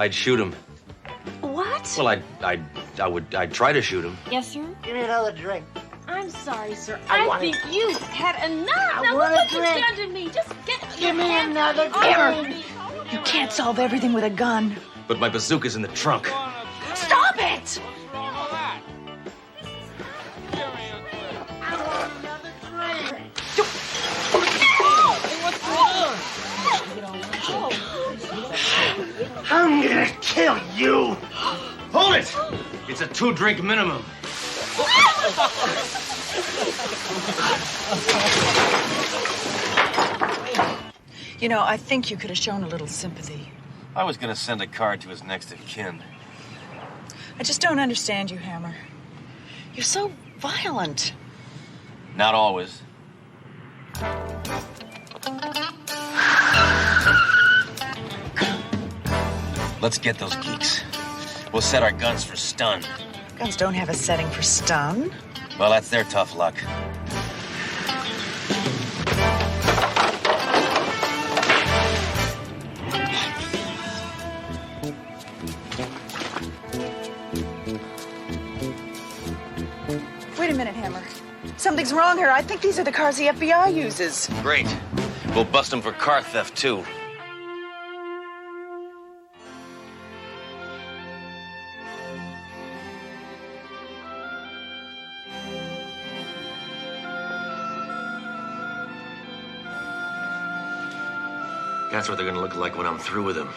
I'd shoot him. What? Well, I'd try to shoot him. Yes, sir? Give me another drink. I'm sorry, sir. I I want think you've had enough. I Now want look a what you've drink. done to me. Just get Give me hands another off drink. me. You can't solve everything with a gun. But my bazooka's in the trunk. Stop it! I'm gonna kill you. Hold it! It's a 2-drink minimum. You know, I think you could have shown a little sympathy. I was gonna send a card to his next of kin. I just don't understand you, Hammer. You're so violent. Not always. Let's get those geeks. We'll set our guns for stun. Guns don't have a setting for stun. Well, that's their tough luck. Wait a minute, Hammer. Something's wrong here. I think these are the cars the FBI uses. Great. We'll bust them for car theft, too. That's what they're gonna look like when I'm through with them.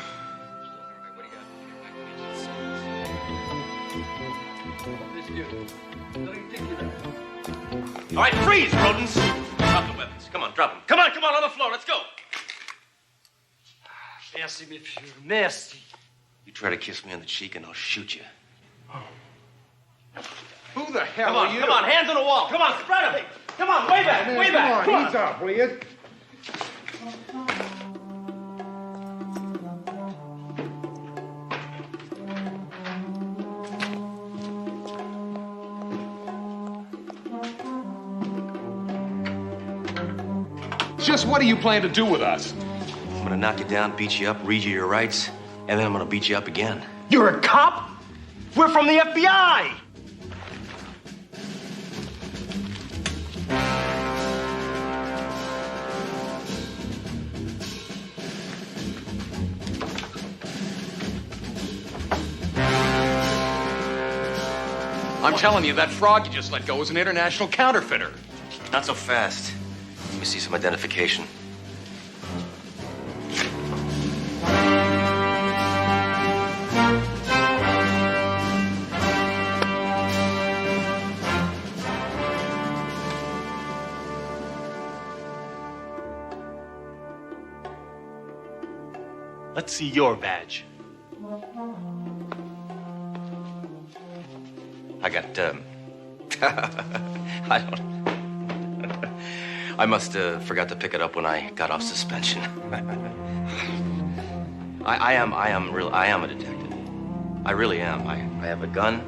All right, freeze, rodents! Drop the weapons. Come on, drop them. Come on the floor. Let's go. Merci, monsieur. Merci. You try to kiss me on the cheek and I'll shoot you. Who the hell are you? Come on, hands on the wall. Come on, spread them. Come on, way back, Man, way back. Come on, ease up, will you? Just what do you plan to do with us? I'm gonna knock you down, beat you up, read you your rights, and then I'm gonna beat you up again. You're a cop? We're from the FBI. I'm telling you, that frog you just let go is an international counterfeiter. Not so fast. Let me see some identification. Let's see your badge. I got, I don't... I must have forgot to pick it up when I got off suspension. I am a detective. I really am. I have a gun.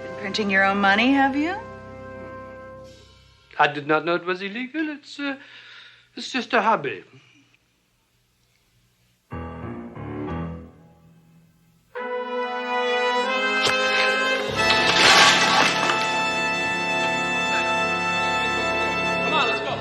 Been printing your own money, have you? I did not know it was illegal. It's just a hobby. Come on, let's go.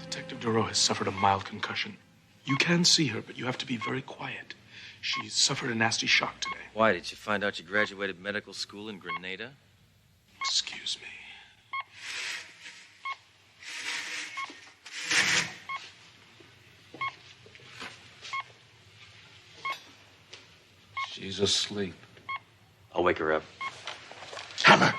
Detective Duro has suffered a mild concussion. You can see her, but you have to be very quiet. She's suffered a nasty shock today. Why, did you find out you graduated medical school in Grenada? Excuse me. She's asleep. I'll wake her up. Hammer,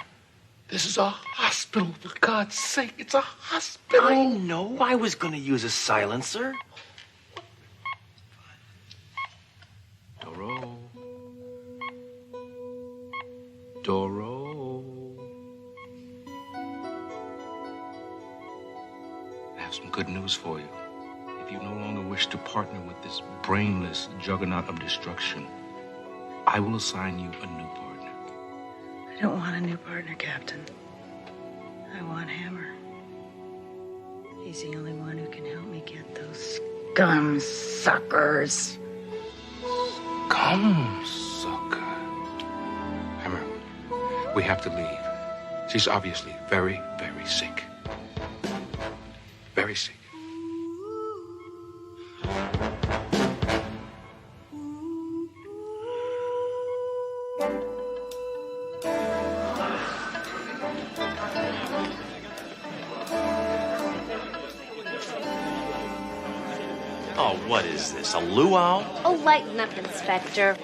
this is a hospital, for God's sake. It's a hospital. I know I was going to use a silencer. Doro. Doro. I have some good news for you. If you no longer wish to partner with this brainless juggernaut of destruction, I will assign you a new partner. I don't want a new partner, Captain. I want Hammer. He's the only one who can help me get those scum suckers. Come, sucker. Hammer, we have to leave. She's obviously very, very sick. Very sick. Oh, what is this, a luau? Oh, lighten up, Inspector.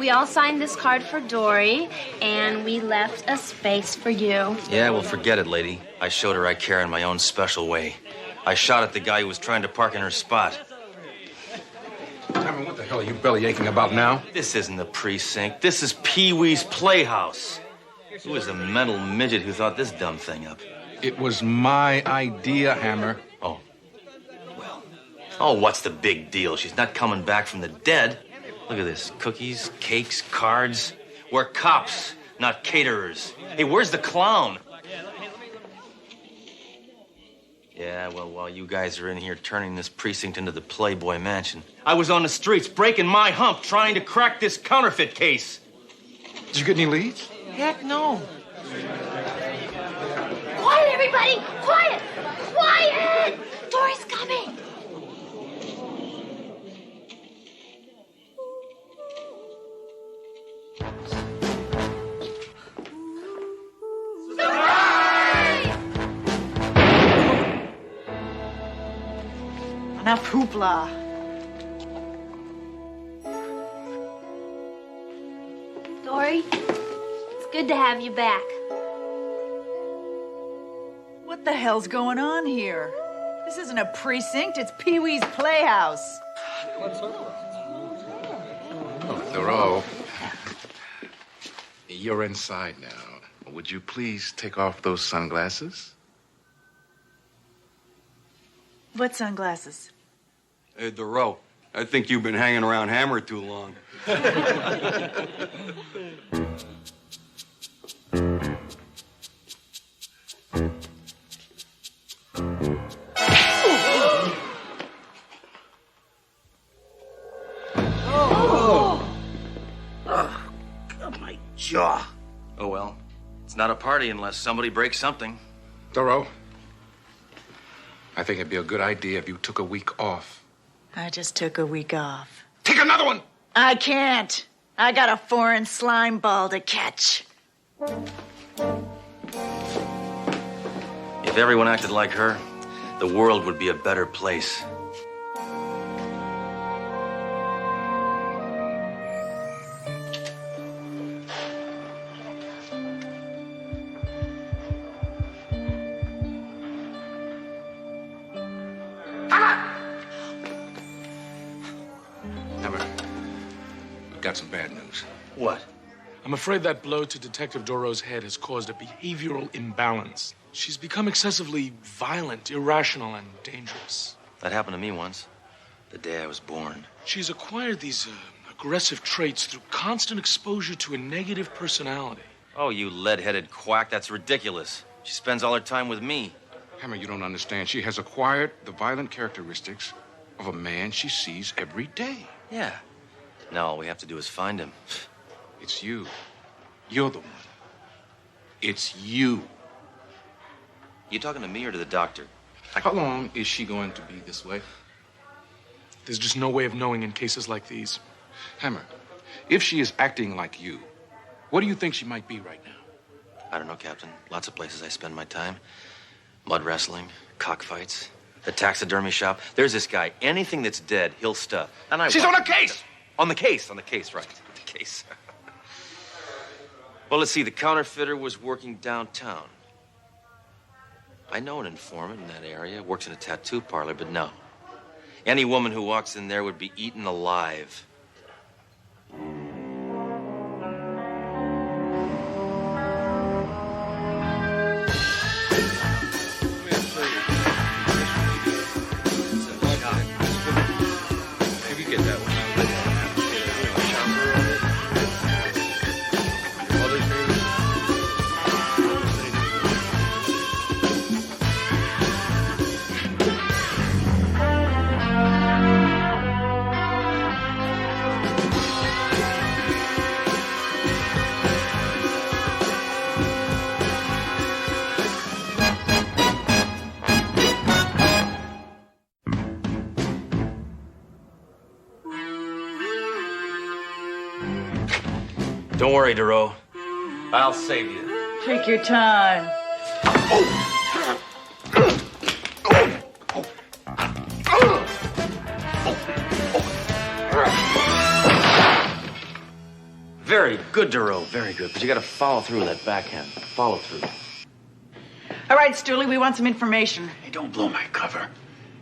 We all signed this card for Dory, and we left a space for you. Yeah, well, forget it, lady. I showed her I care in my own special way. I shot at the guy who was trying to park in her spot. Hammer, what the hell are you belly aching about now? This isn't the precinct. This is Pee-wee's Playhouse. Who was the mental midget who thought this dumb thing up? It was my idea, Hammer. Oh. Well. Oh, what's the big deal? She's not coming back from the dead. Look at this. Cookies, cakes, cards. We're cops, not caterers. Hey, where's the clown? Yeah, well, while you guys are in here turning this precinct into the Playboy Mansion, I was on the streets breaking my hump trying to crack this counterfeit case. Did you get any leads? Heck no. Quiet, everybody! Quiet! Quiet! Dory's coming! Enough hoopla. Dory, it's good to have you back. What the hell's going on here? This isn't a precinct, it's Pee-wee's Playhouse. Oh, Thoreau. You're inside now. Would you please take off those sunglasses? What sunglasses? Hey, Thoreau, I think you've been hanging around Hammer too long. My jaw. Oh, well. It's not a party unless somebody breaks something. Thoreau, I think it'd be a good idea if you took a week off. I just took a week off. Take another one! I can't. I got a foreign slime ball to catch. If everyone acted like her, the world would be a better place. Hammer, I've got some bad news. What? I'm afraid that blow to Detective Doro's head has caused a behavioral imbalance. She's become excessively violent, irrational, and dangerous. That happened to me once, the day I was born. She's acquired these aggressive traits through constant exposure to a negative personality. Oh, you lead-headed quack, that's ridiculous. She spends all her time with me. Hammer, you don't understand. She has acquired the violent characteristics of a man she sees every day. Yeah. Now all we have to do is find him. It's you. You're the one. It's you. You talking to me or to the doctor? How long is she going to be this way? There's just no way of knowing in cases like these. Hammer, if she is acting like you, what do you think she might be right now? I don't know, Captain. Lots of places I spend my time. Mud wrestling, cockfights, the taxidermy shop. There's this guy. Anything that's dead, he'll stuff. And She's on a case! On the case, right. The case. Well, let's see. The counterfeiter was working downtown. I know an informant in that area. Works in a tattoo parlor, but no. Any woman who walks in there would be eaten alive. get that one. Don't worry, Duro. I'll save you. Take your time. Very good, Duro. Very good. But you gotta follow through with that backhand. Follow through. All right, Stooley, we want some information. Hey, don't blow my cover.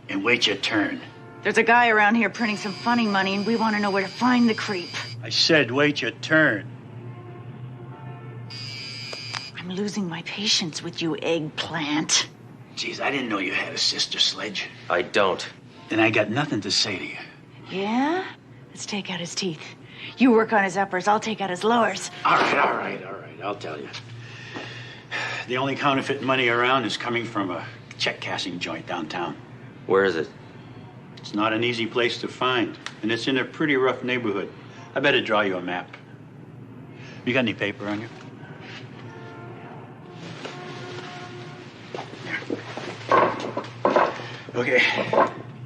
And wait your turn. There's a guy around here printing some funny money, and we want to know where to find the creep. I said wait your turn. I'm losing my patience with you, eggplant. Geez, I didn't know you had a sister, Sledge. I don't. Then I got nothing to say to you. Yeah? Let's take out his teeth. You work on his uppers, I'll take out his lowers. All right. I'll tell you. The only counterfeit money around is coming from a check cashing joint downtown. Where is it? It's not an easy place to find, and it's in a pretty rough neighborhood. I better draw you a map. You got any paper on you? Okay.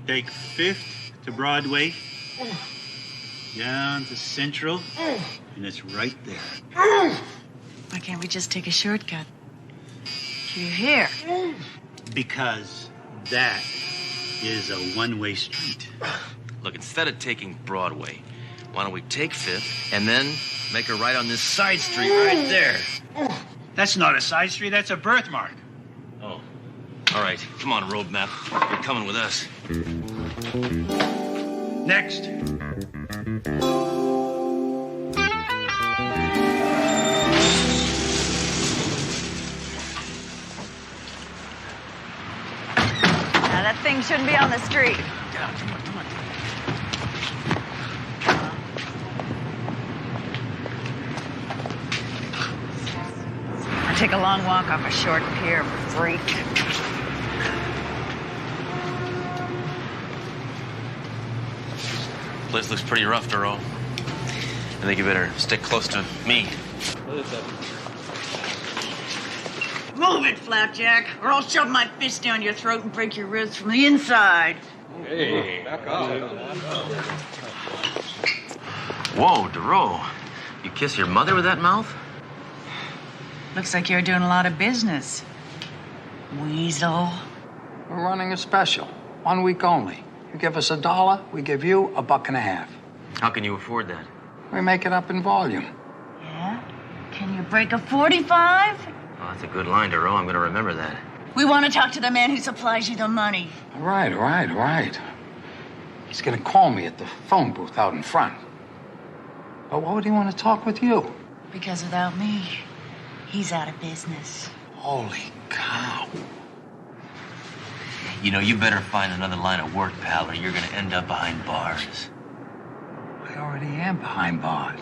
Take 5th to Broadway, down to Central, and it's right there. Why can't we just take a shortcut? You're here. Because that is a one-way street. Look, instead of taking Broadway, why don't we take 5th and then make a right on this side street right there? That's not a side street, that's a birthmark. Oh. All right. Come on, road map. You're coming with us. Next. Now, that thing shouldn't be on the street. Get out, come on. I take a long walk off a short pier, freak. Place looks pretty rough, Duro. I think you better stick close to me. Move it, Flapjack, or I'll shove my fist down your throat and break your ribs from the inside. Hey, back off. Whoa, Duro. You kiss your mother with that mouth? Looks like you're doing a lot of business. Weasel. We're running a special. 1 week only. You give us $1, we give you $1.50. How can you afford that? We make it up in volume. Yeah? Can you break a 45? Oh, that's a good line, Duro. I'm going to remember that. We want to talk to the man who supplies you the money. All right. He's gonna call me at the phone booth out in front. But why would he want to talk with you? Because without me, he's out of business. Holy cow. You know, you better find another line of work, pal, or you're going to end up behind bars. I already am behind bars.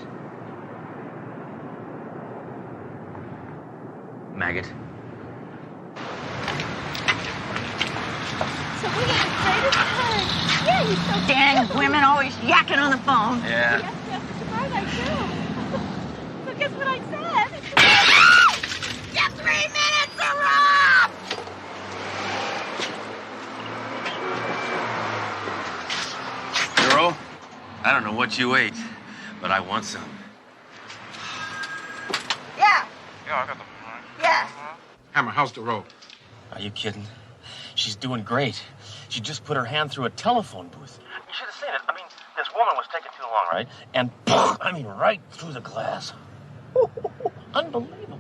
Maggot. So we got the greatest time. Yeah, he's so Dang women always yakking on the phone. Yeah. Yes, right, I do. So guess what I said? Get 3 minutes to rob! Duro, I don't know what you ate, but I want some. Yeah. Yeah, I got the... Yes. Hammer, how's the road? Are you kidding? She's doing great. She just put her hand through a telephone booth. You should have seen it. I mean, this woman was taking too long, right? And, I mean, right through the glass. Unbelievable.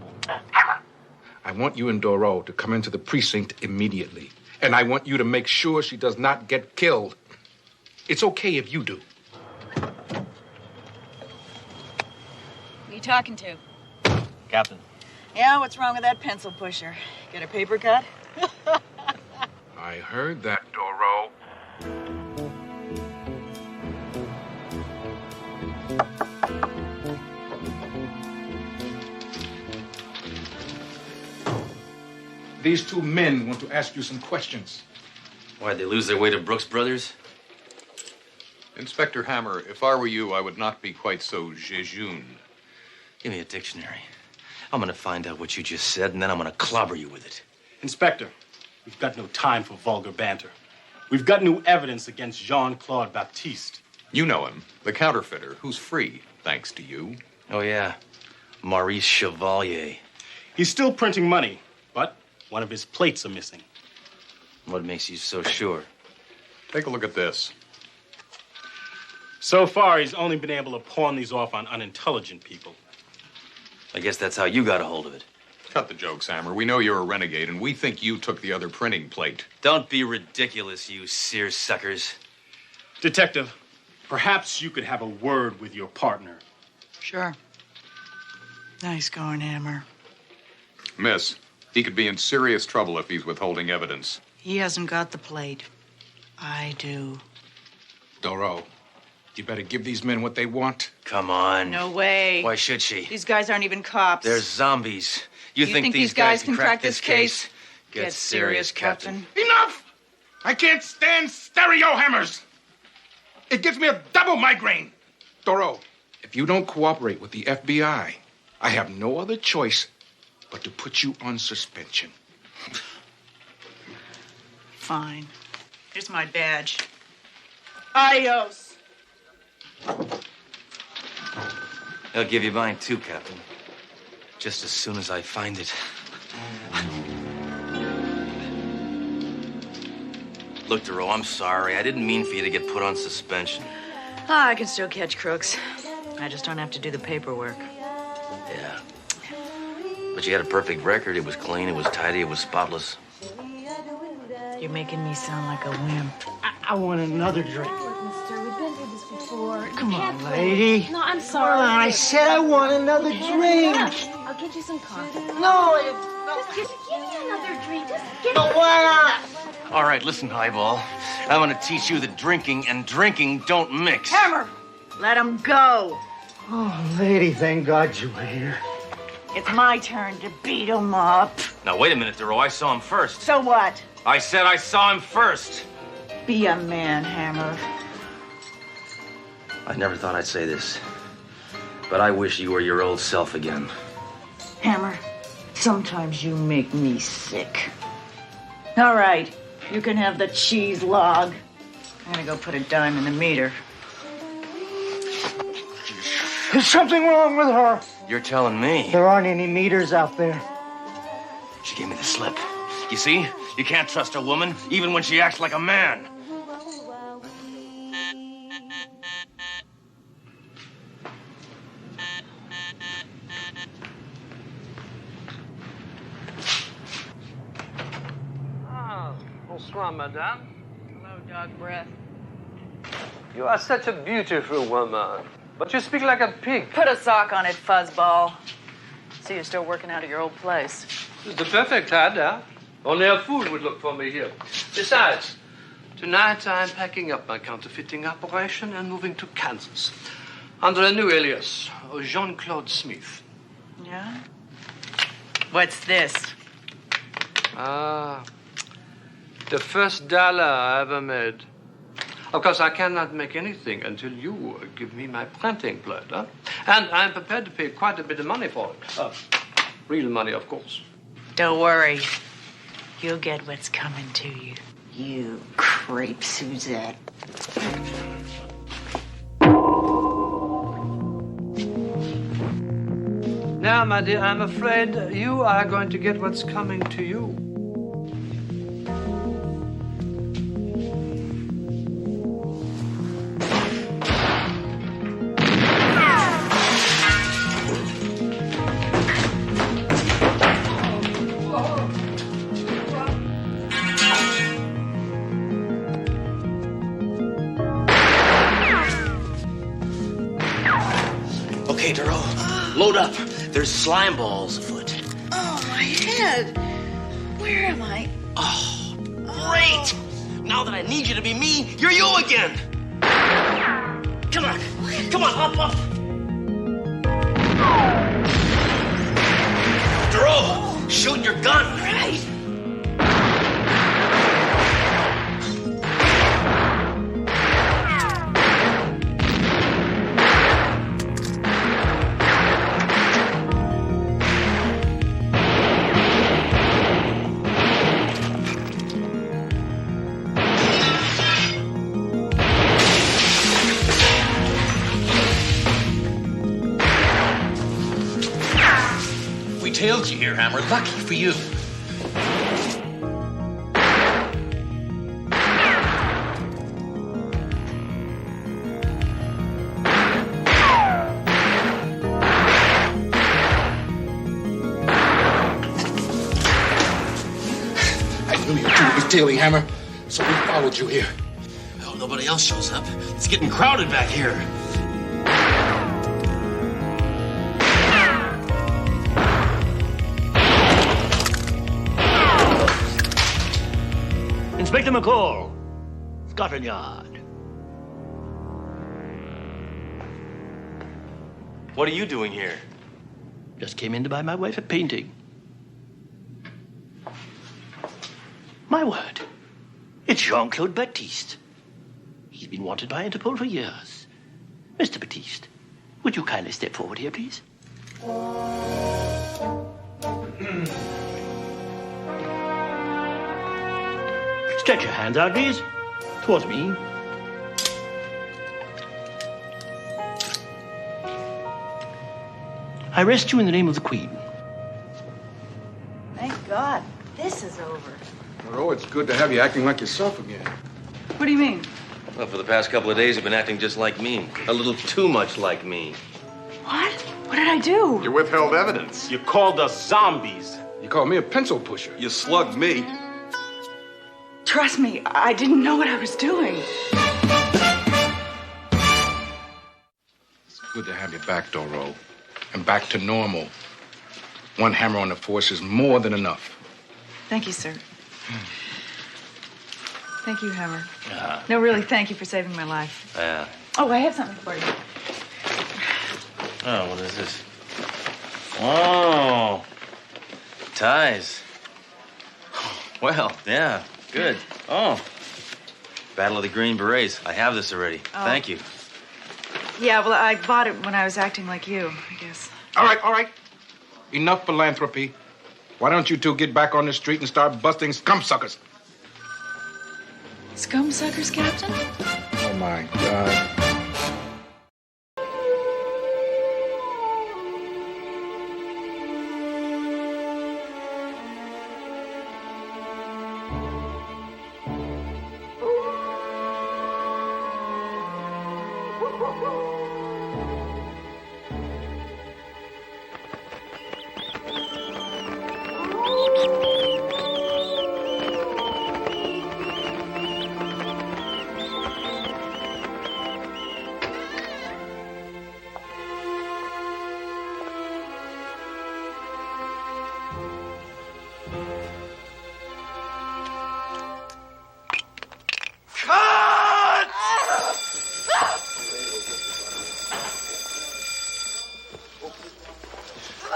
I want you and Doro to come into the precinct immediately. And I want you to make sure she does not get killed. It's okay if you do. Who are you talking to? Captain. Yeah, what's wrong with that pencil pusher? Get a paper cut? I heard that, Doro. These two men want to ask you some questions. Why'd they lose their way to Brooks Brothers? Inspector Hammer, if I were you, I would not be quite so jejune. Give me a dictionary. I'm gonna find out what you just said, and then I'm gonna clobber you with it. Inspector, we've got no time for vulgar banter. We've got new evidence against Jean-Claude Baptiste. You know him, the counterfeiter, who's free, thanks to you. Oh, yeah. Maurice Chevalier. He's still printing money, but one of his plates are missing. What makes you so sure? Take a look at this. So far, he's only been able to pawn these off on unintelligent people. I guess that's how you got a hold of it. Cut the jokes, Hammer. We know you're a renegade, and we think you took the other printing plate. Don't be ridiculous, you seersuckers. Detective, perhaps you could have a word with your partner. Sure. Nice going, Hammer. Miss, he could be in serious trouble if he's withholding evidence. He hasn't got the plate. I do. Doro, you better give these men what they want. Come on. No way. Why should she? These guys aren't even cops. They're zombies. You think these guys can crack this case? Get serious, Captain. Enough! I can't stand stereo hammers. It gives me a double migraine. Doro, if you don't cooperate with the FBI, I have no other choice but to put you on suspension. Fine. Here's my badge. Adios. I'll give you mine too, Captain. Just as soon as I find it. Look, Duro, I'm sorry. I didn't mean for you to get put on suspension. I can still catch crooks. I just don't have to do the paperwork. Yeah. But you had a perfect record. It was clean, it was tidy, it was spotless. You're making me sound like a wimp. I want another drink. Look, mister, we've been through this before. Come You on, can't lady. No, I'm Come sorry. on, I said I want another drink. I'll get you some coffee. No, Just give me another drink. Just give but me... why not? All right, listen, Highball. I'm gonna teach you that drinking and drinking don't mix. Hammer! Let him go. Oh, lady, thank God you were here. It's my turn to beat him up. Now, wait a minute, Duro. I saw him first. So what? I said I saw him first. Be a man, Hammer. I never thought I'd say this, but I wish you were your old self again. Hammer, sometimes you make me sick. All right, you can have the cheese log. I'm gonna go put a dime in the meter. There's something wrong with her. You're telling me. There aren't any meters out there. She gave me the slip. You see? You can't trust a woman, even when she acts like a man. Ah, bonsoir, madame. Hello, dog breath. You are such a beautiful woman, but you speak like a pig. Put a sock on it, fuzzball. See, you're still working out at your old place. It's the perfect hada. Only a fool would look for me here. Besides, tonight I'm packing up my counterfeiting operation and moving to Kansas under a new alias, Jean-Claude Smith. Yeah? What's this? Ah, the first dollar I ever made. Of course, I cannot make anything until you give me my printing plate, huh? And I'm prepared to pay quite a bit of money for it. Real money, of course. Don't worry. You'll get what's coming to you. You creep, Suzette. Now, my dear, I'm afraid you are going to get what's coming to you. Okay, Duro, load up. There's slime balls afoot. Oh, my head. Where am I? Oh, great! Now that I need you to be me, you're you again. Come on, come on, up. Duro, shoot your gun. Right. tailed you here, Hammer. Lucky for you. I knew your dude was tailing, Hammer, so we followed you here. Well, nobody else shows up. It's getting crowded back here. Inspector McCall, Scotland Yard. What are you doing here? Just came in to buy my wife a painting. My word, it's Jean-Claude Baptiste. He's been wanted by Interpol for years. Mr. Baptiste, would you kindly step forward here, please? Stretch your hands out, please. Towards me. I arrest you in the name of the Queen. Thank God, this is over. Oh, it's good to have you acting like yourself again. What do you mean? Well, for the past couple of days, you've been acting just like me. A little too much like me. What? What did I do? You withheld evidence. You called us zombies. You called me a pencil pusher. You slugged me. Trust me, I didn't know what I was doing. It's good to have you back, Doro. And back to normal. One hammer on the force is more than enough. Thank you, sir. Thank you, Hammer. No, really, thank you for saving my life. Yeah. Oh, I have something for you. Oh, what is this? Oh. Ties. Well, yeah, good. Oh. Battle of the Green Berets. I have this already. Oh. Thank you. Yeah, well, I bought it when I was acting like you, I guess. All right. Enough philanthropy. Why don't you two get back on the street and start busting scum-suckers? Scum-suckers, Captain? Oh, my God.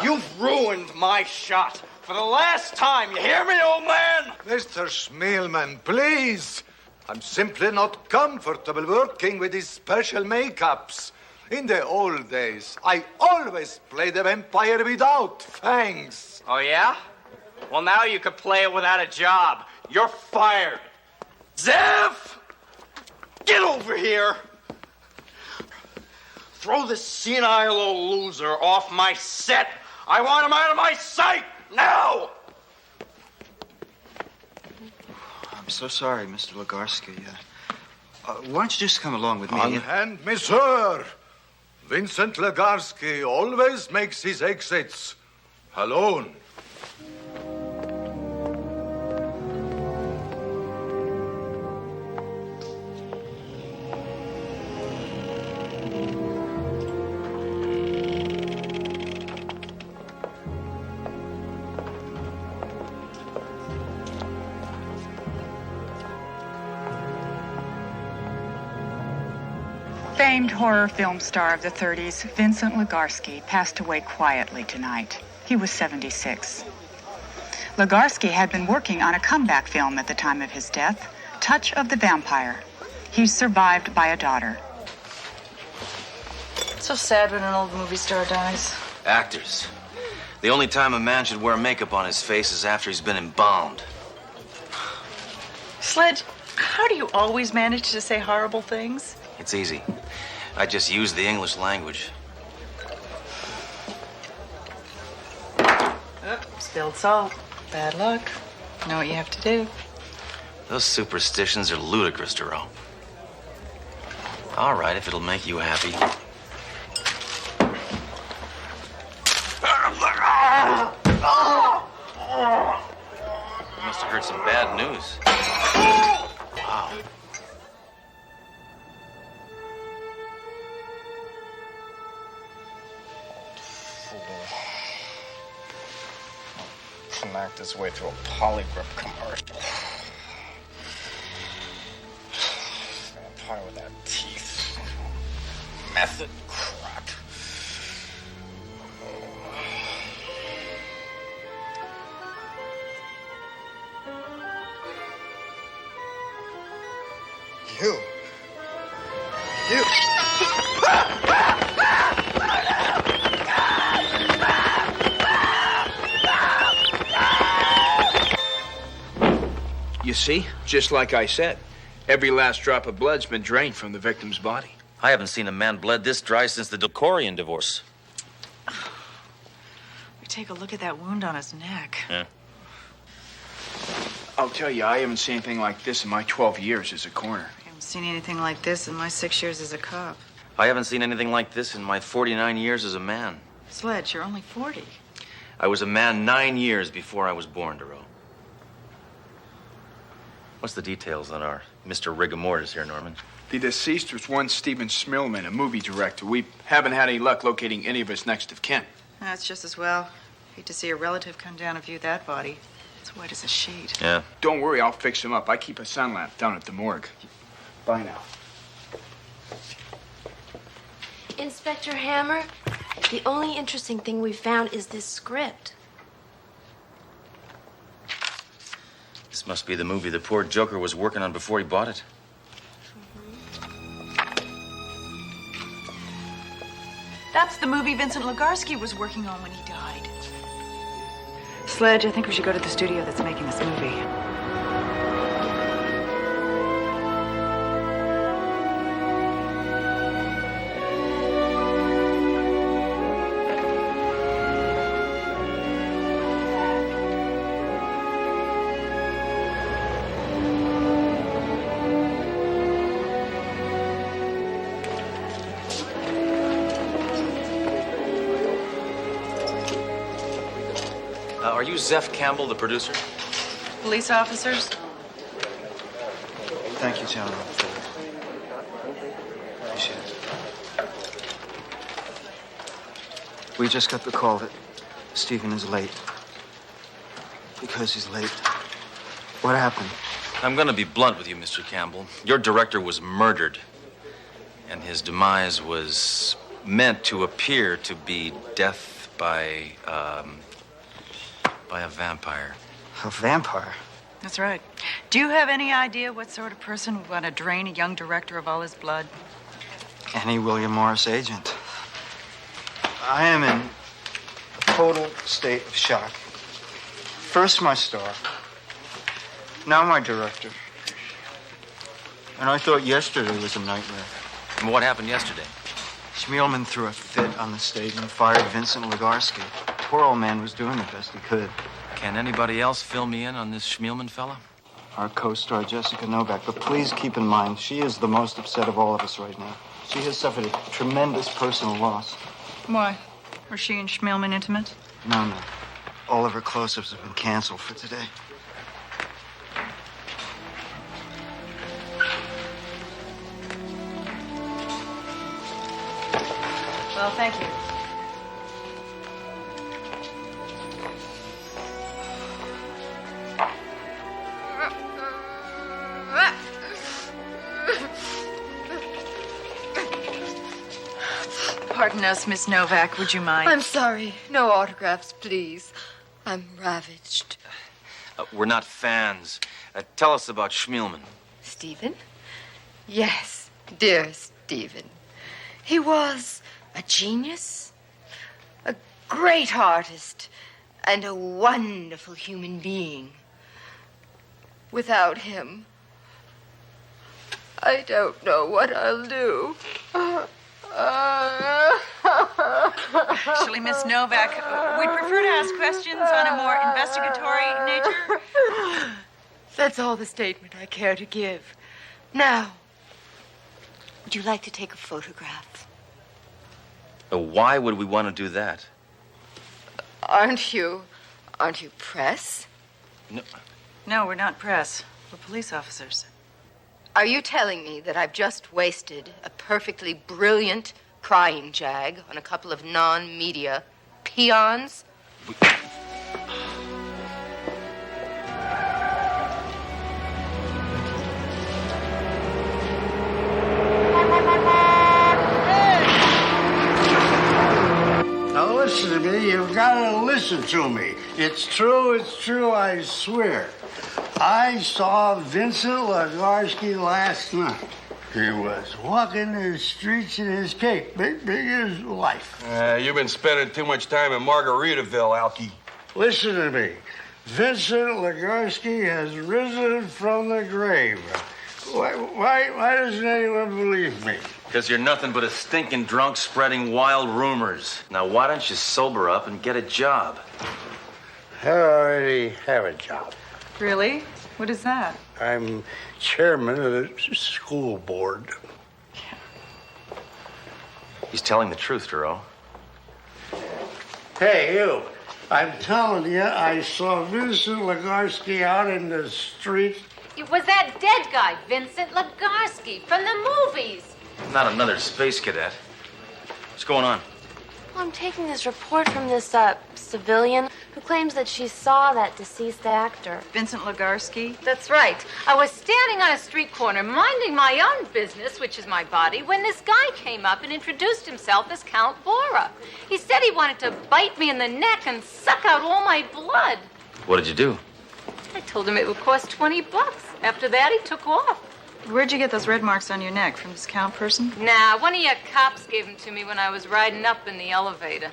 You've ruined my shot. For the last time, you hear me, old man? Mr. Schmeelman, please. I'm simply not comfortable working with these special makeups. In the old days, I always played the vampire without fangs. Oh, yeah? Well, now you could play it without a job. You're fired. Zev! Get over here! Throw this senile old loser off my set. I want him out of my sight, now! I'm so sorry, Mr. Legarsky. Why don't you just come along with me? Unhand me, sir. Vincent Legarsky always makes his exits alone. Famed horror film star of the 30s, Vincent Legarsky, passed away quietly tonight. He was 76. Legarsky had been working on a comeback film at the time of his death, Touch of the Vampire. He's survived by a daughter. It's so sad when an old movie star dies. Actors. The only time a man should wear makeup on his face is after he's been embalmed. Sledge, how do you always manage to say horrible things? It's easy. I just use the English language. Spilled salt. Bad luck. Know what you have to do. Those superstitions are ludicrous, Duro. All right, if it'll make you happy. You must have heard some bad news. Wow. Smacked his way through a polygrip commercial. Vampire without teeth. Method crap. You. You see, just like I said, every last drop of blood's been drained from the victim's body. I haven't seen a man bled this dry since the Delcorian divorce. We take a look at that wound on his neck. Yeah. I'll tell you, I haven't seen anything like this in my 12 years as a coroner. I haven't seen anything like this in my 6 years as a cop. I haven't seen anything like this in my 49 years as a man. Sledge, you're only 40. I was a man 9 years before I was born, Duro. What's the details on our Mr. Rigor Mortis here, Norman? The deceased was one Stephen Smilman, a movie director. We haven't had any luck locating any of his next of kin. That's just as well. Hate to see a relative come down and view that body. It's white as a sheet. Yeah. Don't worry, I'll fix him up. I keep a sun lamp down at the morgue. Bye now. Inspector Hammer, the only interesting thing we found is this script. This must be the movie the poor Joker was working on before he bought it. That's the movie Vincent Legarsky was working on when he died. Sledge, I think we should go to the studio that's making this movie. Are you Zeph Campbell, the producer? Police officers? Thank you, gentlemen. Appreciate it. We just got the call that Stephen is late. Because he's late. What happened? I'm going to be blunt with you, Mr. Campbell. Your director was murdered. And his demise was meant to appear to be death by a vampire. A vampire? That's right. Do you have any idea what sort of person would want to drain a young director of all his blood? Any William Morris agent. I am in a total state of shock. First my star, now my director. And I thought yesterday was a nightmare. And what happened yesterday? Schmielman threw a fit on the stage and fired Vincent Legarsky. Poor old man was doing the best he could. Can anybody else fill me in on this Schmielman fella? Our co-star, Jessica Novak. But please keep in mind, she is the most upset of all of us right now. She has suffered a tremendous personal loss. Why? Were she and Schmielman intimate? No. All of her close-ups have been canceled for today. Well, thank you. Pardon us, Miss Novak. Would you mind? I'm sorry. No autographs, please. I'm ravaged. We're not fans. Tell us about Schmielman. Stephen? Yes, dear Stephen. He was a genius, a great artist, and a wonderful human being. Without him, I don't know what I'll do. Actually, Miss Novak, we'd prefer to ask questions on a more investigatory nature. That's all the statement I care to give. Now, would you like to take a photograph? Why would we want to do that? Aren't you press? No, we're not press. We're police officers. Are you telling me that I've just wasted a perfectly brilliant crying jag on a couple of non-media peons? Now listen to me, you've got to listen to me. It's true, I swear. I saw Vincent Legarsky last night. He was walking the streets in his cape, big as life. You've been spending too much time in Margaritaville, Alky. Listen to me. Vincent Legarsky has risen from the grave. Why doesn't anyone believe me? Because you're nothing but a stinking drunk spreading wild rumors. Now, why don't you sober up and get a job? I already have a job. Really? What is that? I'm chairman of the school board. He's telling the truth, Duro. Hey, you. I'm telling you, I saw Vincent Legarsky out in the street. It was that dead guy, Vincent Legarsky, from the movies. Not another space cadet. What's going on? Well, I'm taking this report from this civilian who claims that she saw that deceased actor. Vincent Legarsky? That's right. I was standing on a street corner minding my own business, which is my body, when this guy came up and introduced himself as Count Bora. He said he wanted to bite me in the neck and suck out all my blood. What did you do? I told him it would cost $20. After that, he took off. Where'd you get those red marks on your neck? From this Count person? Nah, one of your cops gave them to me when I was riding up in the elevator.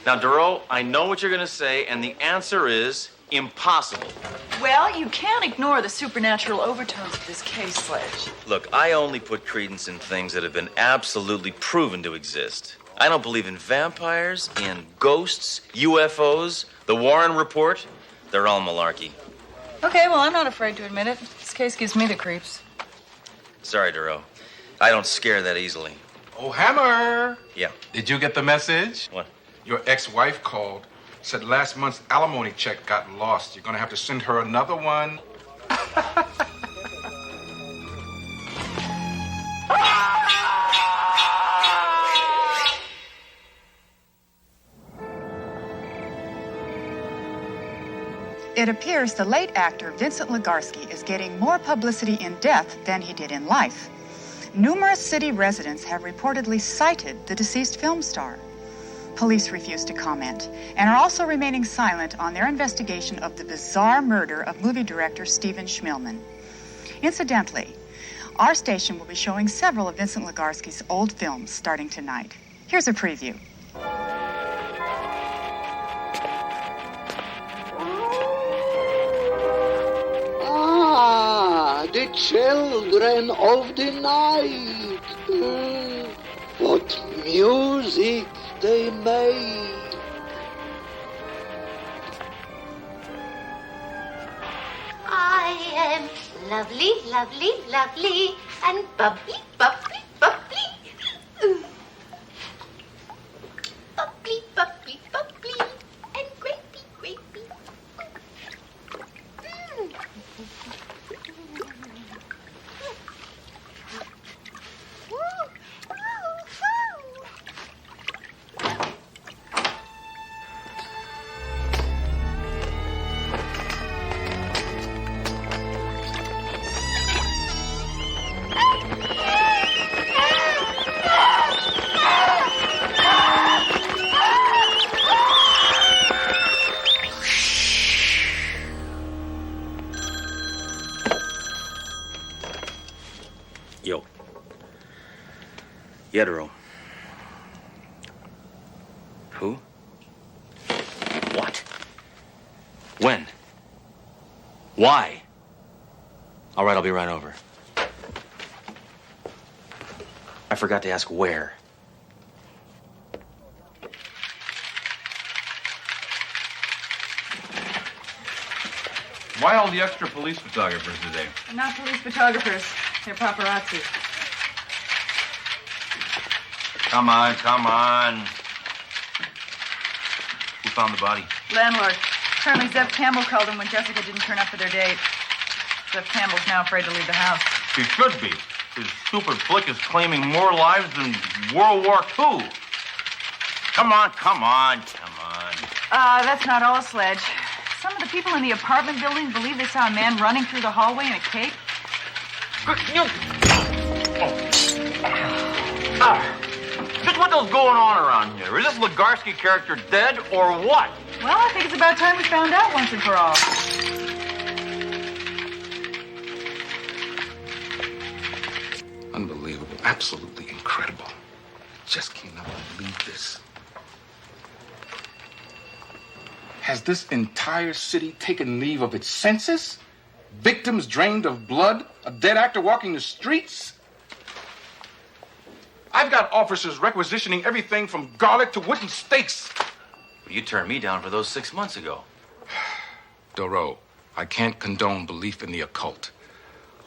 Now, Duro, I know what you're going to say, and the answer is impossible. Well, you can't ignore the supernatural overtones of this case, Sledge. Look, I only put credence in things that have been absolutely proven to exist. I don't believe in vampires, in ghosts, UFOs, the Warren Report. They're all malarkey. Okay, well, I'm not afraid to admit it. This case gives me the creeps. Sorry, Duro. I don't scare that easily. Oh, Hammer! Yeah. Did you get the message? What? Your ex-wife called. Said last month's alimony check got lost. You're gonna have to send her another one. It appears the late actor Vincent Legarsky is getting more publicity in death than he did in life. Numerous city residents have reportedly cited the deceased film star. Police refuse to comment and are also remaining silent on their investigation of the bizarre murder of movie director Stephen Schmilman. Incidentally, our station will be showing several of Vincent Legarsky's old films starting tonight. Here's a preview. The children of the night. What music they made. I am lovely, lovely, lovely, and bubbly, bubbly, bubbly. Bubbly, bubbly, bubbly, and grapey, grapey. Yo. Yedero. Who? What? When? Why? All right, I'll be right over. I forgot to ask where. Why all the extra police photographers today? They're not police photographers. They're paparazzi. Come on, come on. Who found the body? Landlord. Apparently Zev Campbell called him when Jessica didn't turn up for their date. Zev Campbell's now afraid to leave the house. He should be. His stupid flick is claiming more lives than World War II. Come on, come on, come on. That's not all, Sledge. Some of the people in the apartment building believe they saw a man running through the hallway in a cape. Just what the hell's going on around here? Is this Legarsky character dead or what? Well, I think it's about time we found out once and for all. Unbelievable. Absolutely incredible. Just cannot believe this. Has this entire city taken leave of its senses? Victims drained of blood? A dead actor walking the streets? I've got officers requisitioning everything from garlic to wooden stakes. You turned me down for those 6 months ago. Doro, I can't condone belief in the occult.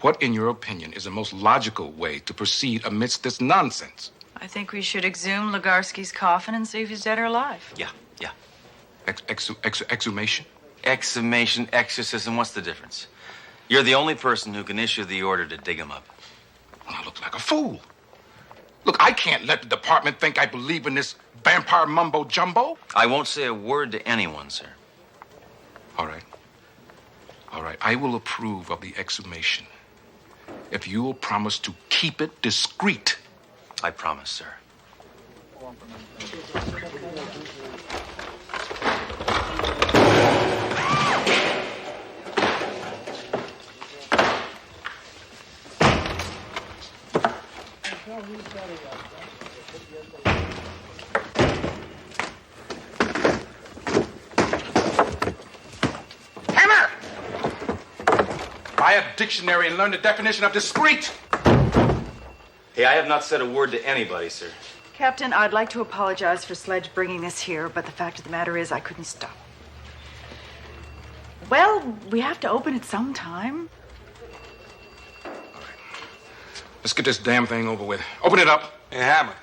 What, in your opinion, is the most logical way to proceed amidst this nonsense? I think we should exhume Legarsky's coffin and see if he's dead or alive. Yeah. Exhumation? Exhumation, exorcism, what's the difference? You're the only person who can issue the order to dig him up. Well, I look like a fool. Look, I can't let the department think I believe in this vampire mumbo-jumbo. I won't say a word to anyone, sir. All right. I will approve of the exhumation if you will promise to keep it discreet. I promise, sir. Hammer! Buy a dictionary and learn the definition of discreet. Hey, I have not said a word to anybody, sir. Captain, I'd like to apologize for Sledge bringing this here, but the fact of the matter is I couldn't stop. Well, we have to open it sometime. Let's get this damn thing over with. Open it up. Hey, Hammer,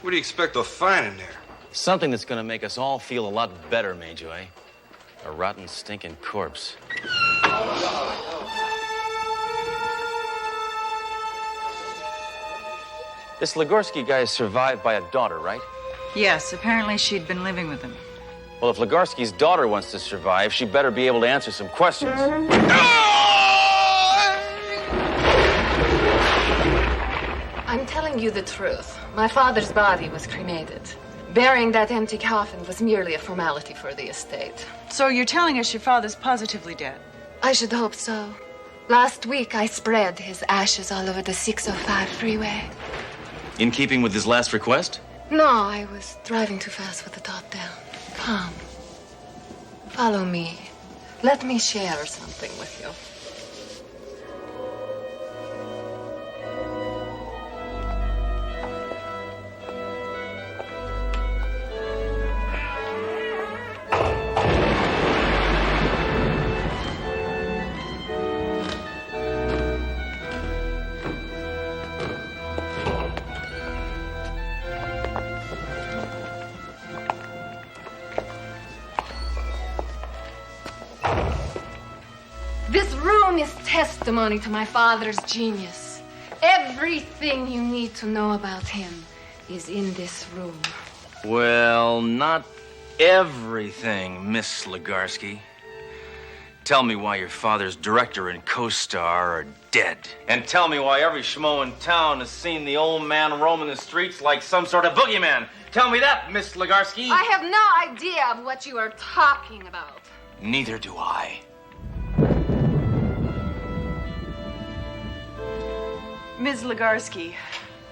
what do you expect to find in there? Something that's gonna make us all feel a lot better, Major, eh? A rotten, stinking corpse. This Legarsky guy is survived by a daughter, right? Yes, apparently she'd been living with him. Well, if Legarsky's daughter wants to survive, she better be able to answer some questions. I'm telling you the truth. My father's body was cremated. Burying that empty coffin was merely a formality for the estate. So you're telling us your father's positively dead? I should hope so. Last week, I spread his ashes all over the 605 freeway. In keeping with his last request? No, I was driving too fast with the top down. Come. Follow me. Let me share something with you. This room is testimony to my father's genius. Everything you need to know about him is in this room. Well, not everything, Miss Legarsky. Tell me why your father's director and co-star are dead. And tell me why every schmo in town has seen the old man roaming the streets like some sort of boogeyman. Tell me that, Miss Legarsky. I have no idea of what you are talking about. Neither do I. Ms. Legarsky,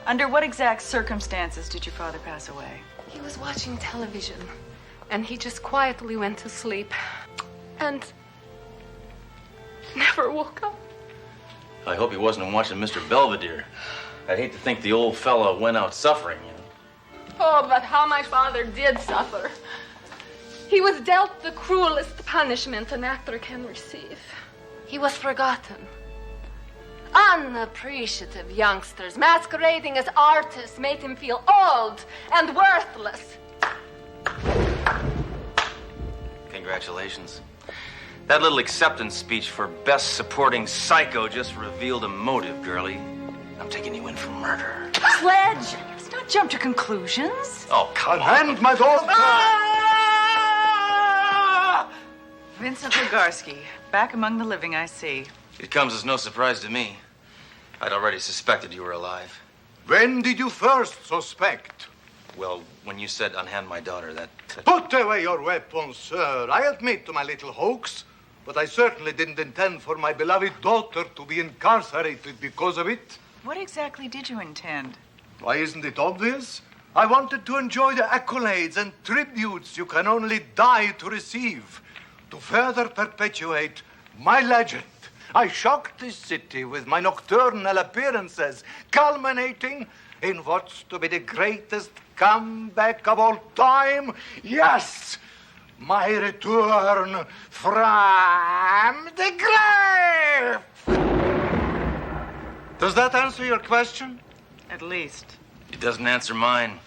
under what exact circumstances did your father pass away? He was watching television, and he just quietly went to sleep. And never woke up. I hope he wasn't watching Mr. Belvedere. I'd hate to think the old fella went out suffering, you know. Oh, but how my father did suffer. He was dealt the cruelest punishment an actor can receive. He was forgotten. Unappreciative youngsters masquerading as artists made him feel old and worthless. Congratulations. That little acceptance speech for Best Supporting Psycho just revealed a motive, girlie. I'm taking you in for murder. Sledge, let's not jump to conclusions. Oh, come on. And my daughter! Vincent Legarsky, back among the living, I see. It comes as no surprise to me. I'd already suspected you were alive. When did you first suspect? Well, when you said unhand my daughter, that... Put away your weapons, sir. I admit to my little hoax, but I certainly didn't intend for my beloved daughter to be incarcerated because of it. What exactly did you intend? Why, isn't it obvious? I wanted to enjoy the accolades and tributes you can only die to receive. To further perpetuate my legend, I shocked this city with my nocturnal appearances, culminating in what's to be the greatest comeback of all time. Yes, my return from the grave. Does that answer your question? At least. It doesn't answer mine.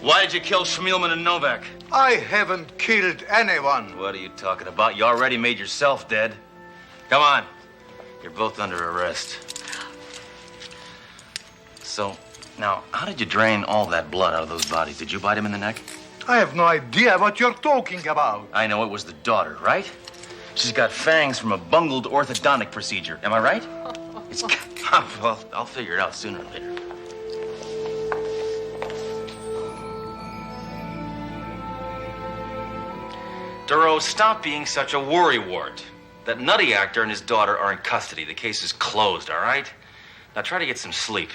Why did you kill Schmielman and Novak? I haven't killed anyone. What are you talking about? You already made yourself dead. Come on. You're both under arrest. So, now, how did you drain all that blood out of those bodies? Did you bite him in the neck? I have no idea what you're talking about. I know it was the daughter, right? She's got fangs from a bungled orthodontic procedure. Am I right? It's... Well, I'll figure it out sooner or later. Duro, stop being such a worrywart. That nutty actor and his daughter are in custody. The case is closed, all right? Now try to get some sleep.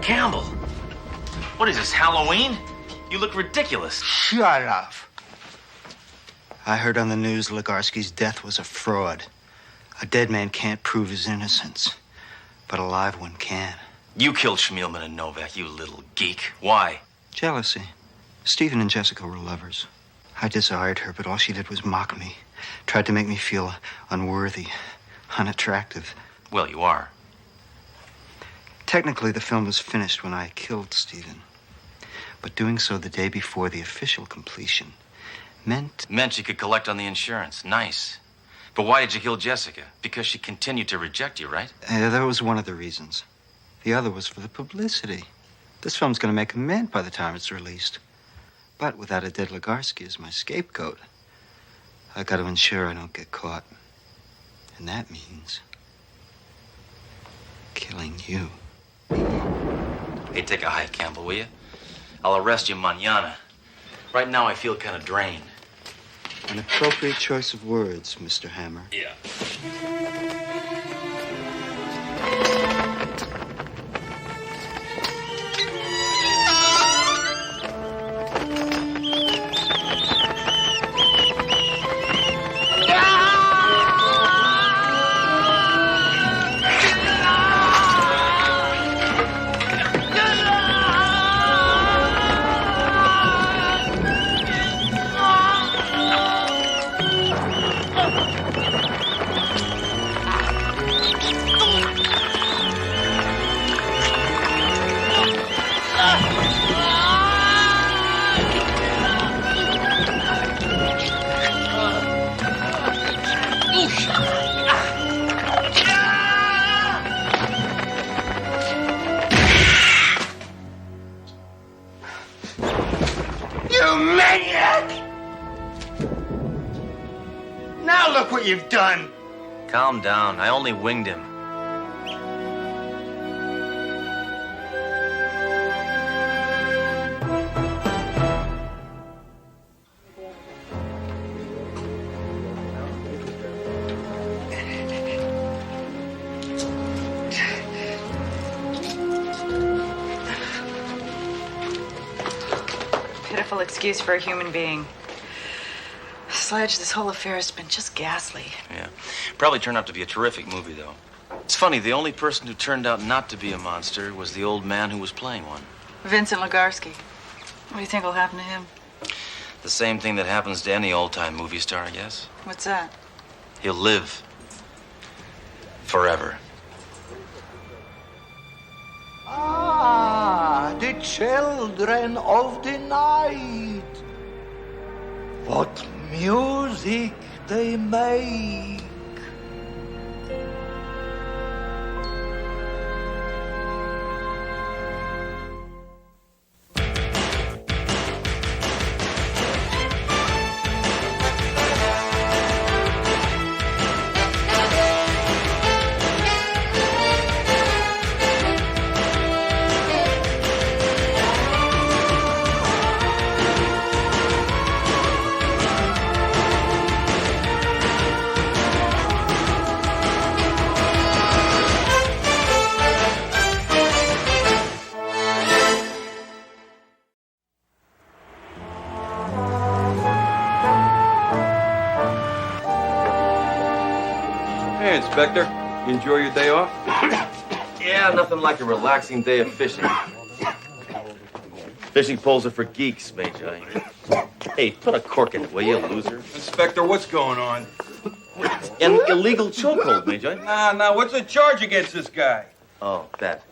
Campbell, what is this, Halloween? You look ridiculous. Shut up. I heard on the news Legarsky's death was a fraud. A dead man can't prove his innocence, but a live one can. You killed Schmielman and Novak, you little geek. Why? Jealousy. Stephen and Jessica were lovers. I desired her, but all she did was mock me. Tried to make me feel unworthy, unattractive. Well, you are. Technically, the film was finished when I killed Stephen. But doing so the day before the official completion meant you could collect on the insurance. Nice. But why did you kill Jessica? Because she continued to reject you, right? That was one of the reasons. The other was for the publicity. This film's going to make a mint by the time it's released. But without a dead Legarsky as my scapegoat, I got to ensure I don't get caught. And that means killing you. Hey, take a hike, Campbell, will you? I'll arrest you mañana. Right now, I feel kind of drained. An appropriate choice of words, Mr. Hammer. Yeah. Now look what you've done. Calm down. I only winged him. Pitiful excuse for a human being. Sledge, this whole affair has been just ghastly. Yeah. Probably turned out to be a terrific movie, though. It's funny, the only person who turned out not to be a monster was the old man who was playing one. Vincent Legarsky. What do you think will happen to him? The same thing that happens to any old-time movie star, I guess. What's that? He'll live. Forever. Ah, the children of the night. What music they make. Hey, Inspector. You enjoy your day off? Yeah, nothing like a relaxing day of fishing. Fishing poles are for geeks, Major. Hey, put a cork in it, will you, loser? Inspector, what's going on? An illegal chokehold, Major. Nah, what's the charge against this guy? Oh, that.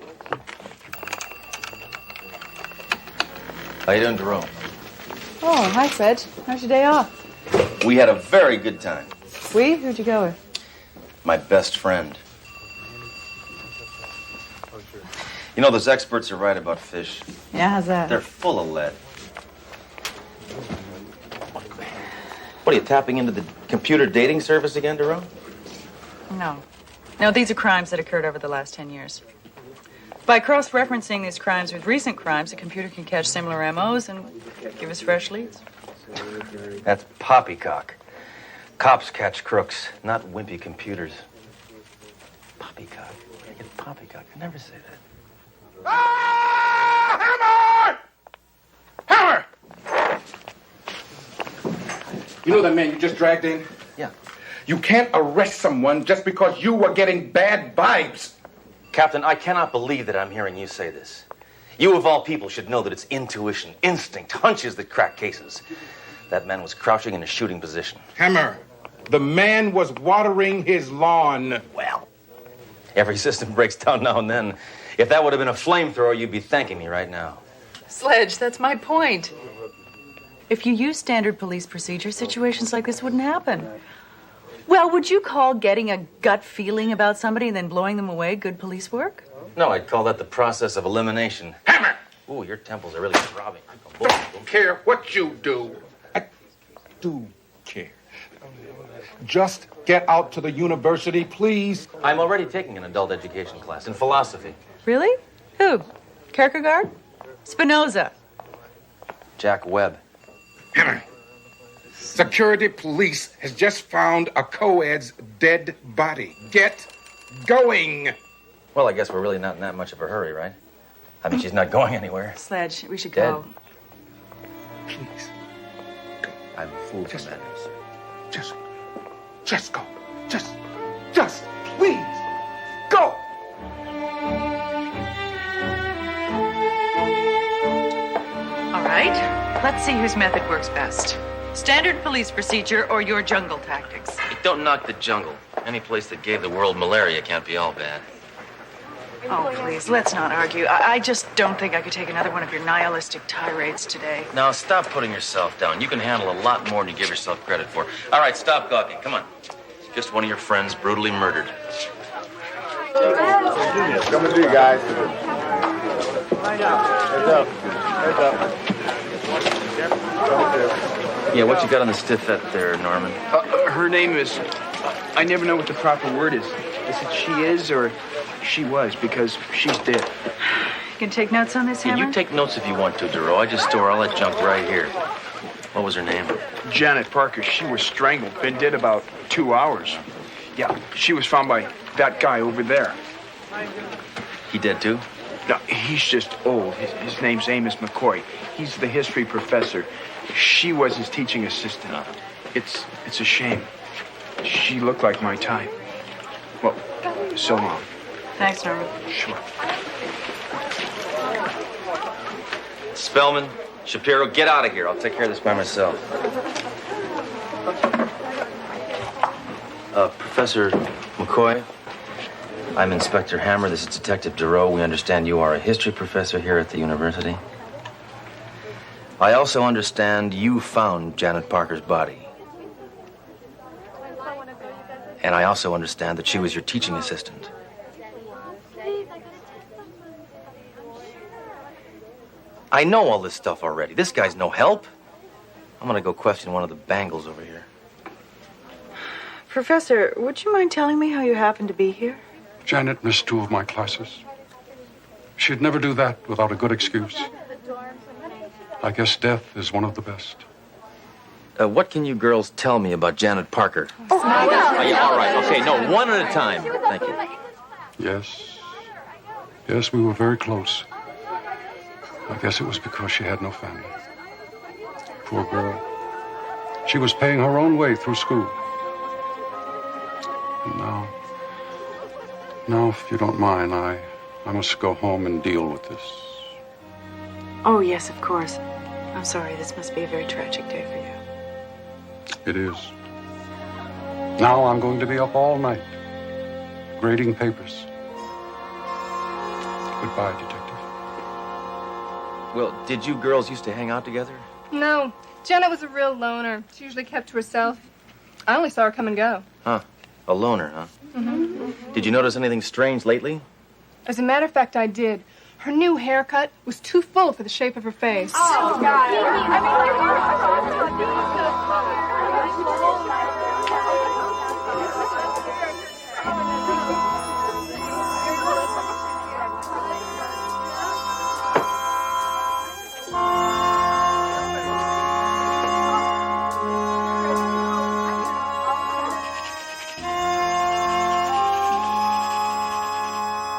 How you doing, Jerome? Oh, hi, Sledge. How's your day off? We had a very good time. We? Who'd you go with? My best friend. You know, those experts are right about fish. Yeah, how's that? They're full of lead. What are you, tapping into the computer dating service again, Jerome? No. No, these are crimes that occurred over the last 10 years. By cross-referencing these crimes with recent crimes, a computer can catch similar MOs and give us fresh leads. That's poppycock. Cops catch crooks, not wimpy computers. Poppycock. I get poppycock. I never say that. Ah! Hammer! Hammer! You know that man you just dragged in? Yeah. You can't arrest someone just because you were getting bad vibes. Captain, I cannot believe that I'm hearing you say this. You, of all people, should know that it's intuition, instinct, hunches that crack cases. That man was crouching in a shooting position. Hammer, the man was watering his lawn. Well, every system breaks down now and then. If that would have been a flamethrower, you'd be thanking me right now. Sledge, that's my point. If you use standard police procedure, situations like this wouldn't happen. Well, would you call getting a gut feeling about somebody and then blowing them away good police work? No, I'd call that the process of elimination. Hammer! Ooh, your temples are really throbbing. Don't care what you do. I do care. Just get out to the university, please. I'm already taking an adult education class in philosophy. Really? Who? Kierkegaard? Spinoza? Jack Webb. Hammer. Security police has just found a co-ed's dead body. Get going. Well, I guess we're really not in that much of a hurry, right? I mean, she's not going anywhere. Sledge, we should Dead. go. Please. I'm a fool for that. Just go. Just please, go. All right. Let's see whose method works best. Standard police procedure or your jungle tactics? Hey, don't knock the jungle. Any place that gave the world malaria can't be all bad. Oh, please, let's not argue. I just don't think I could take another one of your nihilistic tirades today. Now, stop putting yourself down. You can handle a lot more than you give yourself credit for. All right, stop gawking. Come on. Just one of your friends brutally murdered. Coming to you guys. Heads up. Heads up. Yeah, what you got on the stiffette there, Norman? Her name is I never know what the proper word is. Is it she is or she was? Because she's dead. You can take notes on this, Hammer? You take notes if you want to, Duro. I just store all that junk right here. What was her name? Janet Parker. She was strangled. Been dead about 2 hours. Yeah, she was found by that guy over there. He dead too? No, he's just old. His name's Amos McCoy. He's the history professor. She was his teaching assistant. It's a shame. She looked like my type. Well, so long. Thanks, Norman. Sure. Spellman, Shapiro, get out of here. I'll take care of this by myself. Professor McCoy, I'm Inspector Hammer. This is Detective Duro. We understand you are a history professor here at the university. I also understand you found Janet Parker's body. And I also understand that she was your teaching assistant. I know all this stuff already. This guy's no help. I'm gonna go question one of the bangles over here. Professor, would you mind telling me how you happen to be here? Janet missed 2 of my classes. She'd never do that without a good excuse. I guess death is one of the best. What can you girls tell me about Janet Parker? Oh, yeah, all right. Okay, no, one at a time. Thank you. Yes. Yes, we were very close. I guess it was because she had no family. Poor girl. She was paying her own way through school. And now, if you don't mind, I must go home and deal with this. Oh, yes, of course. I'm sorry. This must be a very tragic day for you. It is. Now I'm going to be up all night, grading papers. Goodbye, Detective. Well, did you girls used to hang out together? No, Janet was a real loner. She usually kept to herself. I only saw her come and go. Huh. A loner, huh? Mm-hmm. Did you notice anything strange lately? As a matter of fact, I did. Her new haircut was too full for the shape of her face. Oh, God.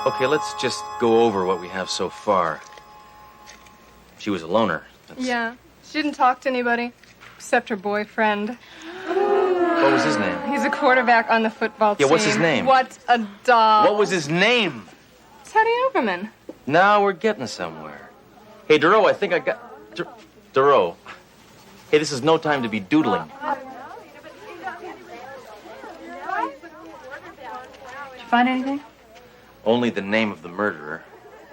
Okay, let's just go over what we have so far. She was a loner. Yeah, she didn't talk to anybody except her boyfriend. What was his name? He's a quarterback on the football team. Yeah, what's his name? What a doll. What was his name? Teddy Overman. Now we're getting somewhere. Hey, Duro, I think I got... Duro. Hey, this is no time to be doodling. Did you find anything? Only the name of the murderer.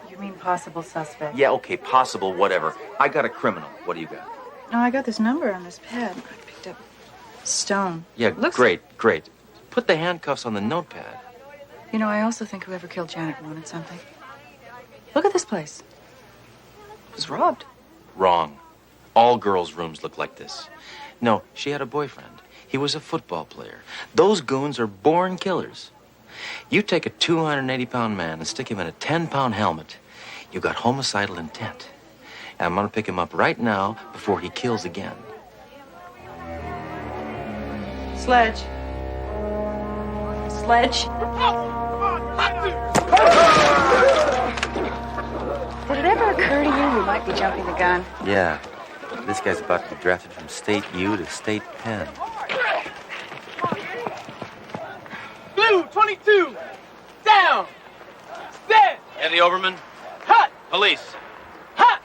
You mean possible suspect? Yeah, okay, possible, whatever. I got a criminal. What do you got? No, I got this number on this pad. I picked up stone. Yeah, great. Put the handcuffs on the notepad. You know, I also think whoever killed Janet wanted something. Look at this place. It was robbed. Wrong. All girls' rooms look like this. No, she had a boyfriend. He was a football player. Those goons are born killers. You take a 280-pound man and stick him in a 10-pound helmet. You got homicidal intent. And I'm gonna pick him up right now before he kills again. Sledge. Sledge. Did it ever occur to you might be jumping the gun? Yeah. This guy's about to be drafted from State U to State Penn. Blue 22, down. Stand. Eddie Overman. Hut. Police. Hut.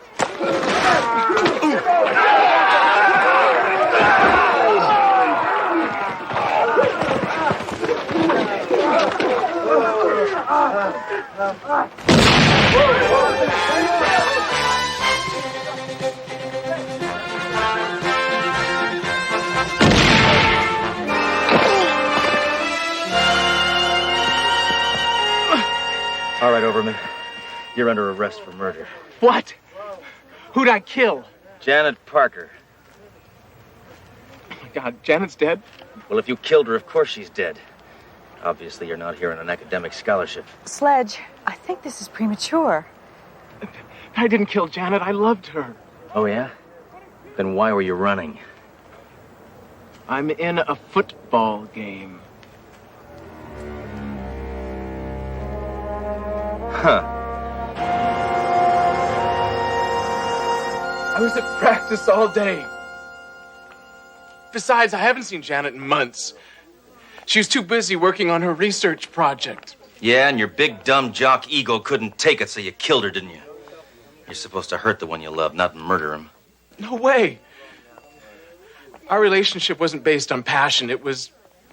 All right, Overman. You're under arrest for murder. What? Who'd I kill? Janet Parker. Oh, my God, Janet's dead? Well, if you killed her, of course she's dead. Obviously, you're not here on an academic scholarship. Sledge, I think this is premature. I didn't kill Janet. I loved her. Oh, yeah? Then why were you running? I'm in a football game. Huh. I was at practice all day. Besides, I haven't seen Janet in months. She was too busy working on her research project. Yeah, and your big, dumb jock ego couldn't take it, so you killed her, didn't you? You're supposed to hurt the one you love, not murder him. No way. Our relationship wasn't based on passion. It was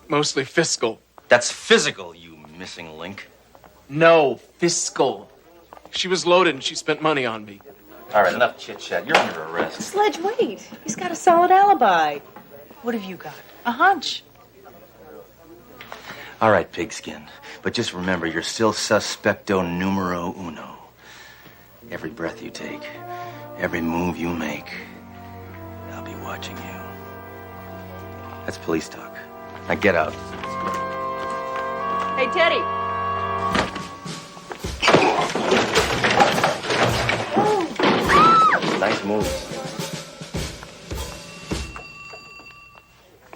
mostly fiscal. That's physical, you missing link. No, fiscal. She was loaded and she spent money on me. All right, enough chit-chat. You're under arrest. Sledge, wait. He's got a solid alibi. What have you got? A hunch. All right, pigskin. But just remember, you're still suspecto numero uno. Every breath you take, every move you make, I'll be watching you. That's police talk. Now get out. Hey, Teddy. Nice moves.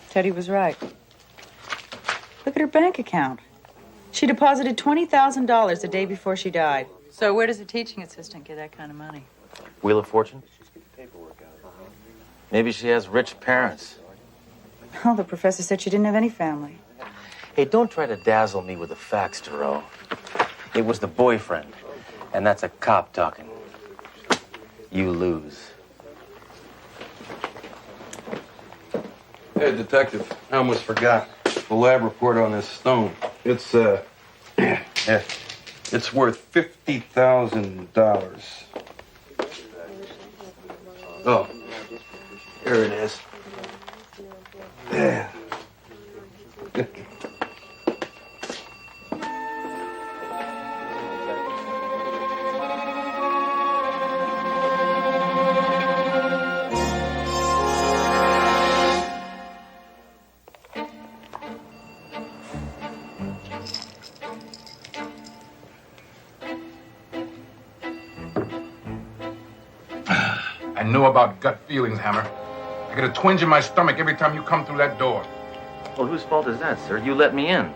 Teddy was right. Look at her bank account. She deposited $20,000 the day before she died. So where does a teaching assistant get that kind of money? Wheel of Fortune? Maybe she has rich parents. Oh, the professor said she didn't have any family. Hey, don't try to dazzle me with the facts, Thoreau. It was the boyfriend, and that's a cop talking. You lose. Hey, detective, I almost forgot. The lab report on this stone. It's, it's worth $50,000. Oh, here it is. Yeah. I know about gut feelings, Hammer. I get a twinge in my stomach every time you come through that door. Well, whose fault is that, sir? You let me in.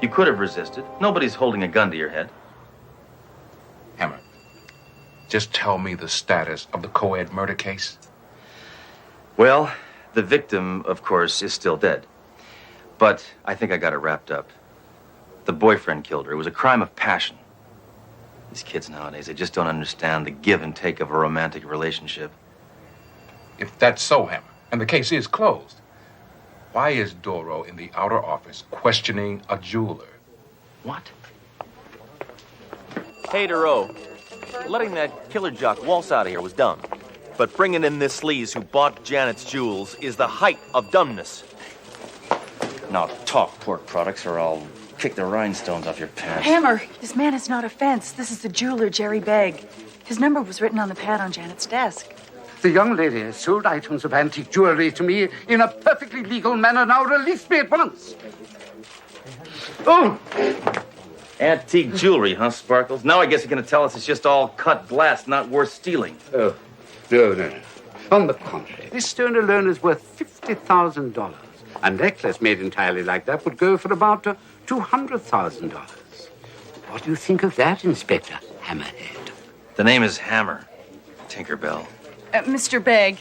You could have resisted. Nobody's holding a gun to your head. Hammer, just tell me the status of the co-ed murder case. Well, the victim, of course, is still dead. But I think I got it wrapped up. The boyfriend killed her. It was a crime of passion. These kids nowadays, they just don't understand the give and take of a romantic relationship. If that's so, Hammer, and the case is closed, why is Doro in the outer office questioning a jeweler? What? Hey, Duro. Letting that killer jock waltz out of here was dumb. But bringing in this sleaze who bought Janet's jewels is the height of dumbness. Now talk, pork products, or I'll kick the rhinestones off your pants. Hammer, this man is not a fence. This is the jeweler, Jerry Begg. His number was written on the pad on Janet's desk. The young lady sold items of antique jewelry to me in a perfectly legal manner. Now release me at once. Oh! Antique jewelry, huh, Sparkles? Now I guess you're going to tell us it's just all cut glass, not worth stealing. Oh, no. On the contrary, this stone alone is worth $50,000. A necklace made entirely like that would go for about $200,000. What do you think of that, Inspector Hammerhead? The name is Hammer. Tinkerbell. Mr. Begg,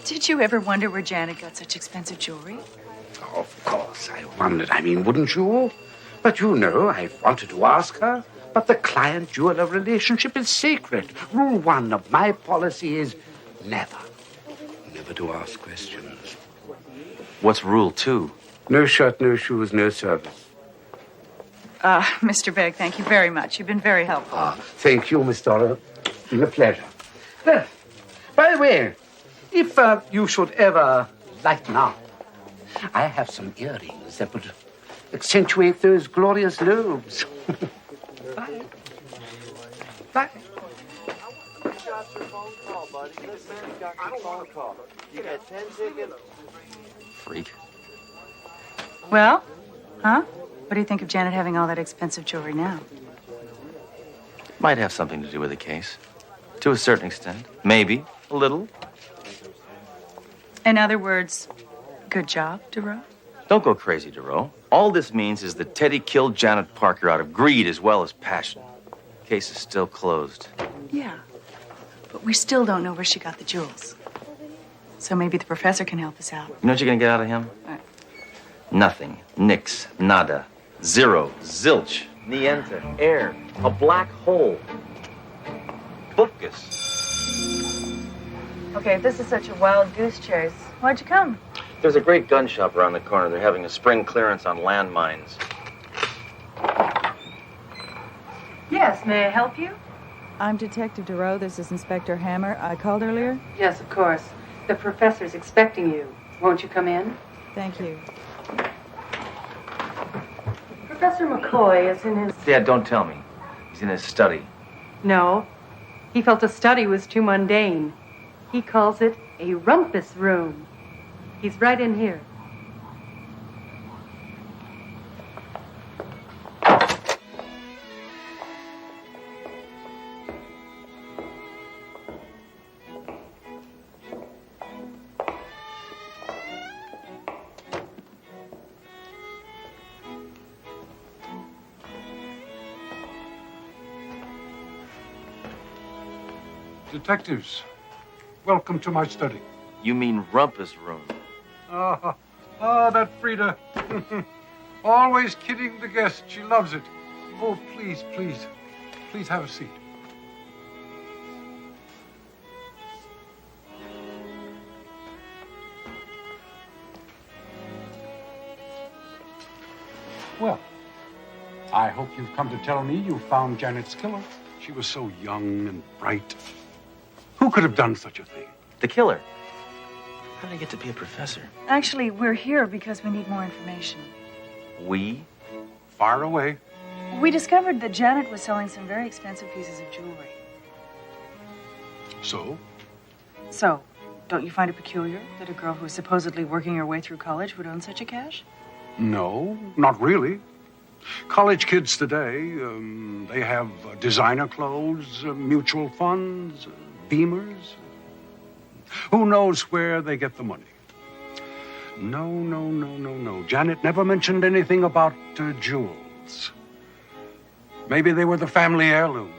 did you ever wonder where Janet got such expensive jewelry? Of course, I wondered. I mean, wouldn't you? But you know, I've wanted to ask her. But the client-jeweler relationship is sacred. Rule 1 of my policy is never. Never to ask questions. What's rule 2? No shirt, no shoes, no service. Mr. Begg, thank you very much. You've been very helpful. Thank you, Miss Dora. It's been a pleasure. By the way, if you should ever lighten up, I have some earrings that would accentuate those glorious lobes. Bye. Bye. Freak. Well, huh? What do you think of Janet having all that expensive jewelry now? Might have something to do with the case. To a certain extent. Maybe. A little. In other words, good job, Duro? Don't go crazy, Duro. All this means is that Teddy killed Janet Parker out of greed as well as passion. Case is still closed. Yeah. But we still don't know where she got the jewels. So maybe the professor can help us out. You know what you're gonna get out of him? What? Nothing. Nix. Nada. Zero. Zilch. Niente. Air. A black hole. Bupkis. Okay, if this is such a wild goose chase, why'd you come? There's a great gun shop around the corner. They're having a spring clearance on landmines. Yes, may I help you? I'm Detective Duro. This is Inspector Hammer. I called earlier. Yes, of course. The professor's expecting you. Won't you come in? Thank you. Professor McCoy is in his... Dad, don't tell me. He's in his study. No. He felt a study was too mundane. He calls it a rumpus room. He's right in here. Detectives, welcome to my study. You mean rumpus room. That Frida. Always kidding the guest. She loves it. Oh, please, please. Please have a seat. Well, I hope you've come to tell me you found Janet's killer. She was so young and bright. Who could have done such a thing? The killer. How did I get to be a professor? Actually, we're here because we need more information. We? Far away. We discovered that Janet was selling some very expensive pieces of jewelry. So? So, don't you find it peculiar that a girl who is supposedly working her way through college would own such a cache? No, not really. College kids today, they have designer clothes, mutual funds, Beamers. Who knows where they get the money? No. Janet never mentioned anything about jewels. Maybe they were the family heirlooms,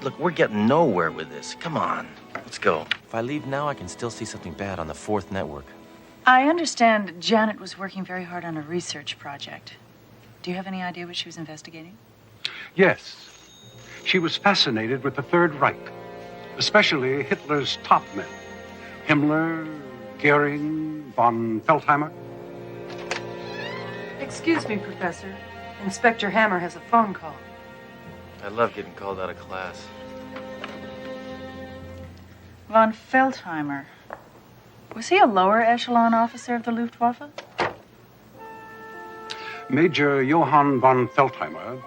Look, we're getting nowhere with this. Come on. Let's go. If I leave now, I can still see something bad on the 4th network. I understand Janet was working very hard on a research project. Do you have any idea what she was investigating? Yes. She was fascinated with the Third Reich, especially Hitler's top men. Himmler, Goering, von Feldheimer. Excuse me, Professor. Inspector Hammer has a phone call. I love getting called out of class. Von Feldheimer. Was he a lower echelon officer of the Luftwaffe? Major Johann von Feldheimer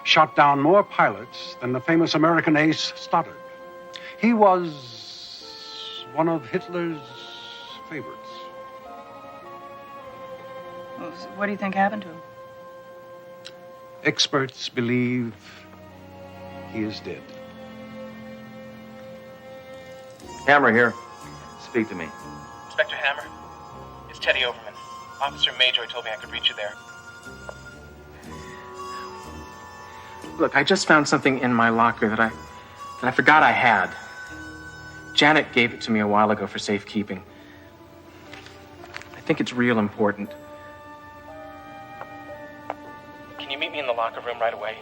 shot down more pilots than the famous American ace Stoddard. He was one of Hitler's favorites. Well, what do you think happened to him? Experts believe he is dead. Hammer here. Speak to me. Inspector Hammer, it's Teddy Overman. Officer Major told me I could reach you there. Look, I just found something in my locker that I forgot I had. Janet gave it to me a while ago for safekeeping. I think it's real important. Can you meet me in the locker room right away?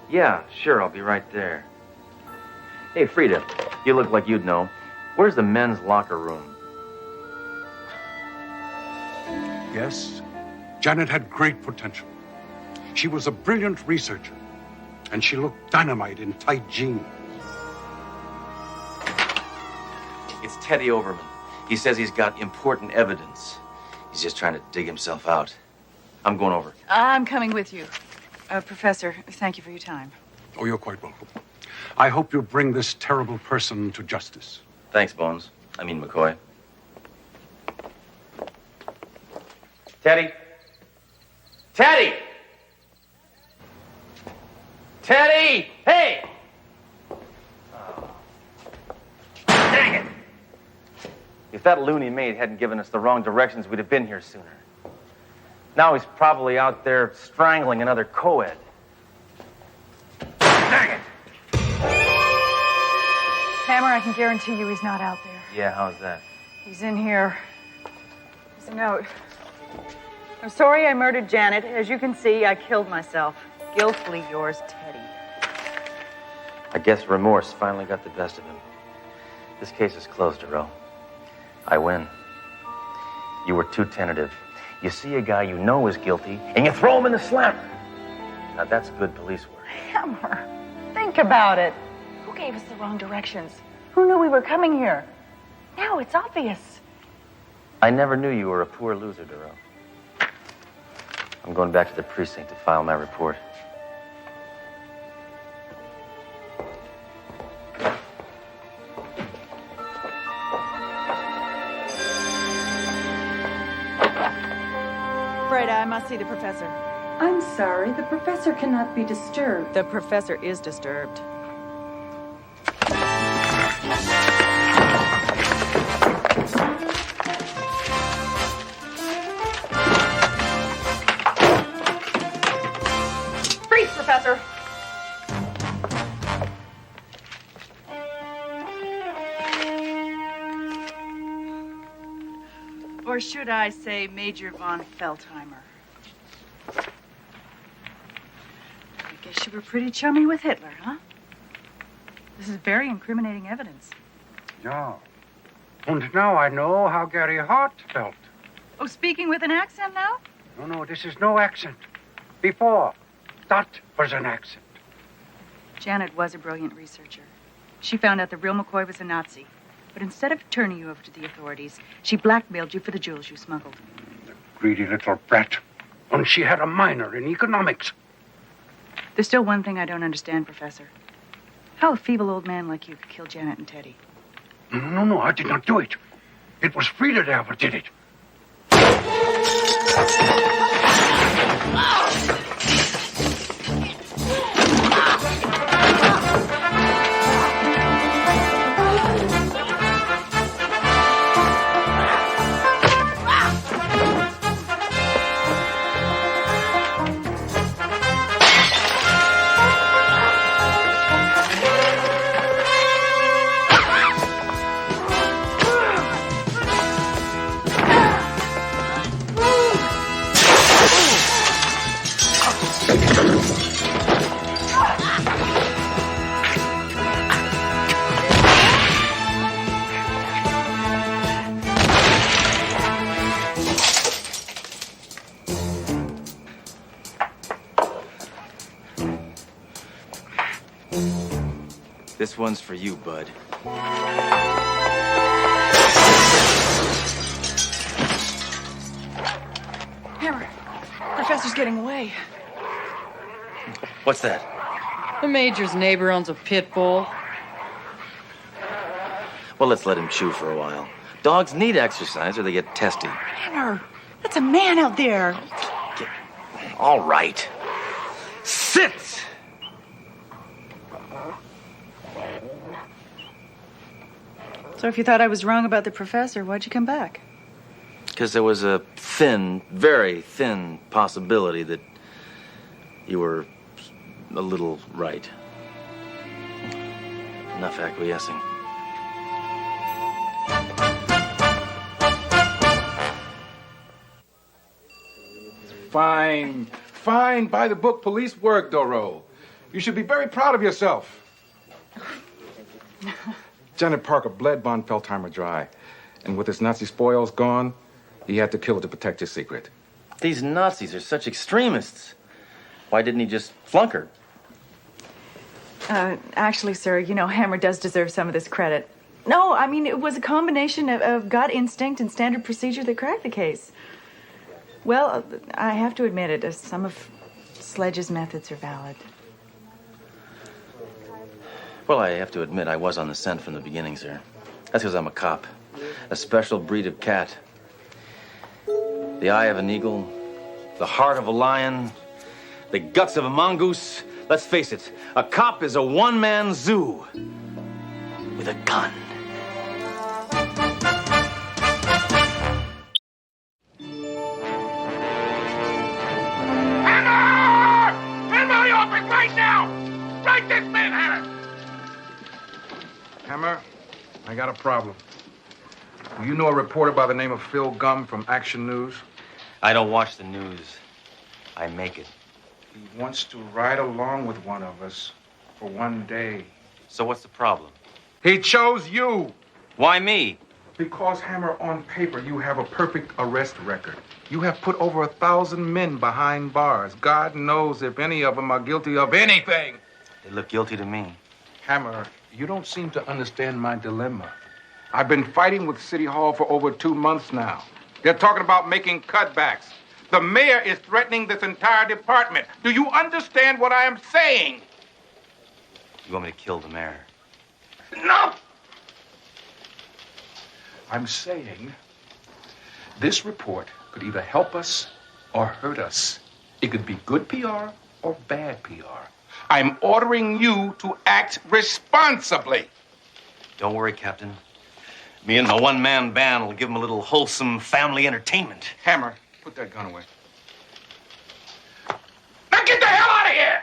Yeah, sure. I'll be right there. Hey, Frida, you look like you'd know. Where's the men's locker room? Yes, Janet had great potential. She was a brilliant researcher, and she looked dynamite in tight jeans. It's Teddy Overman. He says he's got important evidence. He's just trying to dig himself out. I'm going over. I'm coming with you. Professor, thank you for your time. Oh, you're quite welcome. I hope you'll bring this terrible person to justice. Thanks, Bones. I mean, McCoy. Teddy! Teddy! Hey! Dang it! If that loony maid hadn't given us the wrong directions, we'd have been here sooner. Now he's probably out there strangling another co-ed. Dang it! Hammer, I can guarantee you he's not out there. Yeah, how's that? He's in here. There's a note. I'm sorry I murdered Janet. As you can see, I killed myself. Guiltfully yours, Teddy. I guess remorse finally got the best of him. This case is closed, Earl. I win. You were too tentative. You see a guy you know is guilty, and you throw him in the slammer. Now, that's good police work. Hammer, think about it. Who gave us the wrong directions? Who knew we were coming here? Now it's obvious. I never knew you were a poor loser, Duro. I'm going back to the precinct to file my report. Freda, I must see the professor. I'm sorry, the professor cannot be disturbed. The professor is disturbed. Freeze, Professor! Or should I say Major von Feldheimer? I guess you were pretty chummy with Hitler, huh? This is very incriminating evidence. Ja. And now I know how Gary Hart felt. Oh, speaking with an accent now? No, this is no accent. Before, that was an accent. Janet was a brilliant researcher. She found out the real McCoy was a Nazi. But instead of turning you over to the authorities, she blackmailed you for the jewels you smuggled. Greedy little brat. And she had a minor in economics. There's still one thing I don't understand, Professor. How a feeble old man like you could kill Janet and Teddy. No, I did not do it. It was Frida that ever did it. This one's for you, bud. Hammer, Professor's getting away. What's that? The Major's neighbor owns a pit bull. Well, let's let him chew for a while. Dogs need exercise or they get testy. Hammer, that's a man out there. All right. Sit! So if you thought I was wrong about the professor, why'd you come back? Because there was a thin, very thin possibility that you were a little right. Enough acquiescing. Fine by-the-book police work, Doro. You should be very proud of yourself. Janet Parker bled von Feldheimer dry. And with his Nazi spoils gone, he had to kill her to protect his secret. These Nazis are such extremists. Why didn't he just flunk her? Actually, sir, you know, Hammer does deserve some of this credit. No, I mean, it was a combination of gut instinct and standard procedure that cracked the case. Well, I have to admit it, some of Sledge's methods are valid. Well, I have to admit I was on the scent from the beginning, sir. That's because I'm a cop. A special breed of cat. The eye of an eagle, the heart of a lion, the guts of a mongoose. Let's face it, a cop is a one-man zoo with a gun. In my office right now! Right this minute, Hammer! Hammer, I got a problem. Do you know a reporter by the name of Phil Gum from Action News? I don't watch the news. I make it. He wants to ride along with one of us for one day. So what's the problem? He chose you. Why me? Because, Hammer, on paper, you have a perfect arrest record. You have put over 1,000 men behind bars. God knows if any of them are guilty of anything. They look guilty to me. Hammer, you don't seem to understand my dilemma. I've been fighting with City Hall for over 2 months now. They're talking about making cutbacks. The mayor is threatening this entire department. Do you understand what I am saying? You want me to kill the mayor? No! I'm saying this report could either help us or hurt us. It could be good PR or bad PR. I'm ordering you to act responsibly. Don't worry, Captain. Me and my one-man band will give him a little wholesome family entertainment. Hammer, put that gun away. Now get the hell out of here!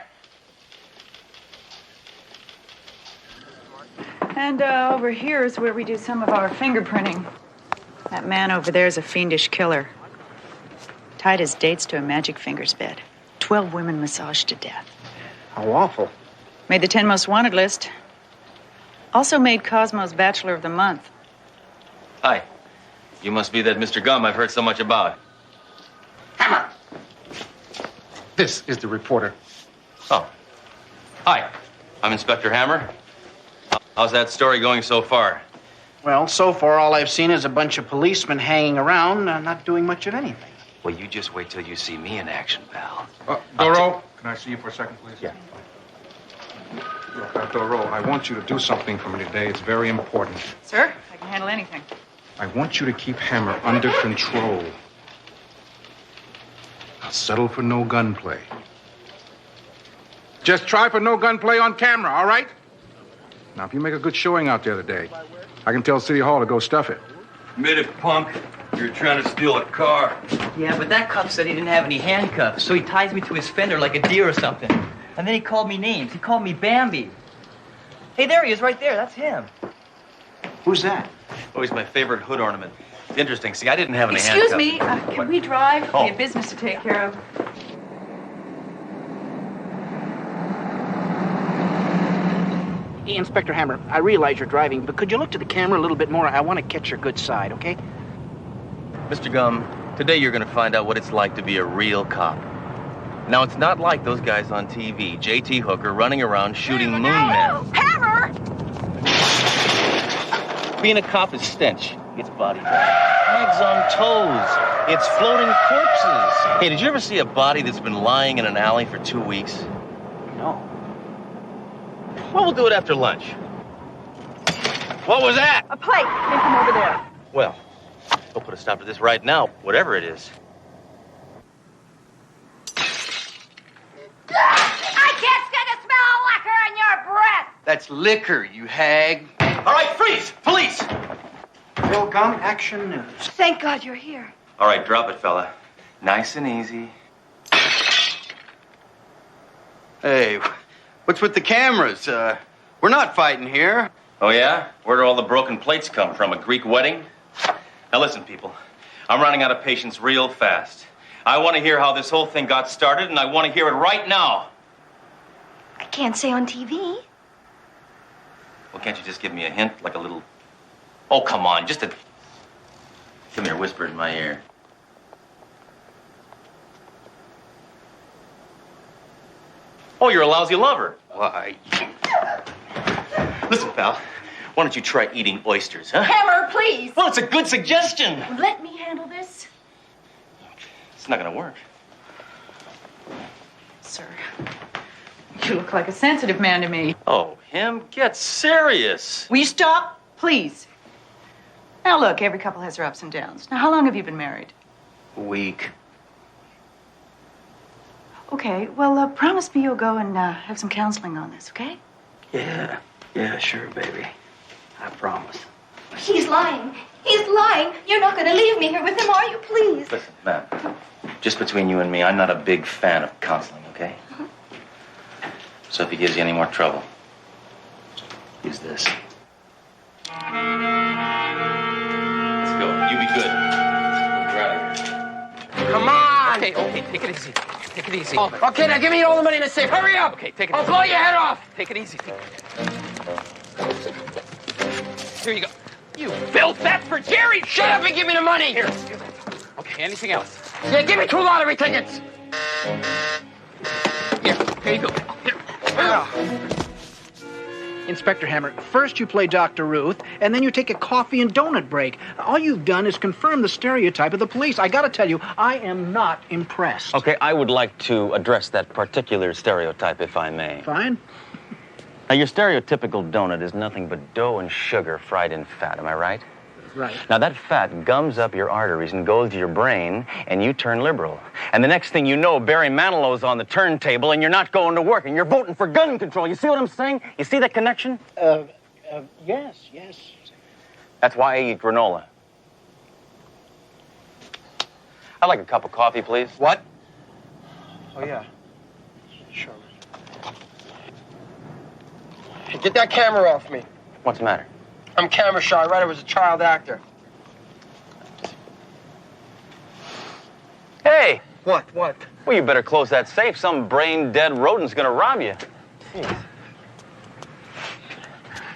And over here is where we do some of our fingerprinting. That man over there is a fiendish killer. Tied his dates to a magic fingers bed. 12 women massaged to death. How awful. Made the 10 most wanted list. Also made Cosmo's Bachelor of the Month. Hi. You must be that Mr. Gum I've heard so much about. Hammer! This is the reporter. Oh. Hi. I'm Inspector Hammer. How's that story going so far? Well, so far, all I've seen is a bunch of policemen hanging around, not doing much of anything. Well, you just wait till you see me in action, pal. Doro, can I see you for a second, please? Yeah. Look, Doro, I want you to do something for me today. It's very important. Sir, I can handle anything. I want you to keep Hammer under control. Now, settle for no gunplay. Just try for no gunplay on camera, all right? Now, if you make a good showing out there today, I can tell City Hall to go stuff it. Admit it, punk. You're trying to steal a car. Yeah, but that cop said he didn't have any handcuffs, so he ties me to his fender like a deer or something. And then he called me names. He called me Bambi. Hey, there he is, right there. That's him. Who's that? Oh, he's my favorite hood ornament. It's interesting. See, I didn't have any Excuse handcuffs. me, can we drive? Oh. We have business to take care of. Hey, Inspector Hammer, I realize you're driving, but could you look to the camera a little bit more? I want to catch your good side, okay? Mr. Gum, today you're going to find out what it's like to be a real cop. Now, it's not like those guys on TV, J.T. Hooker, running around shooting moon men. Hammer! Being a cop is stench. It's body bags on toes. It's floating corpses. Hey, did you ever see a body that's been lying in an alley for 2 weeks? No. Well, we'll do it after lunch. What was that? A plate. Came from over there. Well, we'll put a stop to this right now, whatever it is. I can't stand the smell of liquor in your breath! That's liquor, you hag. All right, freeze! Police! Phil Gum, Action News. Thank God you're here. All right, drop it, fella. Nice and easy. Hey, what's with the cameras? We're not fighting here. Oh, yeah? Where do all the broken plates come from? A Greek wedding? Now, listen, people. I'm running out of patience real fast. I want to hear how this whole thing got started, and I want to hear it right now. I can't say on TV. Well, can't you just give me a hint, like a little... Oh, come on, just a... Come here, whisper it in my ear. Oh, you're a lousy lover. Why? Listen, pal, why don't you try eating oysters, huh? Hammer, please! Well, it's a good suggestion. Let me handle this. It's not gonna work. Sir, you look like a sensitive man to me. Oh, him? Get serious. Will you stop, please? Now, look, every couple has their ups and downs. Now, how long have you been married? A week. Okay, well, promise me you'll go and have some counseling on this, okay? Yeah, sure, baby. I promise. He's lying. He's lying. You're not going to leave me here with him, are you? Please. Listen, ma'am, just between you and me, I'm not a big fan of counseling, okay? So if he gives you any more trouble, use this. Let's go. You be good. We're out of here. Come on! Okay, take it easy. Take it easy. Oh, okay, now give me all the money in the safe. Hurry up! Okay, take it I'll easy. blow your head off! Take it easy. Here you go. You built that for Jerry! Shut up and give me the money! Here. Okay, anything else? Yeah, give me 2 lottery tickets! Here you go. Here. Inspector Hammer, first you play Dr. Ruth, and then you take a coffee and donut break. All you've done is confirm the stereotype of the police. I gotta tell you, I am not impressed. Okay, I would like to address that particular stereotype, if I may. Fine. Now, your stereotypical donut is nothing but dough and sugar fried in fat, am I right? Right. Now, that fat gums up your arteries and goes to your brain, and you turn liberal. And the next thing you know, Barry Manilow's on the turntable, and you're not going to work, and you're voting for gun control. You see what I'm saying? You see that connection? Yes. That's why I eat granola. I'd like a cup of coffee, please. What? Oh, yeah. Sure. Hey, get that camera off me. What's the matter? I'm camera shy, right? I was a child actor. Hey! What? Well, you better close that safe. Some brain-dead rodent's gonna rob you.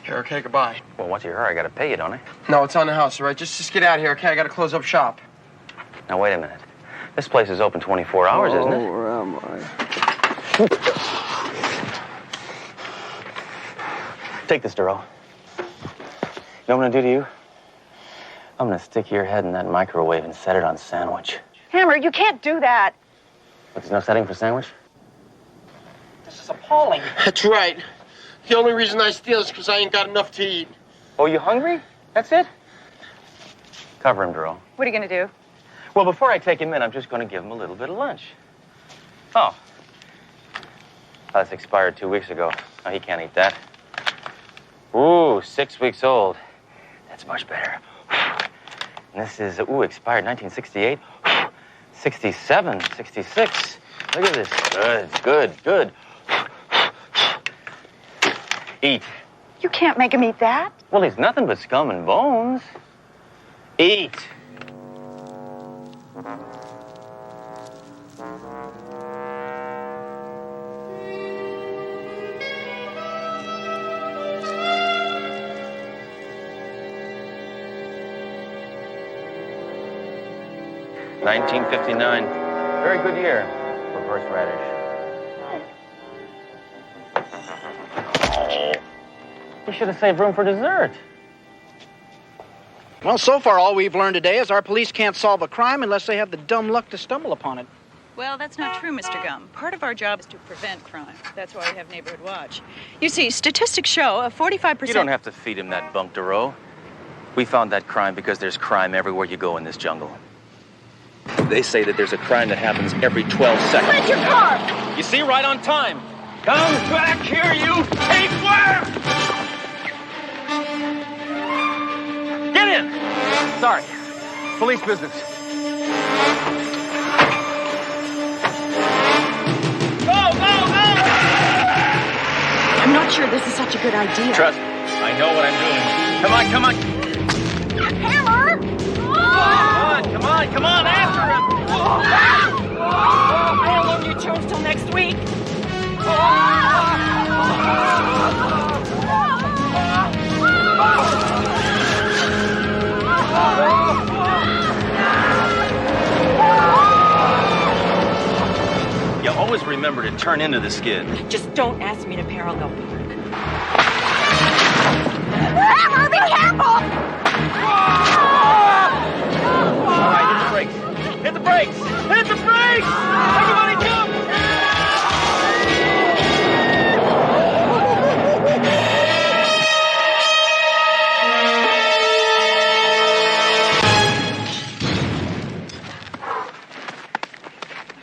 Here, okay, goodbye. Well, what's your hurry? I gotta pay you, don't I? No, it's on the house, all right? Just get out of here, okay? I gotta close up shop. Now, wait a minute. This place is open 24 hours, isn't it? Where am I? Take this, Duro. You know what I'm gonna do to you? I'm gonna stick your head in that microwave and set it on sandwich. Hammer, you can't do that. But there's no setting for sandwich? This is appalling. That's right. The only reason I steal is because I ain't got enough to eat. Oh, you hungry? That's it? Cover him, Duro. What are you going to do? Well, before I take him in, I'm just gonna give him a little bit of lunch. Oh. That's expired 2 weeks ago. No, he can't eat that. Ooh, 6 weeks old. That's much better. And this is, expired 1968. 67, 66. Look at this. Good. Eat. You can't make him eat that. Well, he's nothing but scum and bones. Eat. $1959. Very good year for horseradish. Oh. You should have saved room for dessert. Well, so far all we've learned today is our police can't solve a crime unless they have the dumb luck to stumble upon it. Well, that's not true, Mr. Gum. Part of our job is to prevent crime. That's why we have Neighborhood Watch. You see, statistics show a 45%... You don't have to feed him that bunk, Duro. We found that crime because there's crime everywhere you go in this jungle. They say that there's a crime that happens every 12 seconds. Where's your car? You see, right on time. Come back here, you tapeworm! Get in! Sorry. Police business. Go! I'm not sure this is such a good idea. Trust me. I know what I'm doing. Come on. Hammer! Come on, after him! I don't want you to choose till next week. You always remember to turn into the skid. Just don't ask me to parallel park. Hammer, be careful! All right, hit the brakes! Hit the brakes! Everybody jump!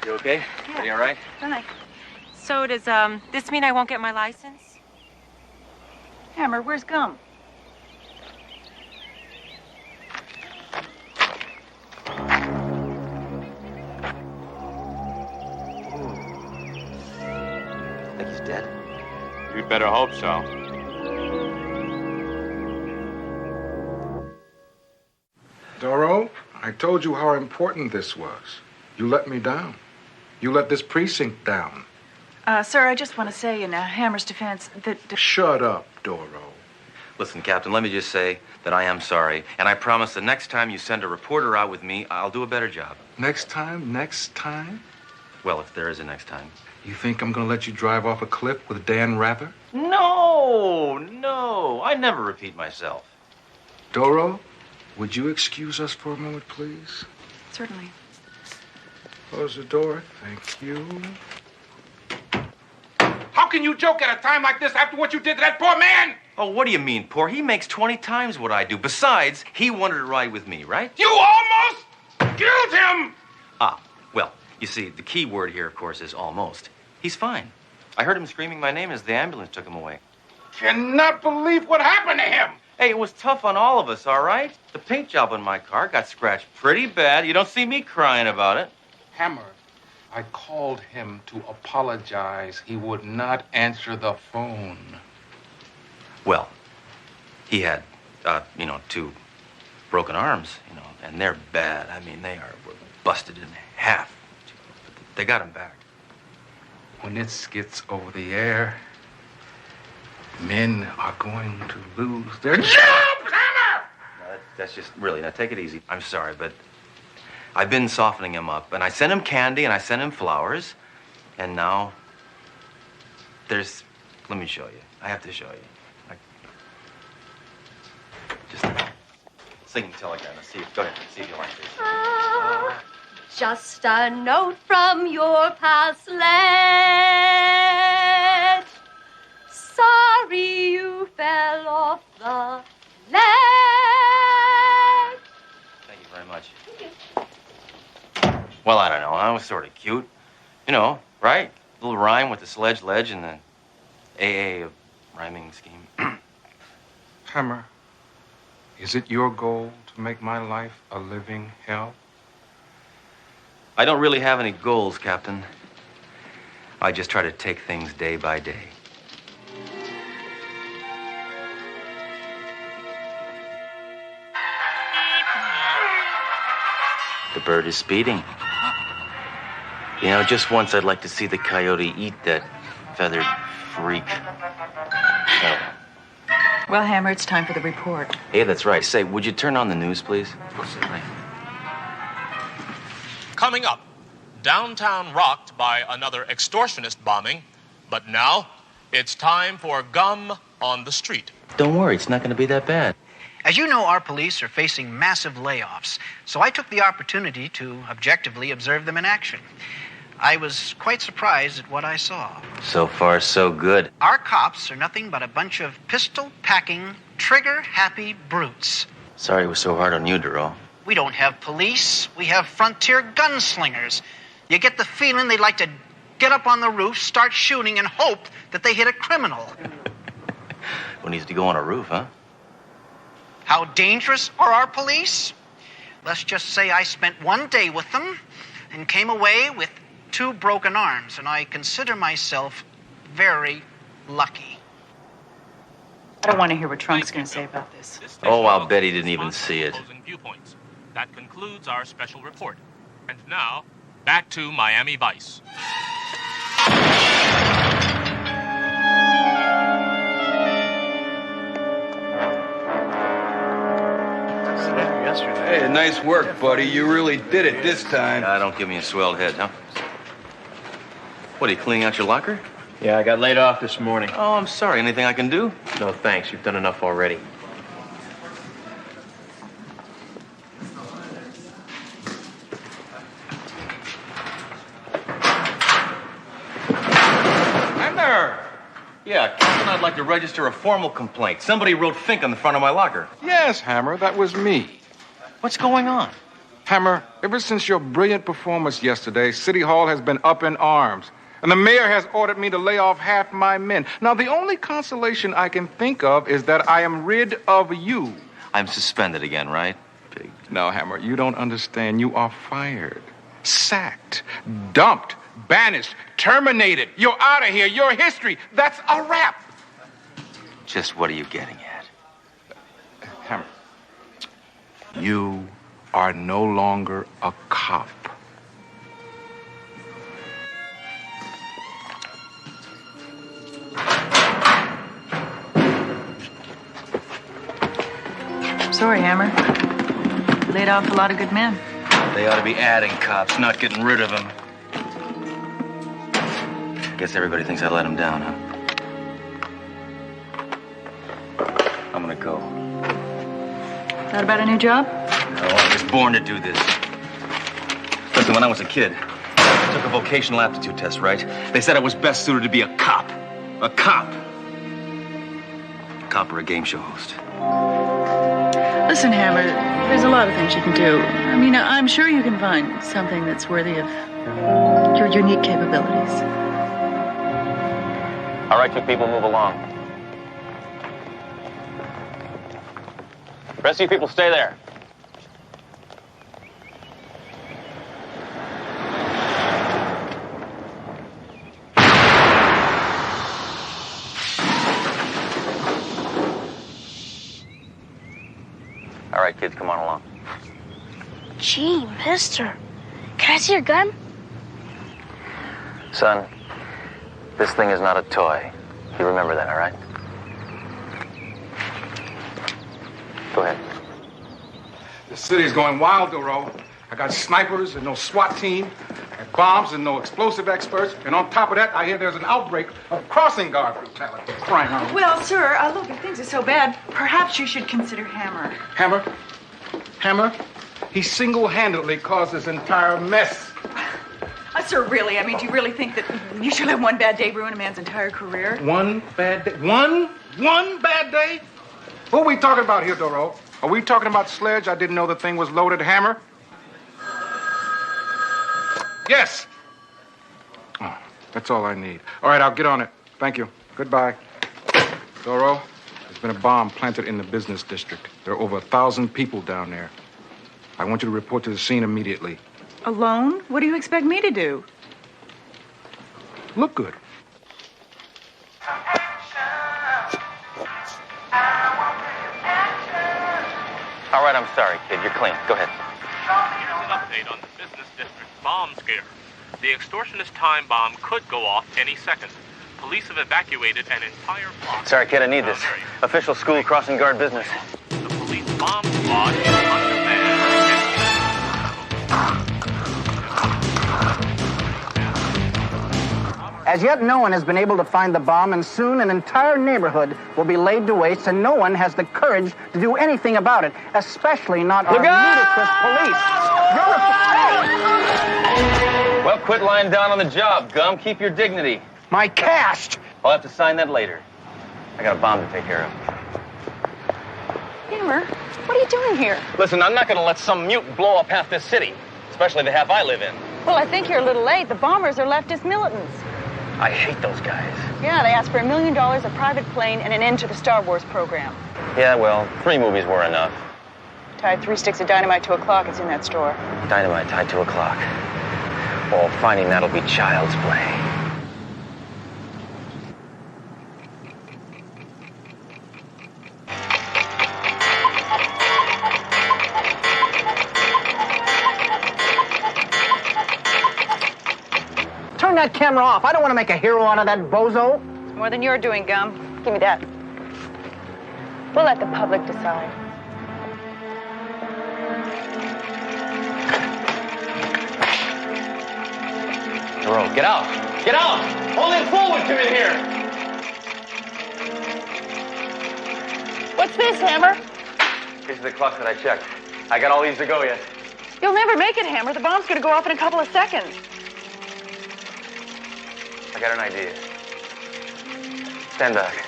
You okay? Are you all right? Don't I Hi. So does this mean I won't get my license? Hammer, where's Gum? Think he's dead? You'd better hope so. Doro, I told you how important this was. You let me down. You let this precinct down. Sir, I just want to say in Hammer's defense that... Shut up, Doro. Listen, Captain, let me just say that I am sorry, and I promise the next time you send a reporter out with me, I'll do a better job. Next time? Next time? Well, if there is a next time. You think I'm gonna let you drive off a cliff with Dan Rather? No, I never repeat myself. Doro, would you excuse us for a moment, please? Certainly. Close the door. Thank you. How can you joke at a time like this after what you did to that poor man? Oh, what do you mean, poor? He makes 20 times what I do. Besides, he wanted to ride with me, right? You almost killed him! Ah, well, you see, the key word here, of course, is almost. He's fine. I heard him screaming my name as the ambulance took him away. Cannot believe what happened to him. Hey, it was tough on all of us, all right? The paint job on my car got scratched pretty bad. You don't see me crying about it. Hammer, I called him to apologize. He would not answer the phone. Well, he had, 2 broken arms, and they're bad. I mean, were busted in half. They got him back. When it gets over the air, men are going to lose their jobs, Hammer! That's just, really, now take it easy. I'm sorry, but I've been softening him up, and I sent him candy, and I sent him flowers, and now let me show you. I have to show you. Just sing telegram. Go ahead, see if you like this. Just a note from your past Sledge. Sorry you fell off the ledge. Thank you very much. Well, I don't know. I was sort of cute. Right? Little rhyme with the Sledge, Ledge, and the AA of rhyming scheme. Hammer, is it your goal to make my life a living hell? I don't really have any goals, Captain. I just try to take things day by day. The bird is speeding. Just once I'd like to see the coyote eat that feathered freak. Oh. Well, Hammer, it's time for the report. Hey, that's right. Say, would you turn on the news, please? Certainly. Coming up, downtown rocked by another extortionist bombing, but now it's time for Gum on the Street. Don't worry, it's not going to be that bad. As you know, our police are facing massive layoffs, so I took the opportunity to objectively observe them in action. I was quite surprised at what I saw. So far, so good. Our cops are nothing but a bunch of pistol-packing, trigger-happy brutes. Sorry it was so hard on you, Duro. We don't have police. We have frontier gunslingers. You get the feeling they'd like to get up on the roof, start shooting, and hope that they hit a criminal. Who needs to go on a roof, huh? How dangerous are our police? Let's just say I spent one day with them and came away with 2 broken arms, and I consider myself very lucky. I don't want to hear what Trunk's going to say about this. Oh, I'll bet he didn't even see it. Viewpoints. That concludes our special report. And now, back to Miami Vice. Hey, nice work, buddy. You really did it this time. Don't give me a swelled head, huh? What, are you cleaning out your locker? Yeah, I got laid off this morning. Oh, I'm sorry. Anything I can do? No, thanks. You've done enough already. Hammer! Yeah, Captain, I'd like to register a formal complaint. Somebody wrote Fink on the front of my locker. Yes, Hammer, that was me. What's going on? Hammer, ever since your brilliant performance yesterday, City Hall has been up in arms. And the mayor has ordered me to lay off half my men. Now, the only consolation I can think of is that I am rid of you. I'm suspended again, right? Pig. No, Hammer, you don't understand. You are fired, sacked, dumped, banished, terminated. You're out of here. You're history. That's a wrap. Just what are you getting at? Hammer, you are no longer a cop. Sorry, Hammer. Laid off a lot of good men. They ought to be adding cops, not getting rid of them. Guess everybody thinks I let them down, huh? I'm gonna go. Thought about a new job? No, I was born to do this. Listen, when I was a kid, I took a vocational aptitude test, right? They said I was best suited to be a cop. A cop. A cop or a game show host. Listen, Hammer, there's a lot of things you can do. I mean, I'm sure you can find something that's worthy of your unique capabilities. All right, you people, move along. Rest of you people, stay there. All right, kids, come on along. Gee, mister. Can I see your gun? Son, this thing is not a toy. You remember that, all right? Go ahead. The city's going wild, Doro. I got snipers and no SWAT team, and bombs and no explosive experts. And on top of that, I hear there's an outbreak of crossing guard brutality. Crying out. Well, sir, look, if things are so bad, perhaps you should consider Hammer. Hammer? Hammer? He single-handedly caused this entire mess. Sir, really? I mean, do you really think that you should let one bad day ruin a man's entire career? One bad day? One bad day? Who are we talking about here, Doro? Are we talking about Sledge? I didn't know the thing was loaded. Hammer? Yes. Oh, that's all I need. All right, I'll get on it. Thank you. Goodbye. Doro, there's been a bomb planted in the business district. There are over 1,000 people down there. I want you to report to the scene immediately. Alone? What do you expect me to do? Look good. All right, I'm sorry, kid. You're clean. Go ahead. Here's an update on the business district bomb scare. The extortionist time bomb could go off any second. Police have evacuated an entire block. Sorry, kid, I need this. Official school crossing guard business. The police bomb squad is under man. As yet, no one has been able to find the bomb, and soon an entire neighborhood will be laid to waste, and no one has the courage to do anything about it, especially not our ludicrous police. Well, quit lying down on the job, Gum. Keep your dignity. My cast! I'll have to sign that later. I got a bomb to take care of. Hammer, what are you doing here? Listen, I'm not going to let some mutant blow up half this city, especially the half I live in. Well, I think you're a little late. The bombers are leftist militants. I hate those guys. Yeah, they asked for $1 million, a private plane, and an end to the Star Wars program. Yeah, well, 3 movies were enough. Tied 3 sticks of dynamite to a clock. It's in that store. Dynamite tied to a clock. Oh, finding that'll be child's play. Turn that camera off. I don't want to make a hero out of that bozo. It's more than you're doing, Gum. Give me that. We'll let the public decide. Jerome, get out! Get out! Only a fool would come in here! What's this, Hammer? These are the clocks that I checked. I got all these to go yet. You'll never make it, Hammer. The bomb's gonna go off in a couple of seconds. I got an idea. Stand back.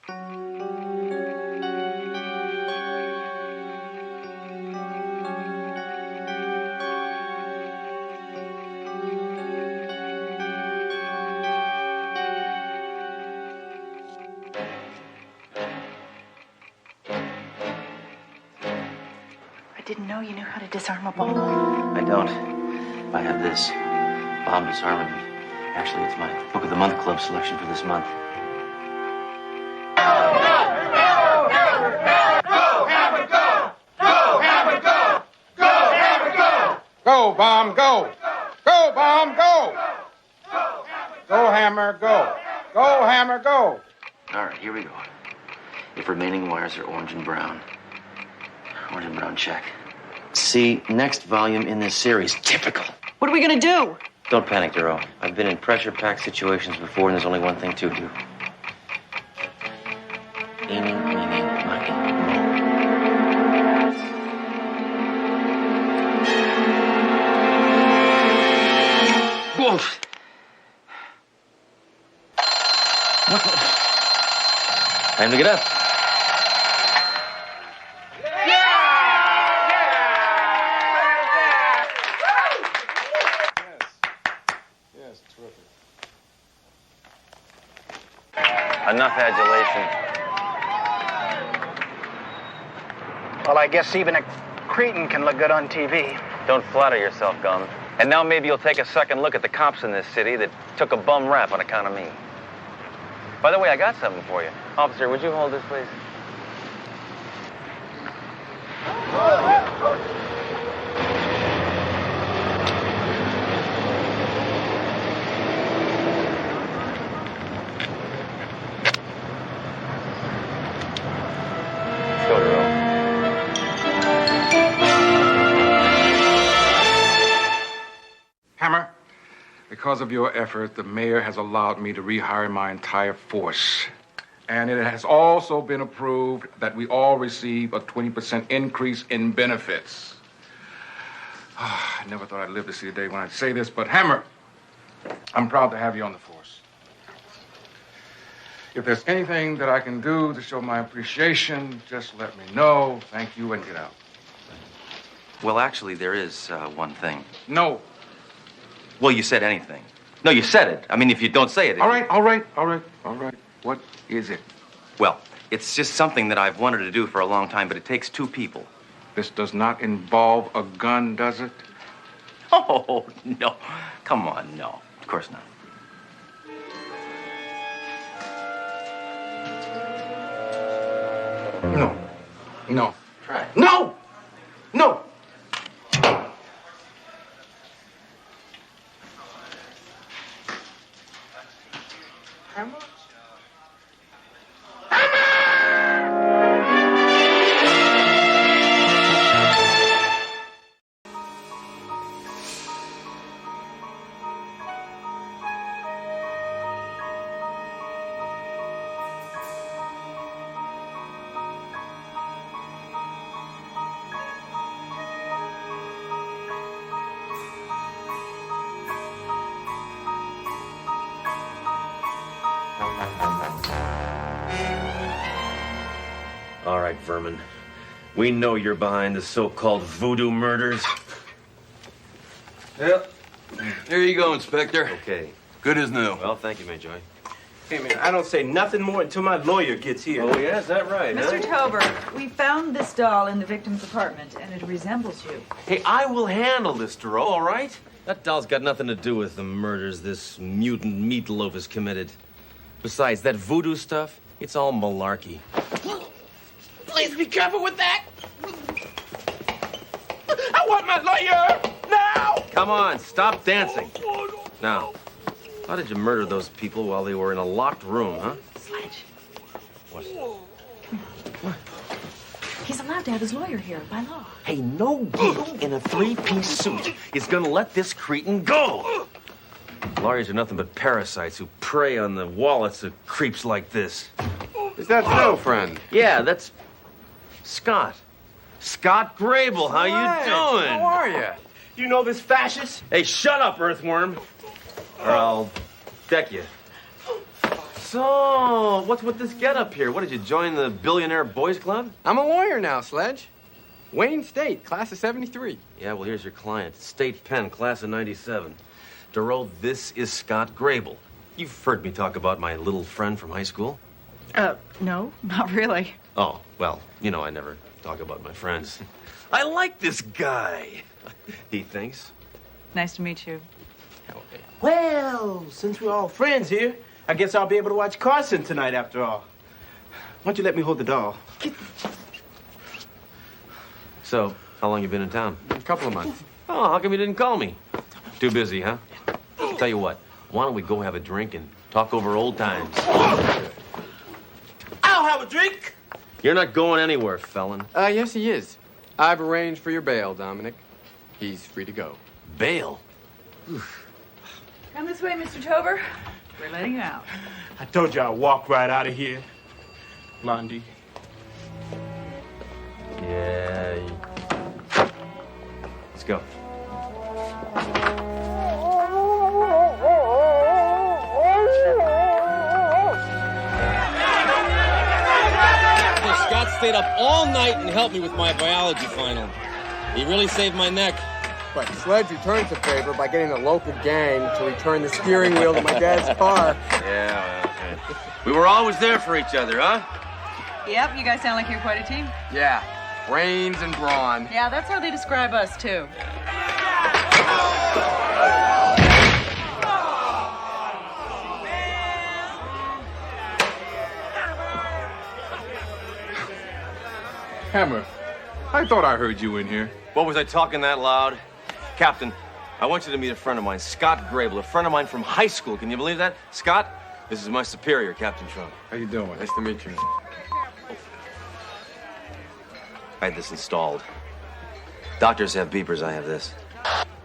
I didn't know you knew how to disarm a bomb. I don't. I have this. Bomb disarmament. Actually, it's my Book of the Month Club selection for this month. Go, Bomb, go! Go, Bomb, go! Go, Hammer, go! Go, Hammer, go! All right, here we go. If remaining wires are orange and brown. Orange and brown check. See, next volume in this series. Typical. What are we gonna do? Don't panic, Duro. I've been in pressure-packed situations before, and there's only one thing to do. Eeny, meeny, miny, mo. Woof! Time to get up. Yes, terrific. Enough adulation. Well, I guess even a cretin can look good on TV. Don't flatter yourself, Gum. And now maybe you'll take a second look at the cops in this city that took a bum rap on account of me. By the way, I got something for you. Officer, would you hold this, please? Let's go, Duro. Hammer, because of your effort, the mayor has allowed me to rehire my entire force. And it has also been approved that we all receive a 20% increase in benefits. I never thought I'd live to see the day when I'd say this, but Hammer, I'm proud to have you on the force. If there's anything that I can do to show my appreciation, just let me know. Thank you, and get out. Well, actually, there is one thing. No. Well, you said anything. No, you said it. I mean, if you don't say it... All right. What is it? Well, it's just something that I've wanted to do for a long time, but it takes two people. This does not involve a gun, does it? Oh, no. Come on, no. Of course not. No. Try it. No! All right, Vermin. We know you're behind the so-called voodoo murders. Yep. Here you go, Inspector. Okay. Good as new. Well, thank you, Mayjoy. Hey, man, I don't say nothing more until my lawyer gets here. Oh, yeah? Is that right, Mr. Tober, we found this doll in the victim's apartment, and it resembles you. Hey, I will handle this, Duro, all right? That doll's got nothing to do with the murders this mutant meatloaf has committed. Besides, that voodoo stuff, it's all malarkey. Please be careful with that. I want my lawyer now. Come on, stop dancing. Now, how did you murder those people while they were in a locked room, huh? Sledge. What? He's allowed to have his lawyer here by law. Hey, no geek in a three-piece suit is gonna let this cretin go. Lawyers are nothing but parasites who prey on the wallets of creeps like this. Is that so, friend? Yeah, that's Scott. Scott Grable, how you doing? How are you? You know this fascist? Hey, shut up, Earthworm, or I'll deck you. So, what's with this getup here? What, did you join the Billionaire Boys Club? I'm a lawyer now, Sledge. Wayne State, class of 73. Yeah, well, here's your client. State Penn, class of 97. Duro, this is Scott Grable. You've heard me talk about my little friend from high school? No, not really. Oh, well, you know I never talk about my friends. I like this guy, he thinks. Nice to meet you. Well, since we're all friends here, I guess I'll be able to watch Carson tonight after all. Why don't you let me hold the doll? So, how long you been in town? A couple of months. Oh, how come you didn't call me? Too busy, huh? Tell you what, why don't we go have a drink and talk over old times? I'll have a drink. You're not going anywhere, felon. Yes, he is. I've arranged for your bail, Dominic. He's free to go. Bail? Come this way, Mr. Tover. We're letting you out. I told you I'd walk right out of here, Blondie. Yeah. Let's go. Scott stayed up all night and helped me with my biology final. He really saved my neck. But Sledge returns the favor by getting the local gang to return the steering wheel to my dad's car. Yeah, well, we were always there for each other, huh? Yep, you guys sound like you're quite a team. Yeah, brains and brawn. Yeah, that's how they describe us, too. Hammer, I thought I heard you in here. What, was I talking that loud? Captain, I want you to meet a friend of mine, Scott Grable, a friend of mine from high school. Can you believe that? Scott, this is my superior, Captain Trump. How you doing? Nice to meet you. I had this installed. Doctors have beepers, I have this.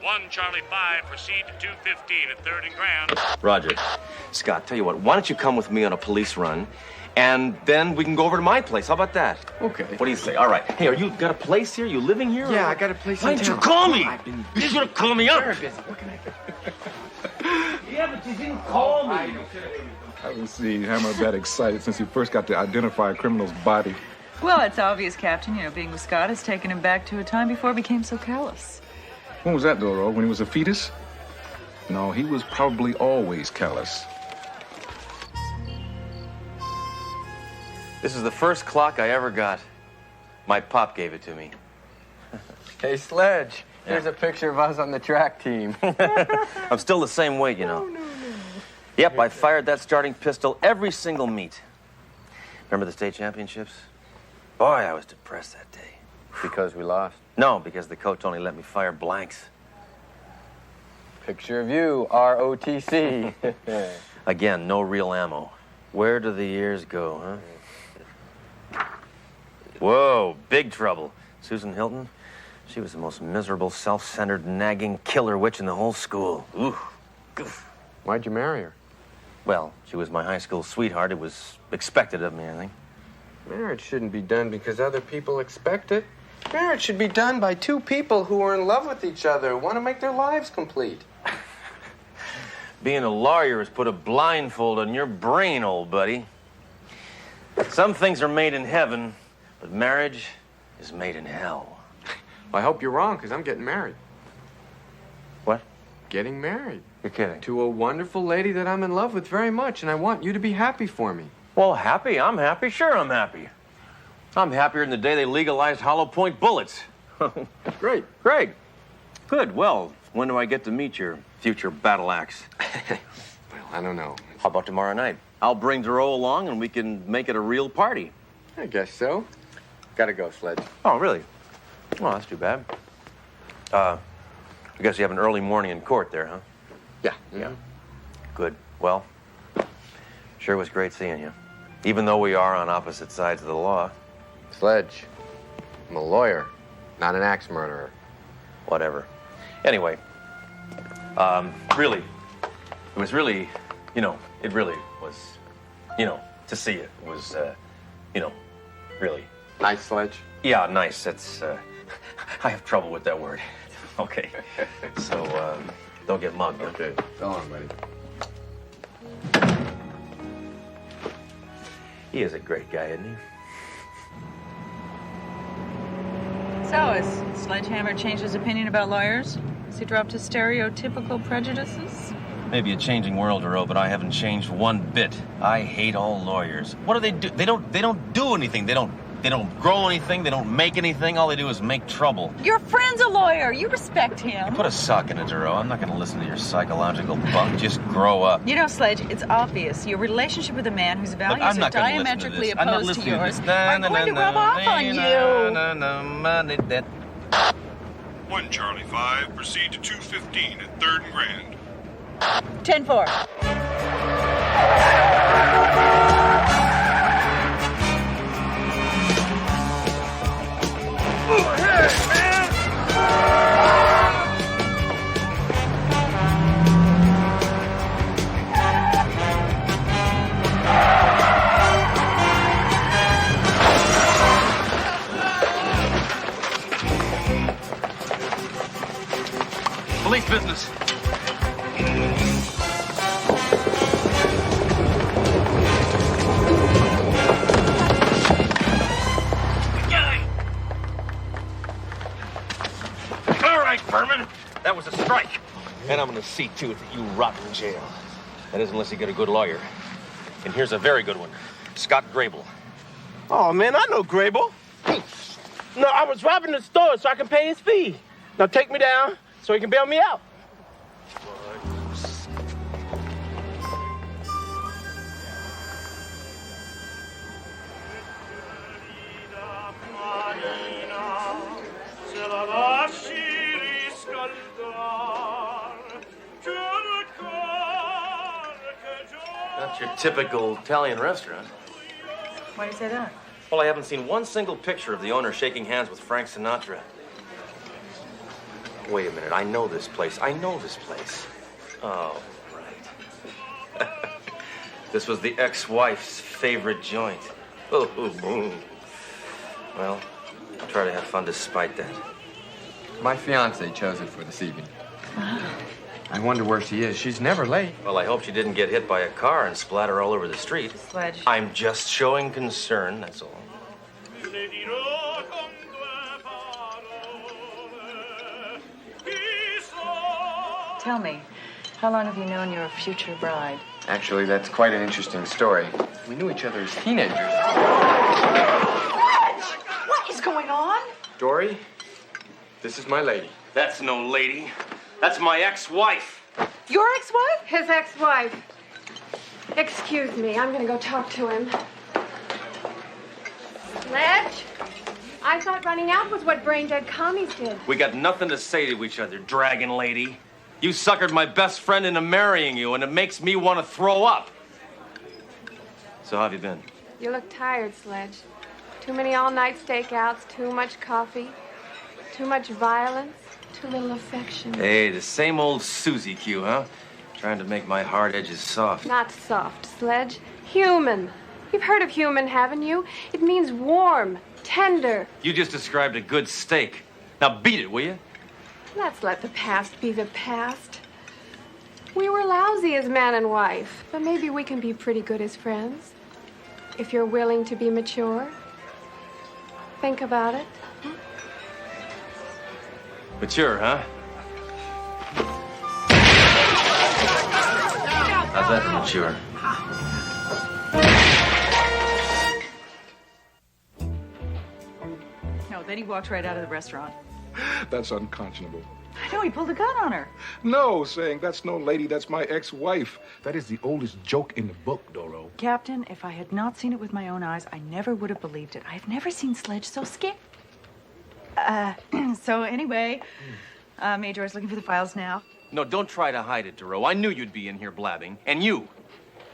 1 Charlie 5, proceed to 215 at 3rd and Grand. Roger. Scott, tell you what, why don't you come with me on a police run, and then we can go over to my place. How about that? Okay. What do you say? All right. Hey, are you got a place here? You living here? Yeah, I got a place Why in didn't you town. call me? I've been You should have called me up. very busy. What can I do? Yeah, but you didn't call me. I haven't seen Hammer that excited since he first got to identify a criminal's body. Well, it's obvious, Captain. You know, being with Scott has taken him back to a time before he became so callous. When was that, Doro? When he was a fetus? No, he was probably always callous. This is the first clock I ever got. My pop gave it to me. Hey, Sledge, here's a picture of us on the track team. I'm still the same weight, you know. Yep, I fired that starting pistol every single meet. Remember the state championships? Boy, I was depressed that day. Because we lost. No, because the coach only let me fire blanks. Picture of you, ROTC. Again, no real ammo. Where do the years go, huh? Whoa, big trouble. Susan Hilton, she was the most miserable, self-centered, nagging killer witch in the whole school. Ooh. Goof. Why'd you marry her? Well, she was my high school sweetheart. It was expected of me, I think. Marriage shouldn't be done because other people expect it. Marriage should be done by two people who are in love with each other, want to make their lives complete. Being a lawyer has put a blindfold on your brain, old buddy. Some things are made in heaven, but marriage is made in hell. Well, I hope you're wrong, because I'm getting married. What? Getting married. You're kidding. To a wonderful lady that I'm in love with very much, and I want you to be happy for me. Well, happy? I'm happy. Sure, I'm happy. I'm happier than the day they legalized hollow point bullets. Great. Great. Good. Well, when do I get to meet your future battle axe? Well, I don't know. How about tomorrow night? I'll bring Duro along and we can make it a real party. I guess so. Gotta go, Sledge. Oh, really? Well, that's too bad. I guess you have an early morning in court there, huh? Yeah. Yeah. Good. Well, sure was great seeing you. Even though we are on opposite sides of the law. Sledge, I'm a lawyer, not an axe murderer. Whatever. Anyway, really, it was really, it really was, to see it was, really. Nice, Sledge? Yeah, nice. That's, I have trouble with that word. Okay. So, don't get mugged. Okay. So long, buddy. He is a great guy, isn't he? So, has Sledgehammer changed his opinion about lawyers? Has he dropped his stereotypical prejudices? Maybe a changing world, Earl, but I haven't changed one bit. I hate all lawyers. What do? They don't do anything. They don't grow anything. They don't make anything. All they do is make trouble. Your friend's a lawyer. You respect him. Put a sock in it, Earl. I'm not going to listen to your psychological bunk. Just grow up. You know, Sledge, it's obvious. Your relationship with a man whose values are diametrically opposed to yours are going to rub off on you. 1 Charlie 5, proceed to 215 at 3rd and Grand. 10-4. Police business. All right, Furman. That was a strike. And I'm going to see to it that you rot in jail. That is, unless you get a good lawyer. And here's a very good one. Scott Grable. Oh, man, I know Grable. No, I was robbing the store so I can pay his fee. Now take me down so he can bail me out. That's your typical Italian restaurant. Why do you say that? Well, I haven't seen one single picture of the owner shaking hands with Frank Sinatra. Wait a minute. I know this place. Oh, right. This was the ex-wife's favorite joint. Oh, boom. Well, I'll try to have fun despite that. My fiancée chose it for this evening. I wonder where she is. She's never late. Well, I hope she didn't get hit by a car and splatter all over the street. Sledge. I'm just showing concern, that's all. Tell me, how long have you known your future bride? Actually, that's quite an interesting story. We knew each other as teenagers. What is going on? Dory, this is my lady. That's no lady. That's my ex-wife. Your ex-wife? His ex-wife. Excuse me, I'm gonna go talk to him. Sledge? I thought running out was what brain-dead commies did. We got nothing to say to each other, dragon lady. You suckered my best friend into marrying you, and it makes me want to throw up. So how have you been? You look tired, Sledge. Too many all-night stakeouts, too much coffee, too much violence, too little affection. Hey, the same old Susie Q, huh? Trying to make my hard edges soft. Not soft, Sledge. Human. You've heard of human, haven't you? It means warm, tender. You just described a good steak. Now beat it, will you? Let's let the past be the past. We were lousy as man and wife, but maybe we can be pretty good as friends. If you're willing to be mature. Think about it. Mature, huh? How's that for mature? No, then he walked right out of the restaurant. That's unconscionable. I know, he pulled a gun on her. No, saying that's no lady, that's my ex-wife. That is the oldest joke in the book, Doro. Captain, if I had not seen it with my own eyes, I never would have believed it. I've never seen Sledge so scared. So anyway, Major is looking for the files now. No, don't try to hide it, Duro. I knew you'd be in here blabbing. And you.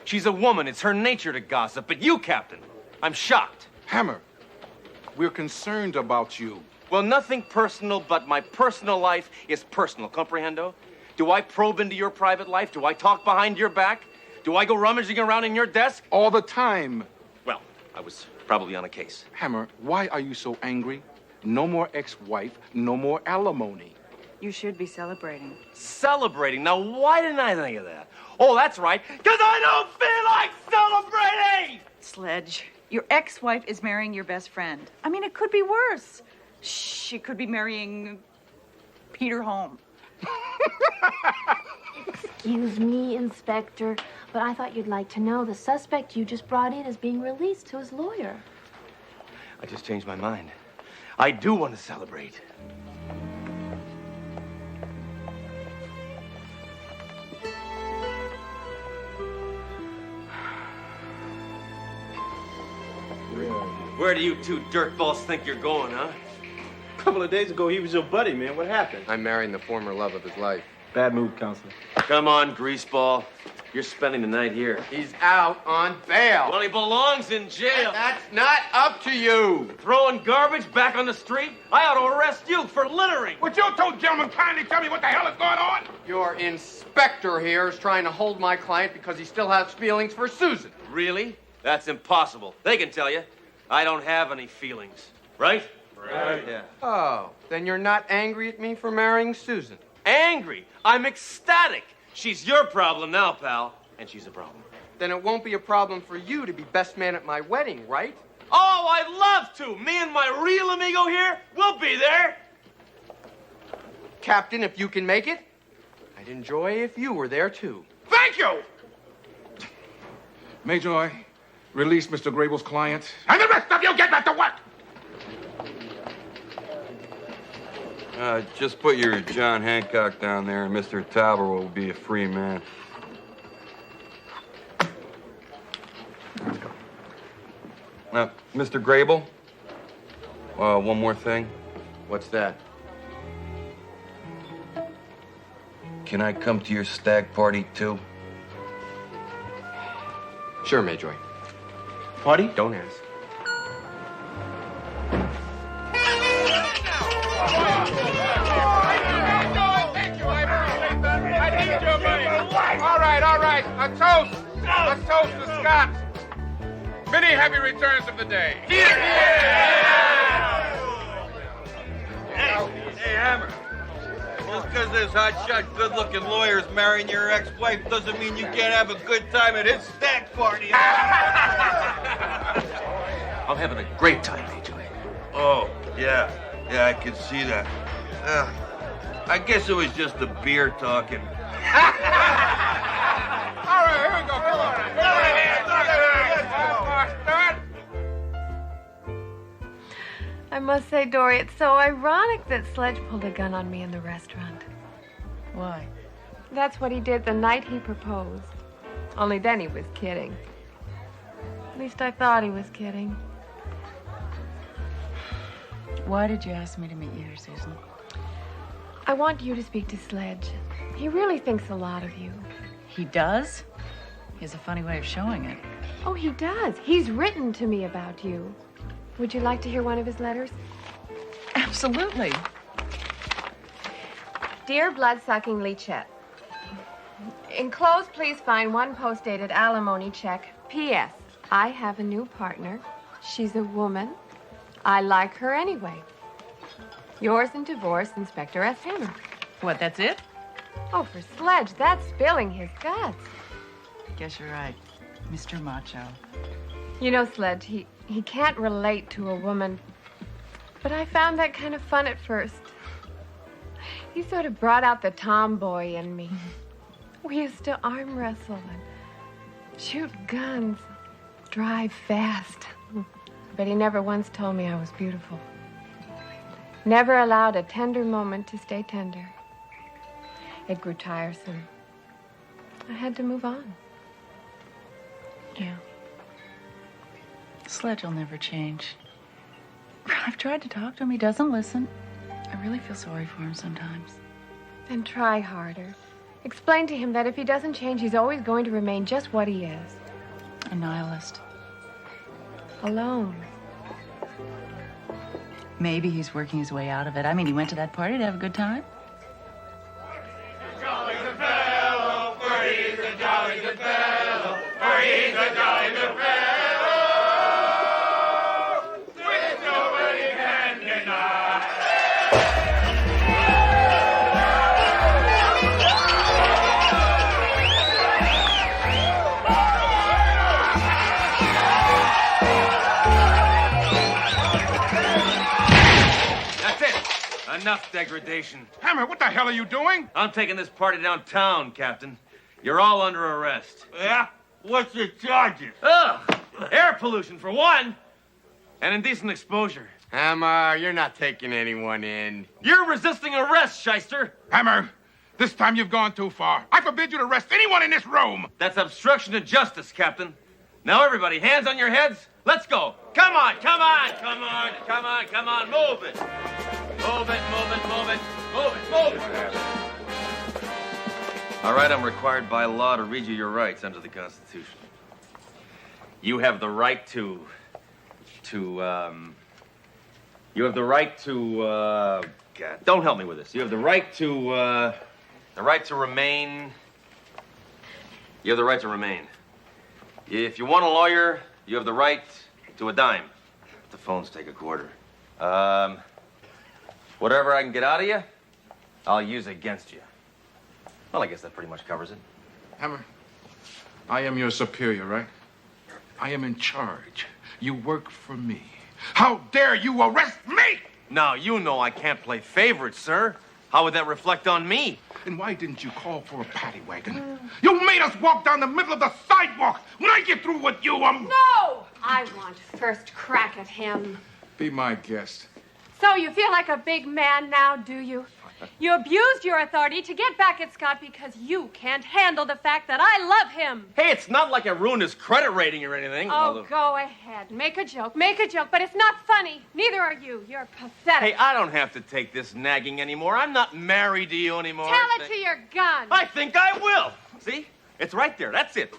She's a woman. It's her nature to gossip. But you, Captain, I'm shocked. Hammer, we're concerned about you. Well, nothing personal, but my personal life is personal. Comprehendo? Do I probe into your private life? Do I talk behind your back? Do I go rummaging around in your desk? All the time. Well, I was probably on a case. Hammer, why are you so angry? No more ex-wife, no more alimony. You should be celebrating. Celebrating? Now, why didn't I think of that? Oh, that's right, because I don't feel like celebrating! Sledge, your ex-wife is marrying your best friend. I mean, it could be worse. She could be marrying Peter Holm. Excuse me, Inspector, but I thought you'd like to know the suspect you just brought in is being released to his lawyer. I just changed my mind. I do want to celebrate. Where do you two dirtballs think you're going, huh? A couple of days ago, he was your buddy, man. What happened? I'm marrying the former love of his life. Bad move, Counselor. Come on, greaseball. You're spending the night here. He's out on bail. Well, he belongs in jail. That's not up to you. Throwing garbage back on the street? I ought to arrest you for littering. Would you two gentlemen kindly tell me what the hell is going on? Your inspector here is trying to hold my client because he still has feelings for Susan. Really? That's impossible. They can tell you. I don't have any feelings. Right? Right. Yeah. Oh, then you're not angry at me for marrying Susan? Angry? I'm ecstatic. She's your problem now, pal. And she's a problem. Then it won't be a problem for you to be best man at my wedding, right? Oh, I'd love to. Me and my real amigo here, we'll be there. Captain, if you can make it, I'd enjoy if you were there, too. Thank you! Major, release Mr. Grable's client. And the rest of you get back to work! Just put your John Hancock down there, and Mr. Tauber will be a free man. Now, Mr. Grable, one more thing. What's that? Can I come to your stag party, too? Sure, Major. Party? Don't ask. All right. A toast to Scott. Many happy returns of the day. Hey, Hammer. Just because this hotshot, good-looking lawyer's marrying your ex-wife doesn't mean you can't have a good time at his stag party. I'm having a great time, AJ. Oh, yeah, I can see that. I guess it was just the beer talking. All right, here we go. Come on. I must say, Dory, it's so ironic that Sledge pulled a gun on me in the restaurant. Why? That's what he did the night he proposed. Only then he was kidding. At least I thought he was kidding. Why did you ask me to meet you here, Susan? I want you to speak to Sledge. He really thinks a lot of you. He does? He has a funny way of showing it. Oh, he does. He's written to me about you. Would you like to hear one of his letters? Absolutely. Dear blood-sucking Leachette, enclosed, please find one post-dated alimony check. P.S. I have a new partner. She's a woman. I like her anyway. Yours in divorce, Inspector S. Hammer. What, that's it? Oh, for Sledge, that's spilling his guts. Guess you're right. Mr. Macho. You know, Sledge, he can't relate to a woman. But I found that kind of fun at first. He sort of brought out the tomboy in me. We used to arm wrestle and shoot guns, drive fast. But he never once told me I was beautiful. Never allowed a tender moment to stay tender. It grew tiresome. I had to move on. Yeah. Sledge will never change. I've tried to talk to him. He doesn't listen. I really feel sorry for him sometimes. Then try harder. Explain to him that if he doesn't change, he's always going to remain just what he is. A nihilist. Alone. Maybe he's working his way out of it. I mean, he went to that party to have a good time. Enough degradation. Hammer, what the hell are you doing? I'm taking this party downtown, Captain. You're all under arrest. Yeah? What's the charges? Ugh! Air pollution, for one, and indecent exposure. Hammer, you're not taking anyone in. You're resisting arrest, shyster. Hammer, this time you've gone too far. I forbid you to arrest anyone in this room. That's obstruction of justice, Captain. Now, everybody, hands on your heads. Let's go. Come on, come on, come on, come on, come on. Move it. Move it, move it, move it. Move it, move it. All right, I'm required by law to read you your rights under the Constitution. You have the right to God, don't help me with this. You have the right to remain. You have the right to remain. If you want a lawyer, you have the right to a dime. The phones take a quarter. Whatever I can get out of you, I'll use against you. Well, I guess that pretty much covers it. Hammer, I am your superior, right? I am in charge. You work for me. How dare you arrest me? Now, you know I can't play favorites, sir. How would that reflect on me? And why didn't you call for a paddy wagon? You made us walk down the middle of the sidewalk. When I get through with you, No! I want first crack at him. Be my guest. So you feel like a big man now, do you? You abused your authority to get back at Scott because you can't handle the fact that I love him. Hey, it's not like I ruined his credit rating or anything. Oh, go ahead. Make a joke, but it's not funny. Neither are you. You're pathetic. Hey, I don't have to take this nagging anymore. I'm not married to you anymore. Tell it to your gun. I think I will. See? It's right there. That's it.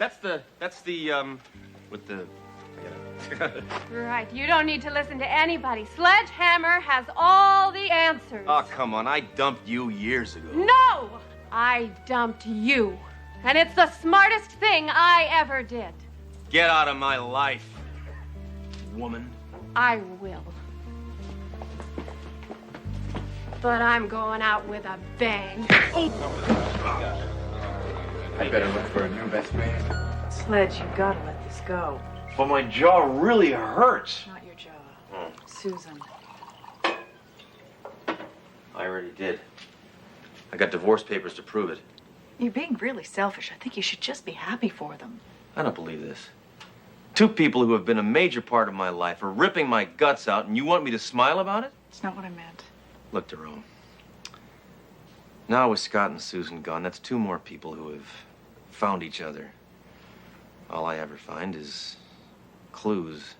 With the... Right. You don't need to listen to anybody. Sledgehammer has all the answers. Oh, come on. I dumped you years ago. No! I dumped you. And it's the smartest thing I ever did. Get out of my life, woman. I will. But I'm going out with a bang. I better look for a new best man. Sledge, you gotta let this go. But my jaw really hurts. Not your jaw. Susan. I already did. I got divorce papers to prove it. You're being really selfish. I think you should just be happy for them. I don't believe this. Two people who have been a major part of my life are ripping my guts out, and you want me to smile about it? It's not what I meant. Look, Jerome. Now with Scott and Susan gone, that's two more people who have found each other. All I ever find is clues.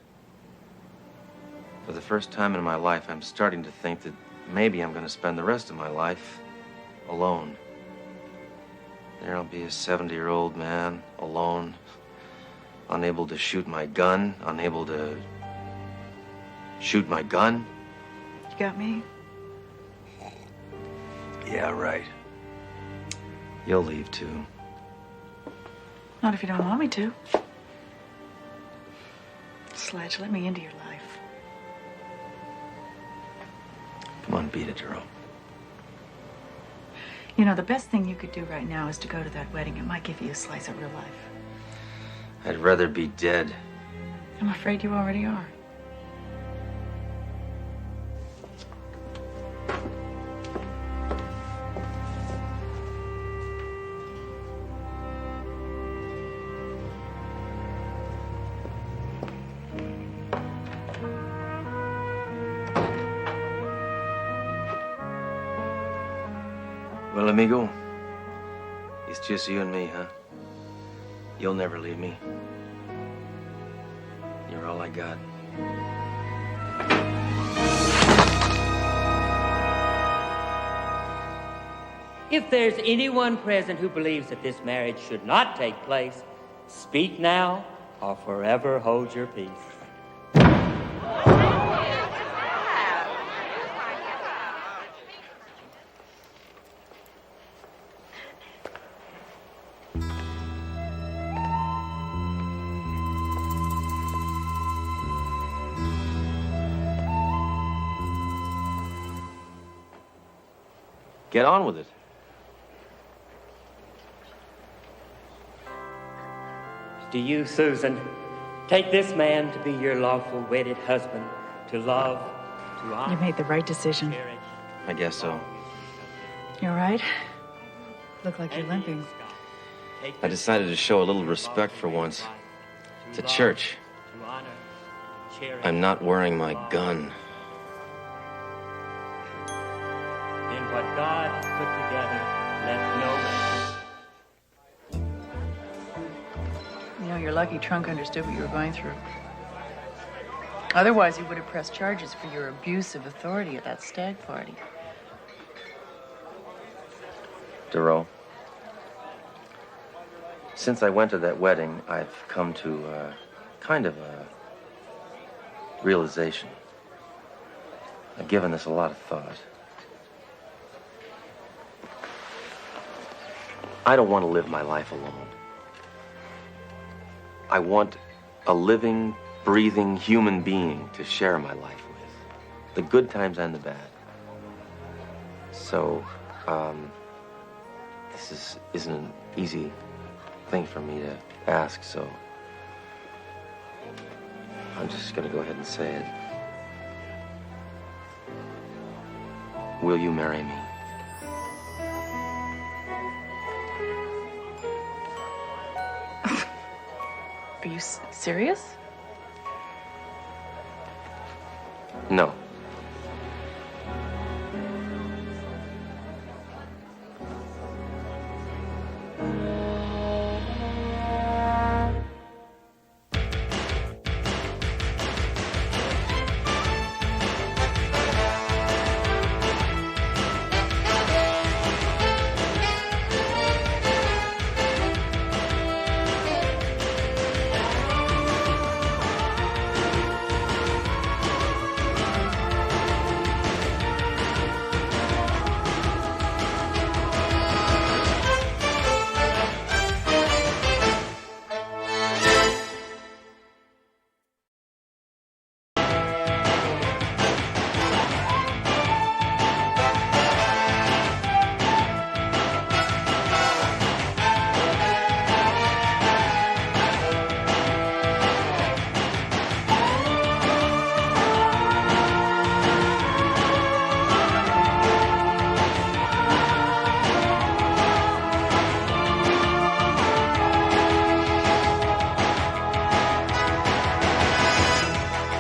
For the first time in my life, I'm starting to think that maybe I'm going to spend the rest of my life alone. There I'll be a 70-year-old man, alone, unable to shoot my gun, unable to shoot my gun. You got me? Yeah, right. You'll leave, too. Not if you don't want me to. Sledge, let me into your life. Come on, beat it, Jerome. You know, the best thing you could do right now is to go to that wedding. It might give you a slice of real life. I'd rather be dead. I'm afraid you already are. Well, amigo, it's just you and me, huh? You'll never leave me. You're all I got. If there's anyone present who believes that this marriage should not take place, speak now or forever hold your peace. Get on with it. Do you, Susan, take this man to be your lawful wedded husband, to love, to honor? You made the right decision. I guess so. You all right? Look like you're limping. I decided to show a little respect for once. To church. I'm not wearing my gun. In what God has put together, let no man. You know, your lucky trunk understood what you were going through. Otherwise, he would have pressed charges for your abuse of authority at that stag party. Duro, since I went to that wedding, I've come to kind of a realization. I've given this a lot of thought. I don't want to live my life alone. I want a living, breathing human being to share my life with. The good times and the bad. So, this isn't an easy thing for me to ask, so I'm just gonna go ahead and say it. Will you marry me? Are you serious? No.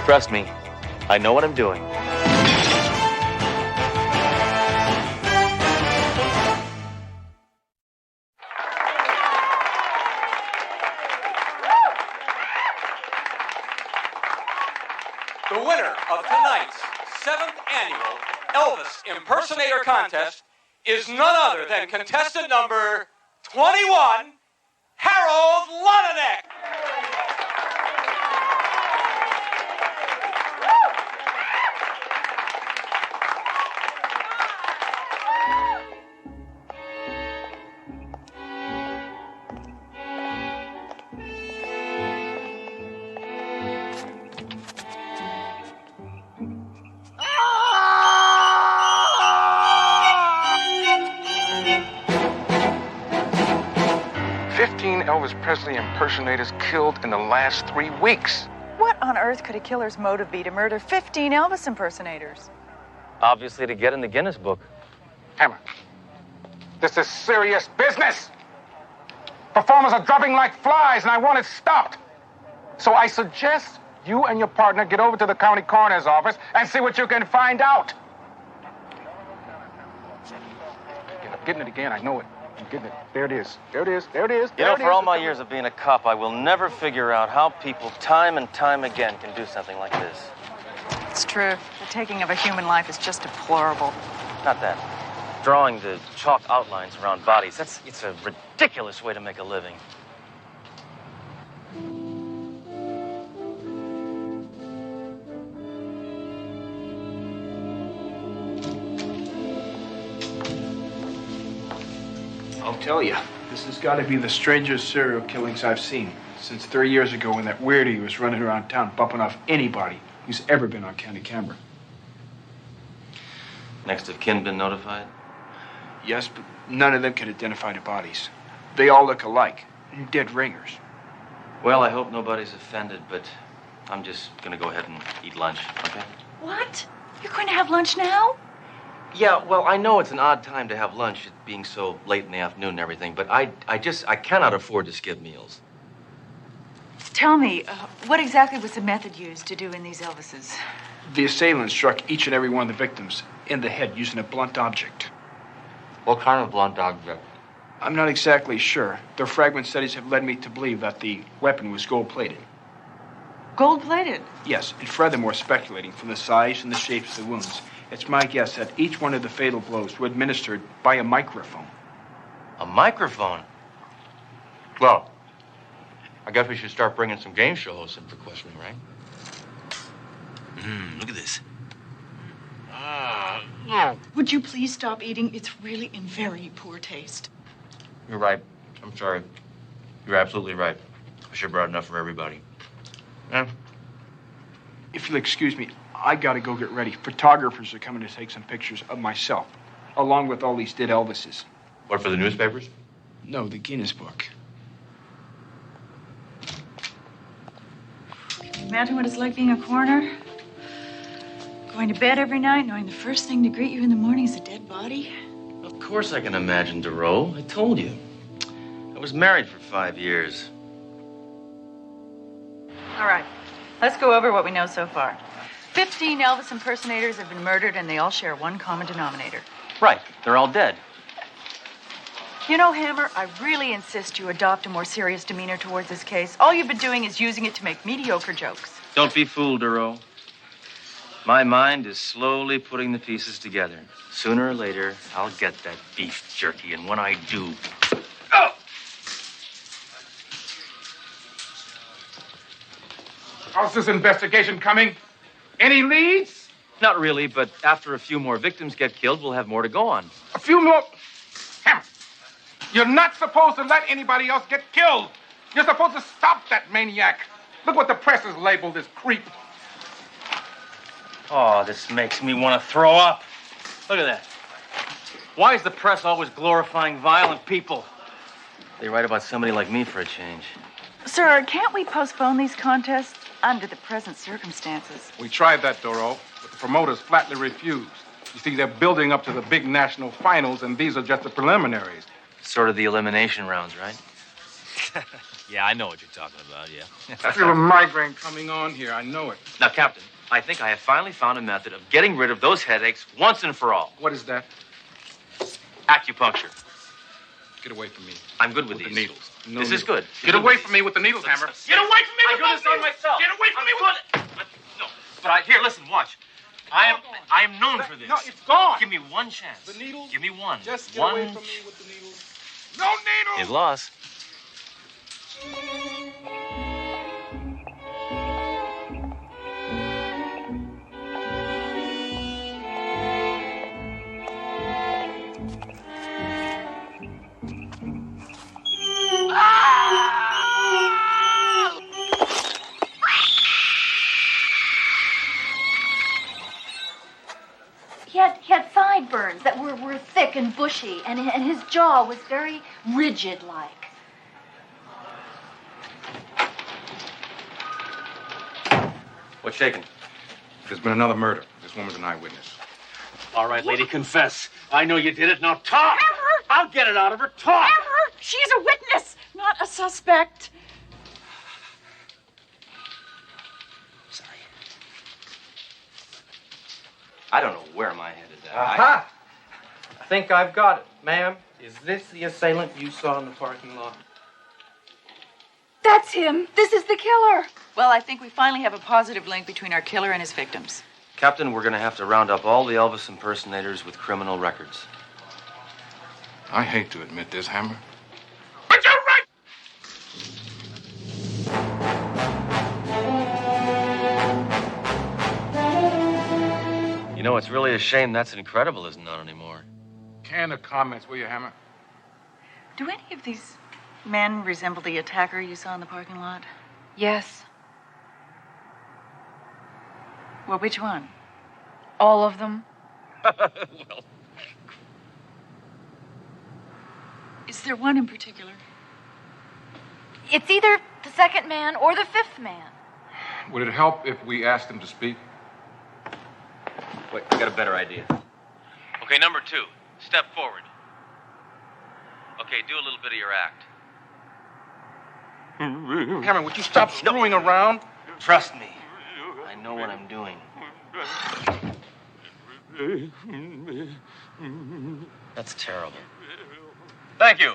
Trust me, I know what I'm doing. The winner of tonight's 7th annual Elvis Impersonator Contest is none other than contestant number 21, Harold Lonanek. Elvis Presley impersonators killed in the last 3 weeks. What on earth could a killer's motive be to murder 15 Elvis impersonators? Obviously to get in the Guinness Book. Hammer, this is serious business. Performers are dropping like flies, and I want it stopped. So I suggest you and your partner get over to the county coroner's office and see what you can find out. I'm getting it again, I know it. I'm getting it. There it is. There it is. There it is. You know, for all my years of being a cop, I will never figure out how people time and time again can do something like this. It's true. The taking of a human life is just deplorable. Not that. Drawing the chalk outlines around bodies, it's a ridiculous way to make a living. I'll tell you, this has got to be the strangest serial killings I've seen since 3 years ago when that weirdy was running around town bumping off anybody who's ever been on county camera. Next of kin been notified? Yes, but none of them can identify the bodies. They all look alike. Dead ringers. Well, I hope nobody's offended, but I'm just going to go ahead and eat lunch, okay? What? You're going to have lunch now? Yeah, well, I know it's an odd time to have lunch, it being so late in the afternoon and everything, but I cannot afford to skip meals. Tell me, what exactly was the method used to do in these Elvises? The assailant struck each and every one of the victims in the head using a blunt object. What kind of blunt object? I'm not exactly sure. Their fragment studies have led me to believe that the weapon was gold-plated. Gold-plated? Yes, and furthermore, speculating from the size and the shapes of the wounds, it's my guess that each one of the fatal blows were administered by a microphone. A microphone? Well, I guess we should start bringing some game show hosts in for questioning, right? Look at this. Would you please stop eating? It's really in very poor taste. You're right. I'm sorry. You're absolutely right. I should have brought enough for everybody. Yeah. If you'll excuse me, I gotta go get ready. Photographers are coming to take some pictures of myself, along with all these dead Elvises. What, for the newspapers? No, the Guinness Book. Imagine what it's like being a coroner. Going to bed every night, knowing the first thing to greet you in the morning is a dead body. Of course I can imagine, DeRoe. I told you. I was married for 5 years. All right, let's go over what we know so far. 15 Elvis impersonators have been murdered, and they all share one common denominator. Right. They're all dead. You know, Hammer, I really insist you adopt a more serious demeanor towards this case. All you've been doing is using it to make mediocre jokes. Don't be fooled, DeRoe. My mind is slowly putting the pieces together. Sooner or later, I'll get that beef jerky, and when I do... Oh! How's this investigation coming? Any leads? Not really, but after a few more victims get killed, we'll have more to go on. A few more? Hammer, you're not supposed to let anybody else get killed. You're supposed to stop that maniac. Look what the press has labeled this creep. Oh, this makes me want to throw up. Look at that. Why is the press always glorifying violent people? They write about somebody like me for a change. Sir, can't we postpone these contests under the present circumstances? We tried that, Doro, but the promoters flatly refused. You see, they're building up to the big national finals, and these are just the preliminaries. Sort of the elimination rounds, right? Yeah, I know what you're talking about, yeah. I feel a migraine coming on here. I know it. Now, Captain, I think I have finally found a method of getting rid of those headaches once and for all. What is that? Acupuncture. Get away from me. I'm good with the these. needles. No This is needles. good. Get away from me with the needles, Hammer. Get away from me with I do this on myself. Get away from me with No, but here, listen, watch. I am known for this. No, it's gone. Give me one chance. The needles? Give me one. Just get one. away from me with the needles. No needles! His loss. He had sideburns that were thick and bushy, and his jaw was very rigid-like. What's shaking? There's been another murder. This woman's an eyewitness. All right, lady, confess. I know you did it. Now talk. I'll get it out of her. Talk. Hammer! She's a witness, not a suspect. I don't know where my head is at. Aha! I think I've got it. Ma'am, is this the assailant you saw in the parking lot? That's him. This is the killer. Well, I think we finally have a positive link between our killer and his victims. Captain, we're going to have to round up all the Elvis impersonators with criminal records. I hate to admit this, Hammer. You know, it's really a shame That's Incredible isn't on anymore. Can of comments, will you, Hammer? Do any of these men resemble the attacker you saw in the parking lot? Yes, Well, which one? all of them. Well, Is there one in particular? It's either the second man or the fifth man. Would it help if we asked him to speak? wait, I got a better idea. Okay, number 2. Step forward. Okay, do a little bit of your act. Cameron, would you stop screwing around? Trust me. I know what I'm doing. That's terrible. Thank you.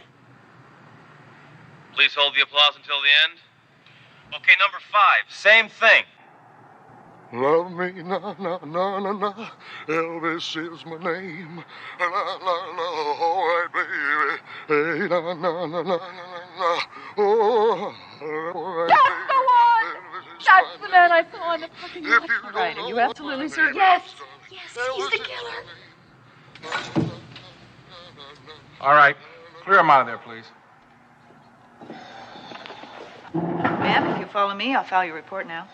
Please hold the applause until the end. Okay, number 5. Same thing. Love me, na, na, na, na, na. Elvis is my name. La, la, la, all right, baby. Hey, na, na, na, na, na, na. Oh, all right, Yes, go on! That's the man I saw in the parking lot. All right, are you absolutely certain? Yes. Yes, he's the killer. All right. Clear him out of there, please. Ma'am, if you follow me, I'll file your report now.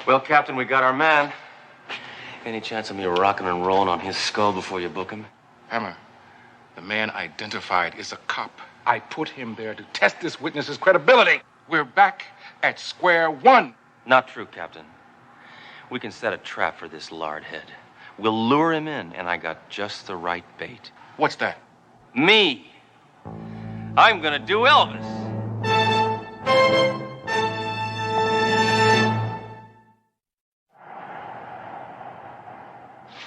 Well, Captain, we got our man. Any chance of me rocking and rolling on his skull before you book him? Hammer, the man identified is a cop. I put him there to test this witness's credibility. We're back at square one. Not true, Captain. We can set a trap for this lard head. We'll lure him in, and I got just the right bait. What's that? Me. I'm gonna do Elvis.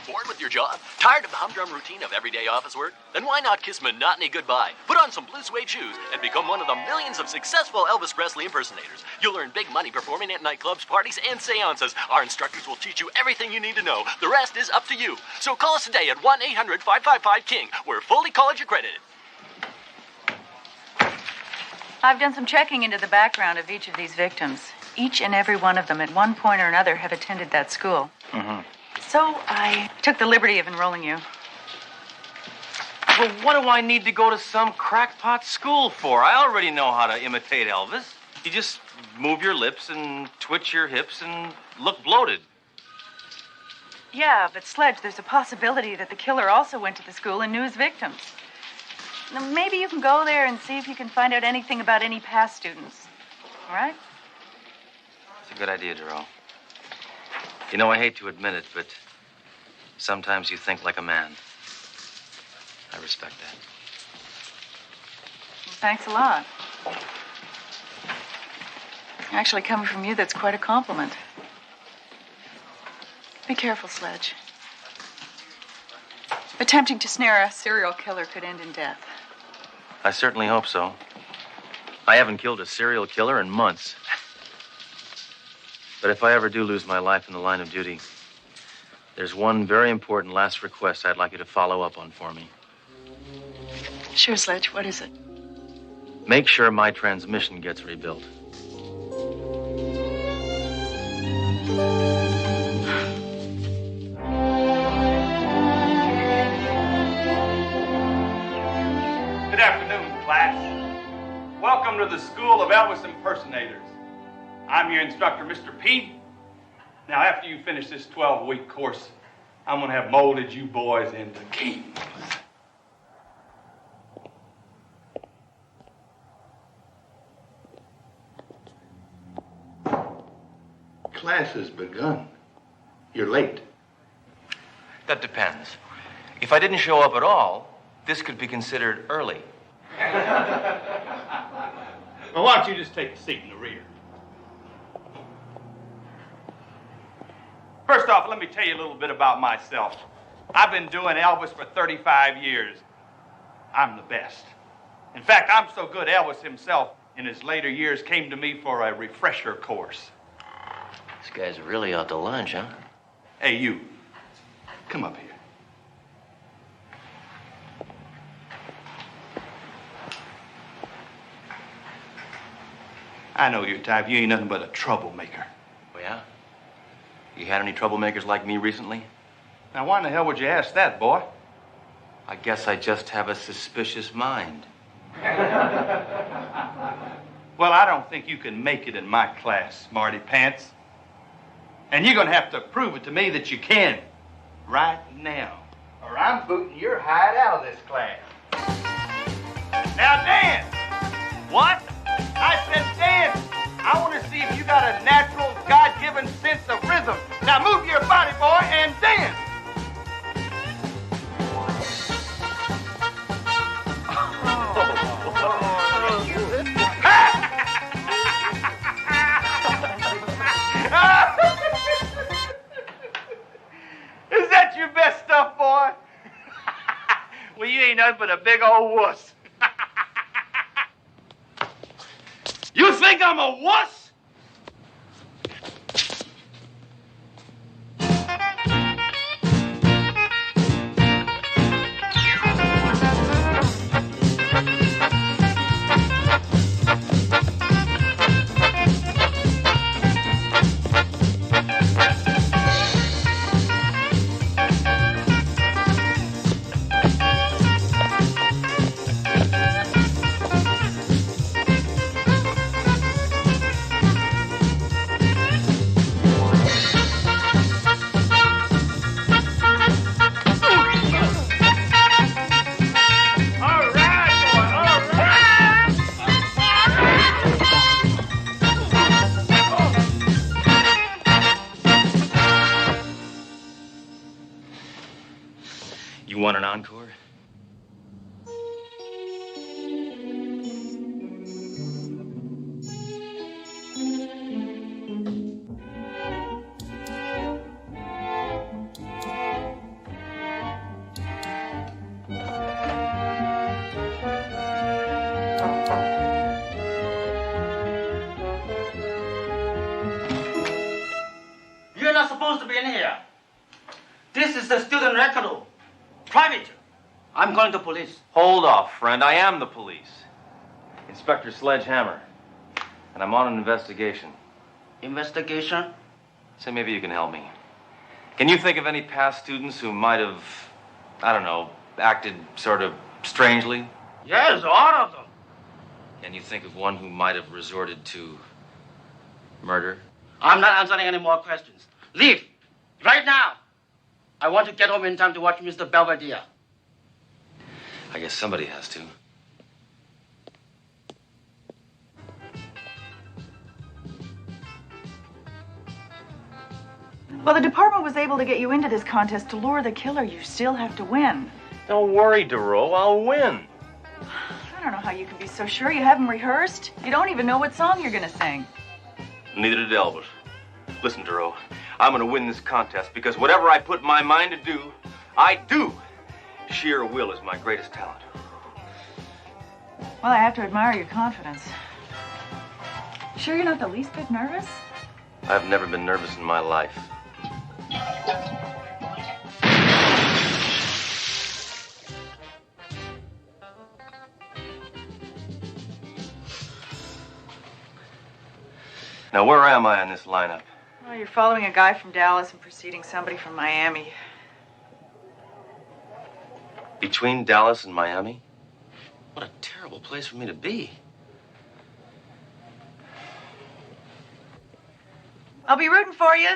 Bored with your job? Tired of the humdrum routine of everyday office work? Then why not kiss monotony goodbye? Put on some blue suede shoes and become one of the millions of successful Elvis Presley impersonators. You'll earn big money performing at nightclubs, parties, and seances. Our instructors will teach you everything you need to know. The rest is up to you. So call us today at 1-800-555-KING. We're fully college accredited. I've done some checking into the background of each of these victims. Each and every one of them at one point or another have attended that school. Mm-hmm. So I took the liberty of enrolling you. Well, what do I need to go to some crackpot school for? I already know how to imitate Elvis. You just move your lips and twitch your hips and look bloated. Yeah, but Sledge, there's a possibility that the killer also went to the school and knew his victims. Now, maybe you can go there and see if you can find out anything about any past students. All right? It's a good idea, Darrell. You know, I hate to admit it, but sometimes you think like a man. I respect that. Well, thanks a lot. Actually, coming from you, that's quite a compliment. Be careful, Sledge. Attempting to snare a serial killer could end in death. I certainly hope so. I haven't killed a serial killer in months. But if I ever do lose my life in the line of duty, there's one very important last request I'd like you to follow up on for me. Sure, Sledge. What is it? Make sure my transmission gets rebuilt. Good afternoon, class. Welcome to the School of Elvis Impersonators. I'm your instructor, Mr. Pete. Now, after you finish this 12-week course, I'm going to have molded you boys into kings. Class has begun. You're late. That depends. If I didn't show up at all, this could be considered early. Well, why don't you just take a seat in the rear? First off, let me tell you a little bit about myself. I've been doing Elvis for 35 years. I'm the best. In fact, I'm so good, Elvis himself, in his later years, came to me for a refresher course. This guy's really out to lunch, huh? Hey, you. Come up here. I know your type. You ain't nothing but a troublemaker. Oh, yeah? You had any troublemakers like me recently? Now, why in the hell would you ask that, boy? I guess I just have a suspicious mind. Well, I don't think you can make it in my class, smarty pants. And you're going to have to prove it to me that you can. Right now. Or I'm booting your hide out of this class. Now, dance! What? I said dance! I want to see if you got a natural, God-given sense of rhythm. Now, move your body, boy! nothing but a big old wuss. You think I'm a wuss? You want an encore? You're not supposed to be in here. This is the student record room. Private. I'm calling the police. Hold off, friend. I am the police. Inspector Sledgehammer. And I'm on an investigation. Investigation? Say, maybe you can help me. Can you think of any past students who might have, I don't know, acted sort of strangely? Yes, all of them. Can you think of one who might have resorted to murder? I'm not answering any more questions. Leave. Right now. I want to get home in time to watch Mr. Belvedere. I guess somebody has to. Well, the department was able to get you into this contest to lure the killer. You still have to win. Don't worry, Duro. I'll win. I don't know how you can be so sure. You haven't rehearsed. You don't even know what song you're going to sing. Neither did Elvis. Listen, Duro. I'm going to win this contest because whatever I put my mind to do, I do. Sheer will is my greatest talent. Well, I have to admire your confidence. Sure you're not the least bit nervous? I've never been nervous in my life. Now, where am I on this lineup? Well, you're following a guy from Dallas and preceding somebody from Miami. Between Dallas and Miami? What a terrible place for me to be. I'll be rooting for you.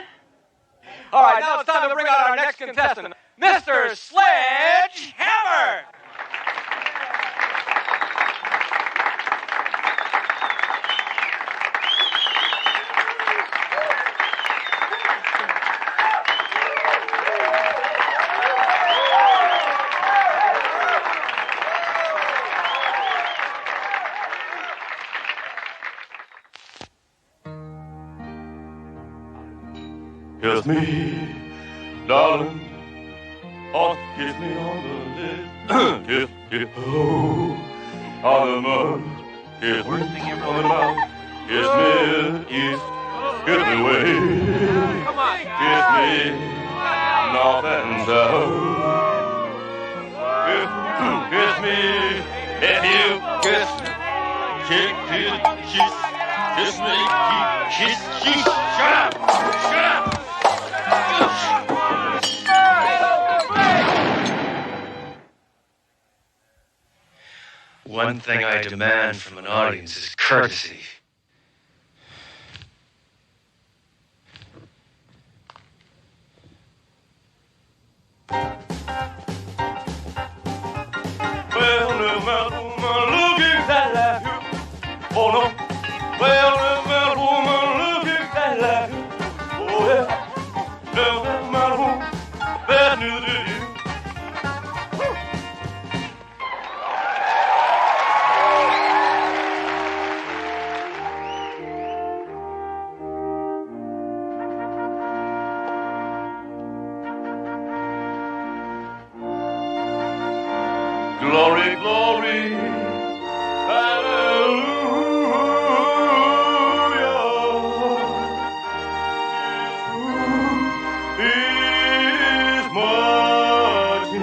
All right, now it's time to bring out our next contestant, Mr. Sledgehammer. Kiss me, darling. Oh, kiss me on the lips. Kiss, kiss, oh, on the mouth. Kiss me on the mouth. Kiss me east. Kiss me west. Kiss me north and south. Kiss me if you kiss. Kiss me, kiss. Shut up! Shut up! One thing I demand from an audience is courtesy. Well, no matter woman, look exactly like you. Oh no. Well, no matter woman, look exactly like you. Oh yeah. No matter woman, bad news to you. Glory Glory, glory, hallelujah. Is marching.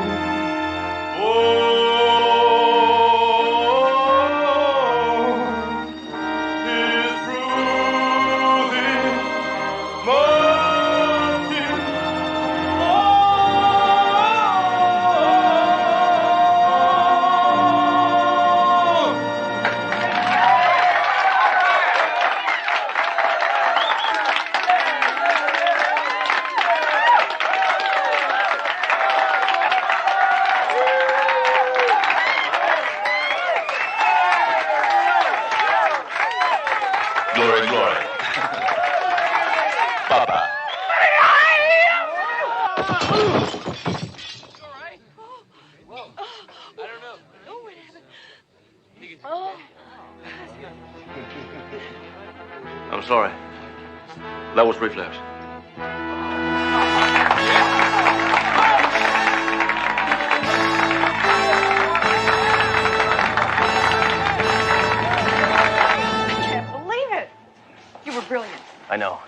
His truth is marching. Glory, glory. Papa. I'm sorry. That was reflex. You were brilliant. I know.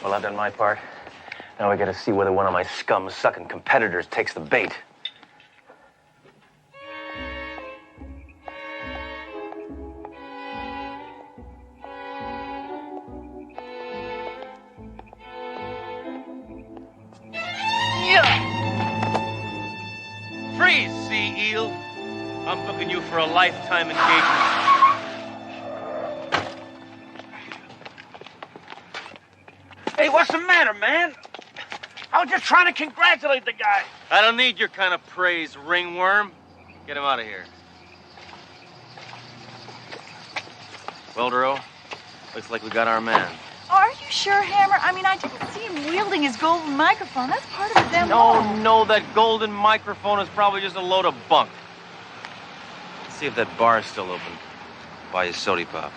Well, I've done my part. Now we gotta see whether one of my scum-sucking competitors takes the bait. Freeze, sea eel. I'm booking you for a lifetime engagement. Hey, what's the matter, man? I was just trying to congratulate the guy. I don't need your kind of praise, ringworm. Get him out of here. Well, Duro, looks like we got our man. Are you sure, Hammer? I mean, I didn't see him wielding his golden microphone. That's part of the damn wall. No, that golden microphone is probably just a load of bunk. Let's see if that bar is still open. Buy you sody pop.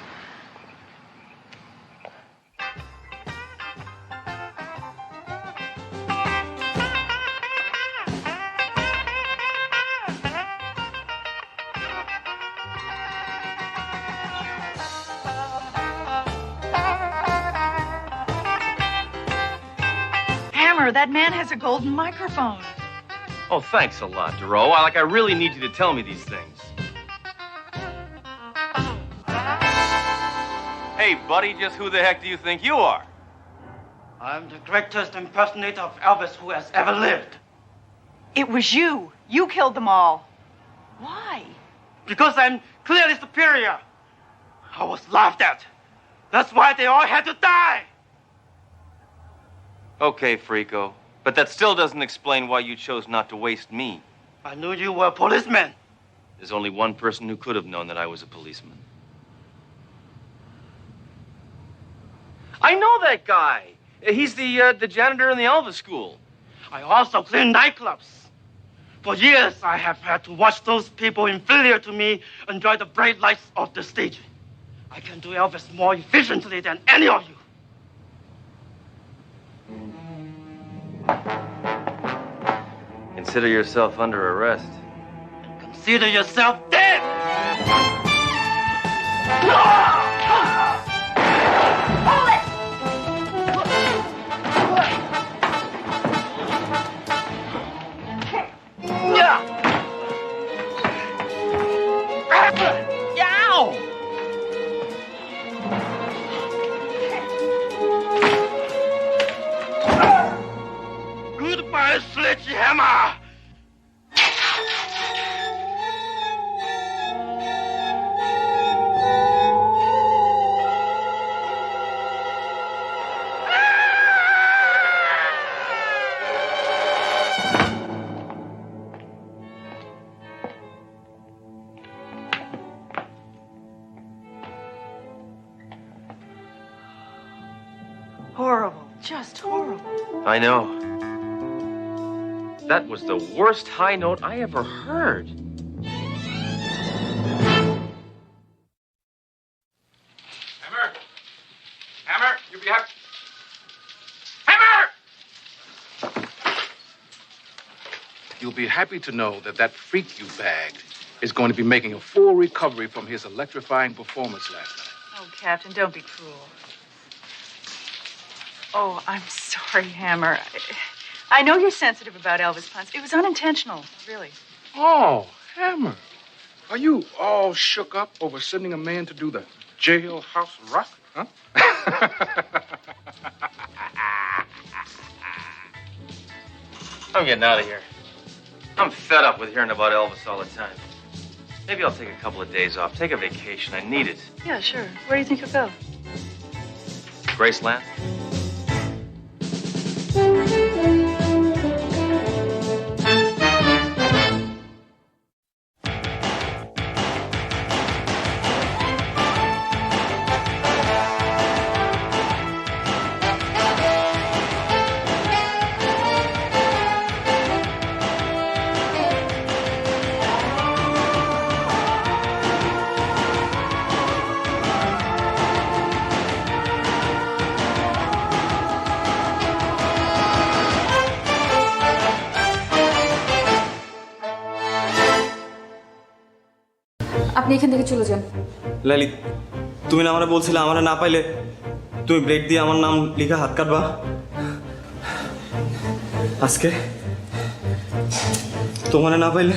Hammer, that man has a golden microphone. Oh, thanks a lot, Duro. I really need you to tell me these things. Hey, buddy, just who the heck do you think you are? I'm the greatest impersonator of Elvis who has ever lived. It was you. You killed them all. Why? Because I'm clearly superior. I was laughed at. That's why they all had to die. Okay, Frico. But that still doesn't explain why you chose not to waste me. I knew you were a policeman. There's only one person who could have known that I was a policeman. I know that guy. He's the janitor in the Elvis school. I also clean nightclubs. For years, I have had to watch those people inferior to me enjoy the bright lights of the stage. I can do Elvis more efficiently than any of you. Consider yourself under arrest. Consider yourself dead! Goodbye, Sledgehammer! Horrible. Just horrible. I know. That was the worst high note I ever heard. Hammer! Hammer, you be happy. Hammer! You'll be happy to know that freak you bagged is going to be making a full recovery from his electrifying performance last night. Oh, Captain, don't be cruel. Oh, I'm sorry, Hammer. I know you're sensitive about Elvis puns. It was unintentional, really. Oh, Hammer. Are you all shook up over sending a man to do the jailhouse rock, huh? I'm getting out of here. I'm fed up with hearing about Elvis all the time. Maybe I'll take a couple of days off. Take a vacation. I need it. Yeah, sure. Where do you think you'll go? Graceland? আপনি এখান থেকে চলে যান। লাইলি, তুমি না আমারে বলছিলে আমারে না পাইলে তুমি ব্লেড দিয়ে আমার নাম লিখা হাত কাটবা। আজকে তোমারে না পাইলে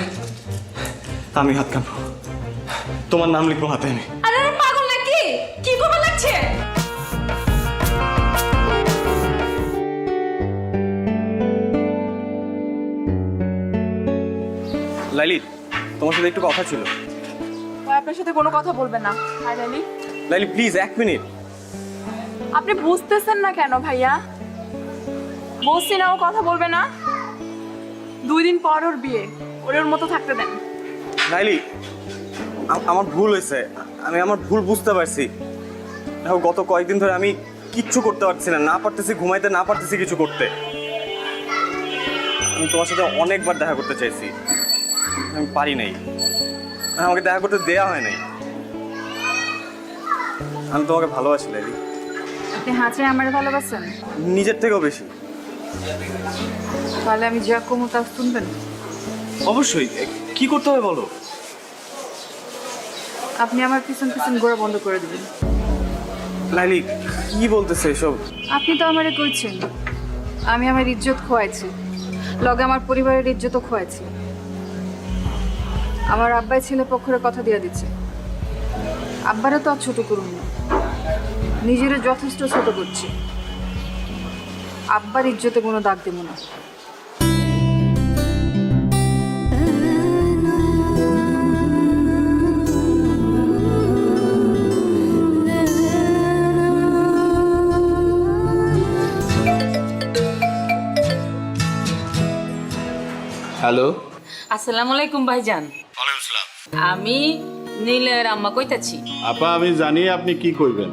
আমি হাত কাটবো, তোমার নাম লিখবো হাতে আমি। আরে পাগল নাকি? কি করবে লাগছে? লাইলি, তোমার সাথে একটু কথা ছিল। আপনার সাথে কোনো কথা বলবেন না। Hi Laili. Laili please 1 minute. আপনি বুঝতেছেন না কেন ভাইয়া? বলছি না ও কথা বলবে না। 2 দিন পর ওর বিয়ে, ওর মতো থাকতে দেন। লাইলি, আমার ভুল হয়েছে, আমি আমার ভুল বুঝতে পারছি। দেখো গত কয়েকদিন ধরে আমি কিচ্ছু করতে পারছি না, না পারতেছি ঘুমাইতে, না পারতেছি কিছু করতে। আমি তোমার সাথে অনেকবার দেখা করতে চাইছি, আমি পারি নাই, আমাকে দেখা করতে দেয়া হয় নাই। আমি তোমাকে ভালোবাসি লাইলি। আপনি হাঁচে আমারে ভালোবাসেন? নিজের থেকেও বেশি। তাহলে আমি যা কমু তা শুনবেন? অবশ্যই। কি করতে হবে বলো? আপনি আমার পিছন পিছন ঘোরা বন্ধ করে দিবেন। লাইলি, কি বলতেছে এসব? আপনি তো আমারে কইছেন আমি আমার ইজ্জত খোয়াইছি, লগে আমার পরিবারের ইজ্জতও খোয়াইছি। আমার আব্বাই ছেলে পক্ষের কথা দিয়ে দিচ্ছে। আব্বারও তো আর ছোট করুন না, নিজেরও যথেষ্ট ছোট করছি। আব্বার ইজ্জতে কোনো দাগ দেব না। হ্যালো, আসসালামু আলাইকুম ভাইজান। ওয়ালাইকুম আসসালাম। আমি নীলের আম্মা কইতাছি। আপা, আমি জানি আপনি কি কইবেন,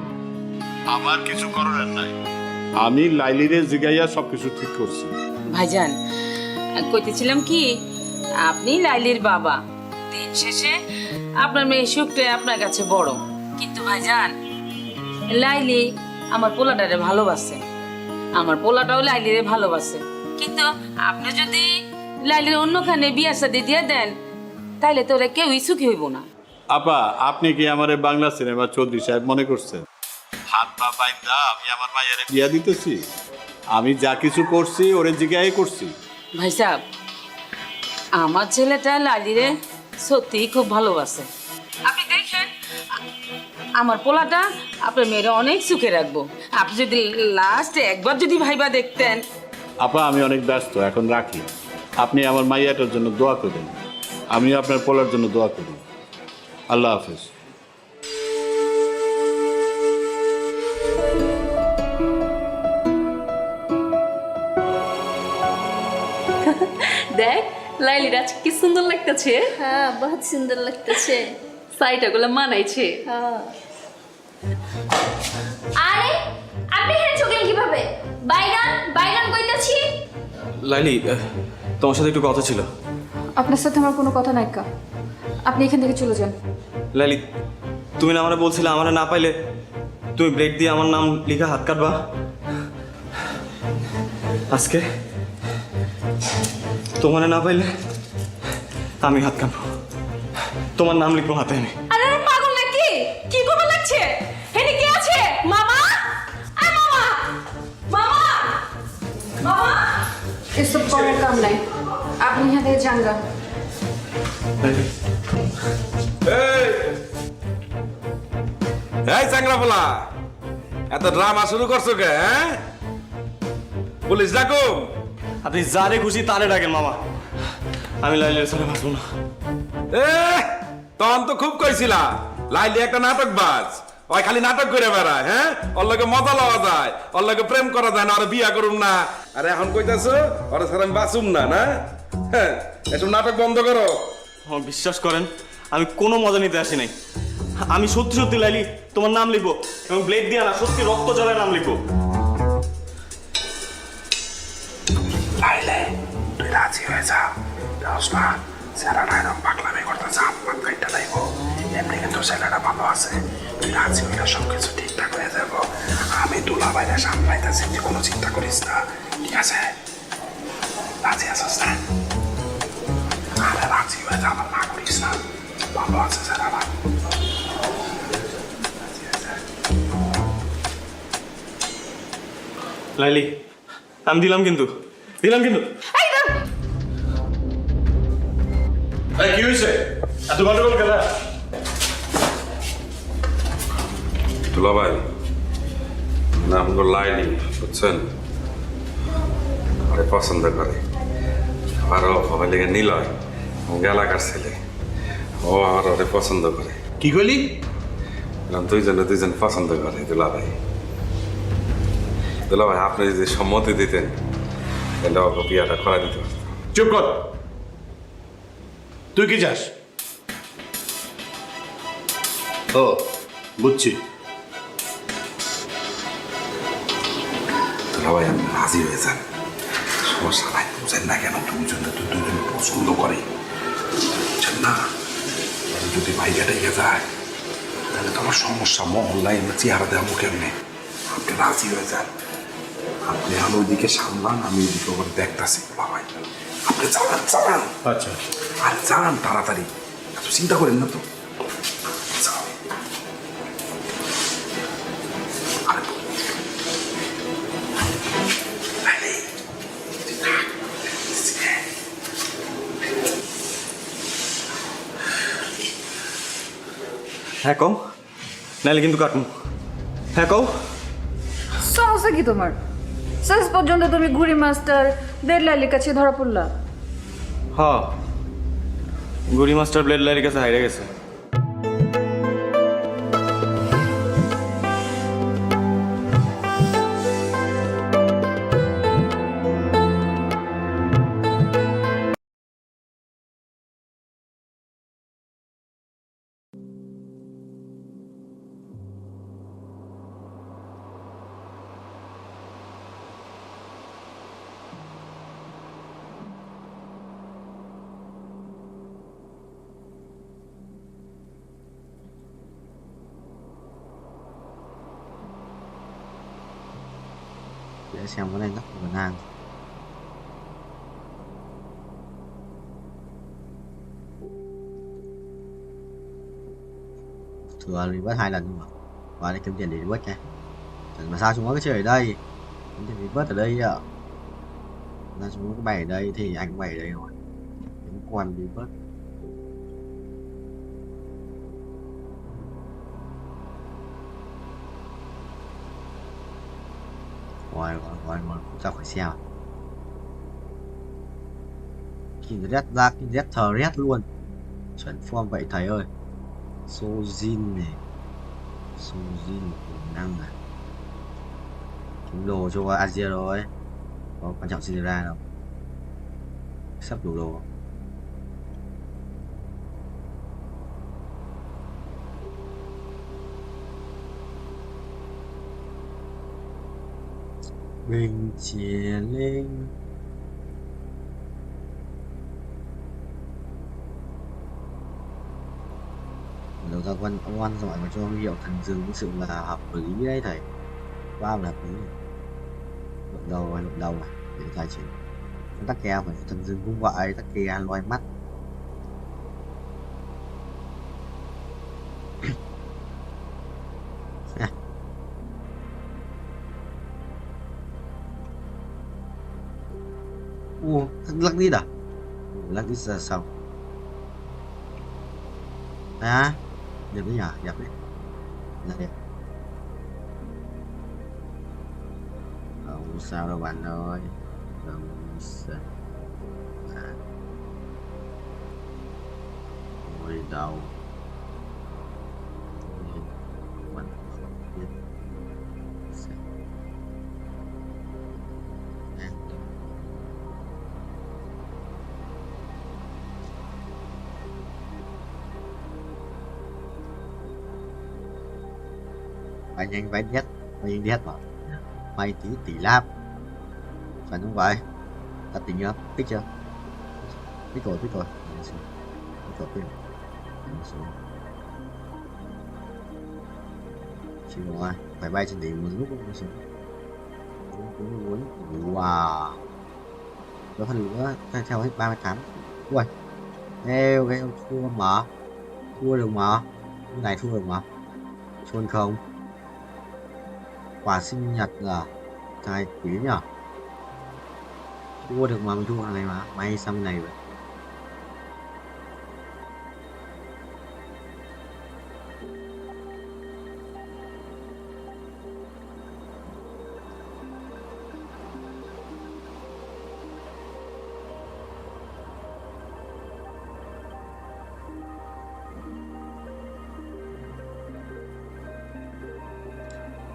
আমার কিছু করার নাই। আমি লাইলিরে জিগাইয়া সবকিছু ঠিক করছি। ভাইজান, কইতেছিলাম কি, আপনি লাইলির বাবা, দিন শেষে আপনার মেয়ে সুখটা আপনার কাছে বড়। কিন্তু ভাইজান, লাইলি আমার পোলাটারে ভালোবাসে, আমার পোলাটাও লাইলিরে ভালোবাসে। কিন্তু আপনি যদি লাইলির অন্যখানে বিয়া শাদী দিয়ে দেন, তাইলে তো ওরা কেউই সুখী হইব না। আপা, আপনি কি আমার বাংলা সিনেমা চৌধুরী সাহেব মনে করছেন? হাত পা বাইন্দা আমি আমার মায়ের বিয়া দিতেছি? আমি যা কিছু করছি ওরে জিগাই করছি। ভাই সাহেব, আমার ছেলেটা লালিরে সত্যিই খুব ভালোবাসে। আপনি দেখেন, আমার পোলাটা আপনার মেয়েরা অনেক সুখে রাখবো। আপনি যদি লাস্টে একবার যদি ভাইবা দেখতেন। আপা, আমি অনেক ব্যস্ত, এখন রাখি। আপনি আমার মাইয়াটার জন্য দোয়া করবেন, আমি আপনার পোলার জন্য দোয়া করি। আল্লাহ হাফেজ। দেখ লাইলির আজ কি সুন্দর লাগতেছে। হ্যাঁ, বহুত সুন্দর লাগতেছে। সাইটাগুলো মানাইছে। আরে আপনি এখানে চকলেন কিভাবে? বাইগান বাইগান কইতাছি। লাইলি, তোমার সাথে একটু কথা ছিল। আপনার সাথে আমার কোনো কথা নাই কা, আপনি এখান থেকে চলে যান। লাইলি, তুমি না আমারে বলছিলে আমারে না পাইলে তুমি ব্লেড দিয়ে আমার নাম লিখা হাত কাটবা। আজকে তোমারে না পাইলে আমি হাত কাটবো, তোমার নাম লিখবো হাতে আমি। আরে পাগল নাকি? কি করবে লাগছে? হেনি কে আছে? মামা? আয় মামা! মামা! মামা! এসব কোনো কাম নাই, আপনি এখান থেকে যান গা। এই চাংরাফলা, এত ড্রামা শুরু করছো কে? হ্যাঁ, পুলিশ ডাকো। আপনি যারে খুশি তারে ডাকেন মামা, আমি লাইলের সাথে বাঁচবো না। তখন তো খুব কইছিলা লাইলি একটা নাটক বাজ, ওই খালি নাটক করে বেড়ায়। হ্যাঁ, ওর লগে মজা লওয়া যায়, ওর লগে প্রেম করা যায় না, আর বিয়া করুম না। আর এখন কইতাছো ওর সাথে আমি বাঁচুম না? না, হ্যাঁ, এসব নাটক বন্ধ করো। বিশ্বাস করেন, আমি কোনো মজা নিতে আসি নাই। আমি সত্যি সত্যি লাইলি তোমার নাম লিখবো, এবং ব্লেড দিয়ে না, সত্যি রক্ত জলের নাম লিখবো। লাইলে তুই রাজি হয়ে যা, না ছেলেটা এরকম পাগলামি করতেছে, আমার কাইটা লাইব। এমনি কিন্তু ছেলেটা ভালো আছে, তুই রাজি হইলে সবকিছু ঠিকঠাক হয়ে যাবো। আমি দুলা বাইরে সামলাইতেছি, তুই কোনো চিন্তা করিস না, ঠিক আছে? রাজি আছিস না? আরে রাজি হয়ে যা, আমার না করিস না, ভালো আছে ছেলেটা। লাইলি, আমি দিলাম কিন্তু। কি হয়েছে? এত গন্ডগোল কেন? দুলা ভাই, নাম হলো লাইলি, বুঝছেন? আরে পছন্দ করে, আরো হবে লেগে নিলয় এলাকার ছেলে, ও আর ওরে পছন্দ করে। কি কইলি? দুইজন পছন্দ করে দুলা ভাই। দুলা ভাই, আপনি যদি সম্মতি দিতেন তাহলে ওকে বিয়াটা করা দিতে পারতাম। চুপ কর, তুই কি চাস? ও বুঝছি। দুলা ভাই, আপনি রাজি হয়ে যান, সমস্যা নাই। বুঝেন না কেন? দুজন পছন্দ করে, বুঝছেন না? যদি ভাইয়াটা এগিয়ে যায় তাহলে তো আমার সমস্যা, মহল্লায় আমরা চেহারা দেবো কেমনে? আপনি রাজি হয়ে যান, আপনি আমি ওইদিকে সামলান, আমি ওইদিকে ওপর দেখতেছি। দুলা ভাই, আপনি চালান। আচ্ছা, আর যান তাড়াতাড়ি, এত চিন্তা করেন না তো। হ্যাঁ কও, নাইলে কিন্তু কাটুন। হ্যাঁ কও। সমস্যা কি তোমার? শেষ পর্যন্ত তুমি ঘুড়ি মাস্টার ব্লেড লাইলির কাছে ধরা পড়লা। হ্যাঁ, গুড়ি মাস্টার ব্লেড লাইলির কাছে হাইরে গেছে। Để xem cái này nó của nàng. Thừa reverse 2 lần mà. Và đây kiếm tiền để reverse nha. Chẳng mà sao chúng nó cứ chơi ở đây. Kiếm tiền reverse ở đây ạ. Là chúng nó cứ bày ở đây thì anh cũng bày ở đây rồi. Kiếm quan reverse. Ngoài ra khỏi xe. Kinh red ra kinh red thờ red luôn. Chuẩn form vậy thầy ơi. Sojin này. Sojin của năng này. Kiếm đồ cho Asia rồi. Có quan trọng xin ra đâu. Sắp đủ đồ. Mình chia lên. Đầu ra quan giỏi mà cho hiệu thần dừng thực sự là hợp lý đấy thầy. Quá là hợp lý. Luận đầu này để tài chính. Tắc kè phải thần dừng cũng vậy, tắc kè loài mắt. Ủa, lắc đít à? Lắc đít ra sao? À, đẹp đấy nhỉ, đẹp đấy. Là đẹp. Không sao đâu bạn ơi. Không sao. À. Ôi đâu. Mình không biết. Sao? À. Phải nhanh phải nhất, phải nhanh nhất mà. Mày tỷ láp. Phải không vậy? Ta tính chưa? Thích chưa? Thích rồi. Thích rồi, thích. Chịu rồi, phải bay trên đỉnh một lúc không xuống. Wow. Có phần nữa, theo hết 38. Ui. Eo cái ông thua mà. Thua được mà. Cái này thua được mà. Chuồn không? Quà sinh nhật là trai quý nhỉ? Thua được mà, mình thua này mà. May xăm này vậy.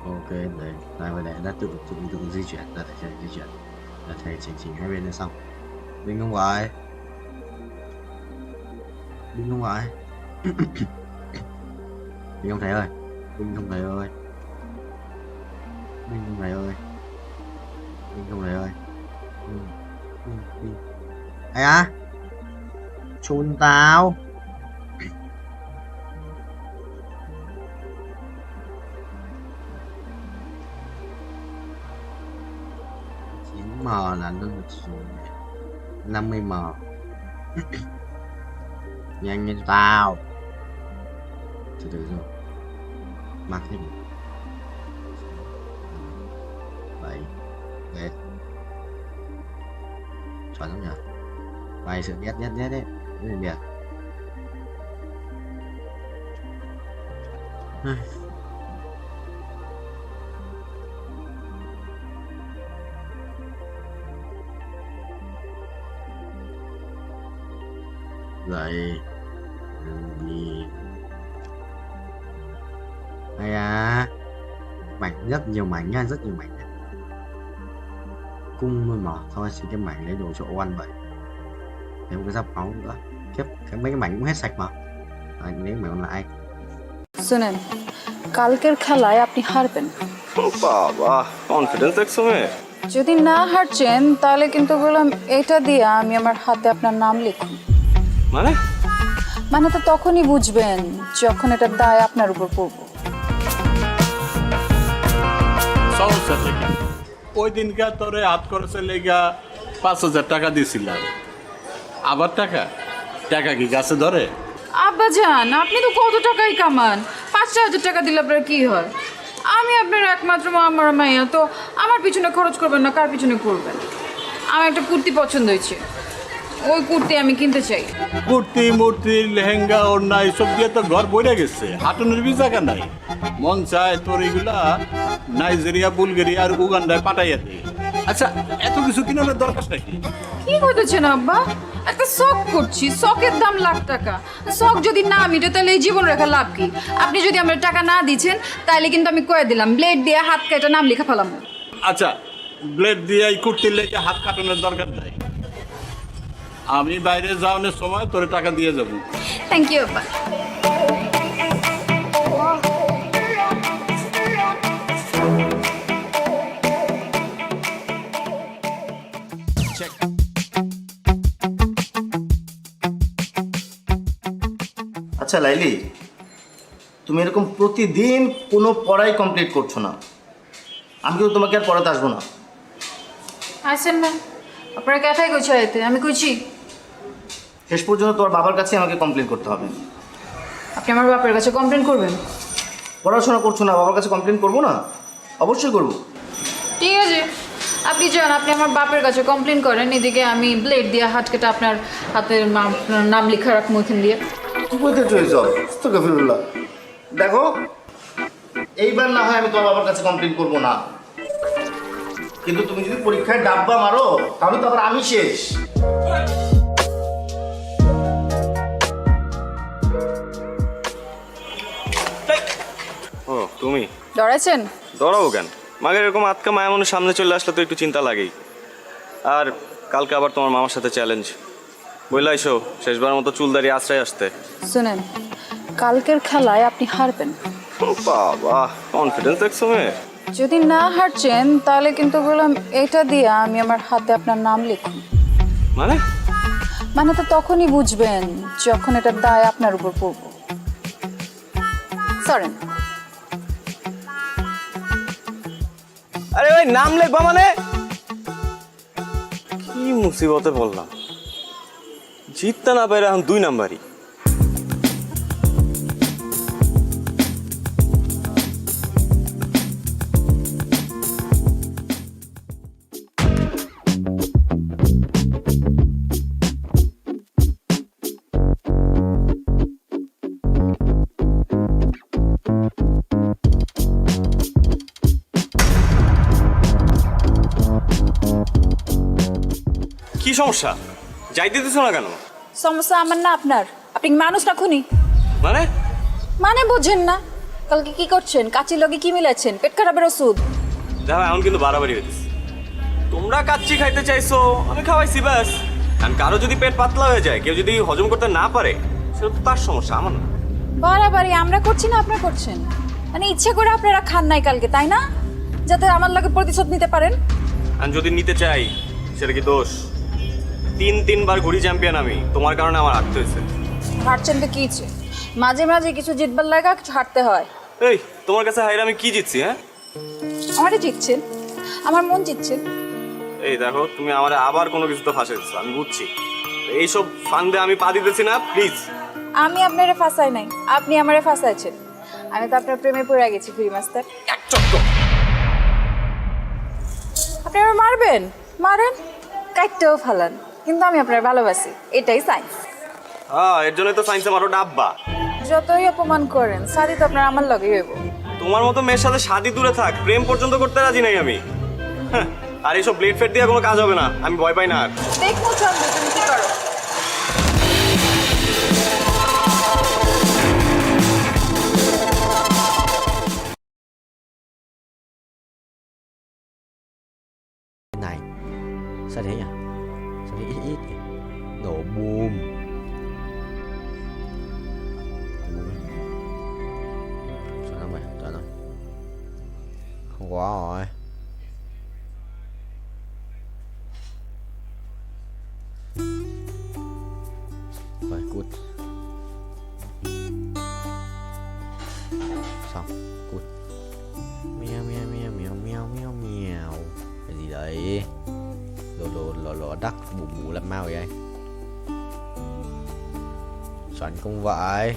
Ok, đấy, lại về đây đã tự di chuyển, đã thể di chuyển, đã thể chỉnh hai bên là xong. Bình không vậy? Bình không vậy? Bình không thầy ơi, Bình không thầy ơi, Bình không thầy ơi, Bình không thầy ơi, Bình. Ai á? Chôn tao. M là nó 50M. Nhanh như tao. Từ từ rồi. Mặc thêm 7 đẹp. Chuẩn không nhỉ? Bài sự nhất đấy. Rất là đẹp. Vậy đi hay à, mảnh rất nhiều mảnh nha, rất nhiều mảnh cung luôn mà. Thôi xin cái mảnh lấy đồ chỗ ăn vậy. Thêm cái giáp máu nữa. Kiếp cái mấy cái mảnh cũng hết sạch mà. Nếu mày còn lại শুনেন কালকের খেলায় আপনি হারবেন। বাবা, confidence দেখছো মেয়ে? যদি না হারছেন তাহলে কিন্তু বললাম এটা দিয়ে আমি আমার হাতে আপনার নাম লিখুন। মানে তো তখনই বুঝবেন যখন এটার দায় আপনার উপর পড়বে। ওই দিনকার তোরে হাত খরচের লেগা 5,000 টাকা দিয়েছিলাম। আবার টাকা কি গাছে ধরে? আব্বা জান, আপনি তো কত টাকাই কামান, 5,000 টাকা দিলে আপনার কি হয়? আমি আপনার একমাত্র আমার মাইয়া, তো আমার পিছনে খরচ করবেন না, কার পিছনে করবেন? আমার একটা কুর্তি পছন্দ হয়েছে, ওই কুর্তি আমি কিনতে চাই। কুর্তি মূর্তি লেহেঙ্গা ওড়না এসব দিয়ে তো ঘর বইরে গেছে, হাঁটুনের বি জায়গা নাই। মন চায় তোর এগুলা নাইজেরিয়া বুলগেরিয়া আর উগান্ডায় পাঠাইয়া দিই। আচ্ছা, এত কিছু কিনার দরকার নাকি? কি কইতেছেন আব্বা? একটা শখ করছি, শখের দাম লাখ টাকা। শখ যদি না মিটে তাহলে এই জীবন রেখা লাভ কি? আপনি যদি আমার টাকা না দিচ্ছেন তাহলে কিন্তু আমি কয়ে দিলাম ব্লেড দিয়ে হাত কেটে নাম লেখা ফেলাম। আচ্ছা, ব্লেড দিয়ে এই কুর্তির লেগে হাত কাটানোর দরকার নাই। আমি বাইরে যাওয়ানোর সময় তোর টাকা দিয়ে যাব। থ্যাংক ইউ আব্বা। আচ্ছা লাইলি, তুমি এরকম প্রতিদিন কোনো পড়াই কমপ্লিট করছো না, আমি কিন্তু তোমাকে আর পড়াতে আসবো না। আসেন না, আপনারা কথাই কইছি, আমি কইছি শেষ পর্যন্ত তোমার বাবার কাছে আমাকে কমপ্লেন করতে হবে। আপনি আমার বাপের কাছে কমপ্লেন করবেন? পড়াশোনা করছো না, বাবার কাছে কমপ্লেন করবো না? অবশ্যই করবো। ঠিক আছে, আপনি যান, আপনি আমার বাপের কাছে কমপ্লেন করেন, এদিকে আমি ব্লেড দিয়ে হাত কেটে আপনার হাতের নাম লেখা রাখবো এখান দিয়ে। কি বলতে চাইছো আস্তাগফিরুল্লাহ। দেখো এইবার না হয় আমি তোমার বাবার কাছে কমপ্লেন করবো না, কিন্তু তুমি যদি পরীক্ষায় ডাব্বা মারো তাহলে তো আবার আমি শেষ। ও তুমি ডরাইছেন? ডরাবো কেন? মাগের এরকম আতকা মায়া মনের সামনে চলে আসলে তো একটু চিন্তা লাগেই। আর কালকে আবার তোমার মামার সাথে চ্যালেঞ্জ, বললাইছো শেষবার মতো চুল দাঁড়িয়ে আশ্রয় আসতে। শুনেন, কালকের খেলায় আপনি হারবেন। ও বাবা, কনফিডেন্স দেখছো মেয়ে। যদি না হারছেন তাহলে কিন্তু বললাম এটা দিয়ে আমি আমার হাতে আপনার নাম লিখুন। মানে তো তখনই বুঝবেন যখন এটা দায় আপনার উপর পড়ব। সরেন। আরে ভাই, নাম লিখবা মানে? কি মুসিবতে বললাম, জিততে না পারে এখন 2 নাম্বারই। কি সমস্যা? যাইতে দিতেছো না কেন? সমস্যা আমার না আপনার। আপনি মানুষ না খুনি? মানে বোঝেন না? কালকে কি করছেন? কাচির লগে কি মিলাচ্ছেন? পেট খারাপের ওষুধ। দেখো এখন কিন্তু বাড়াবাড়ি হইতেছে। তোমরা কাচ্চি খাইতে চাইছো, আমি খাওয়াইছি ব্যাস। কারণ কারো যদি পেট পাতলা হয়ে যায়, কেউ যদি হজম করতে না পারে, সেটা তো তার সমস্যা, আমার না। বাড়াবাড়ি আমরা করছি না আপনারা করছেন? মানে ইচ্ছে করে আপনারা খান নাই কালকে, তাই না? যাতে আমার লগে প্রতিশোধ নিতে পারেন। আর যদি নিতে চাই সেটা কি দোষ? 3-3বার ঘুরি চ্যাম্পিয়ন আমি, তোমার কারণে আমার হারতে হয়েছে। হারছেন তো কি ইচ্ছে? মাঝে মাঝে কিছু জিতবার লাগা কিছু হারতে হয়। এই তোমার কাছে হাইরে আমি কি জিতছি? হ্যাঁ, আমারই জিতছেন, আমার মন জিতছেন। এই দেখো, তুমি আমার আবার কোনো কিছু তো ফাঁসাইছো, আমি বুঝছি। এইসব ফান্দে আমি পা দিতেছি না, প্লিজ। আমি আপনারে ফাঁসাই নাই, আপনি আমারে ফাঁসাইছেন। আমি তো আপনার প্রেমে পড়ে গেছি ফ্রি মাস্টার। আপনি আমার মারবেন, মারেন, কাটতেও ফালান, কিন্তু আমি আপনার ভালোবাসি, এটাই সাইন্স। হ্যাঁ, এর জন্যই তো সায়েন্সে মারো ডাব্বা। যতই অপমান করেন, শাদি তো আপনার আমার লগেই হইব। তোমার মতো মেয়ের সাথে শাদি দূরে থাক, প্রেম পর্যন্ত করতে রাজি নাই আমি। হ্যাঁ, আর এইসব ব্লেড ফেড দিয়ে কোনো কাজ হবে না, আমি ভয় পাই না আর। দেখো চন্দ্র, তুমি কি করো। Này sao thế nhỉ? Sao thế ít ít nhỉ? Nổ boom. Sao nó mày? Sao nó? Không quá rồi. Rồi cút. Xong, cút. Meo meo meo meo meo meo meo. Cái gì đấy? Lò đắc bù bù làm mau vậy? Chuẩn không vậy.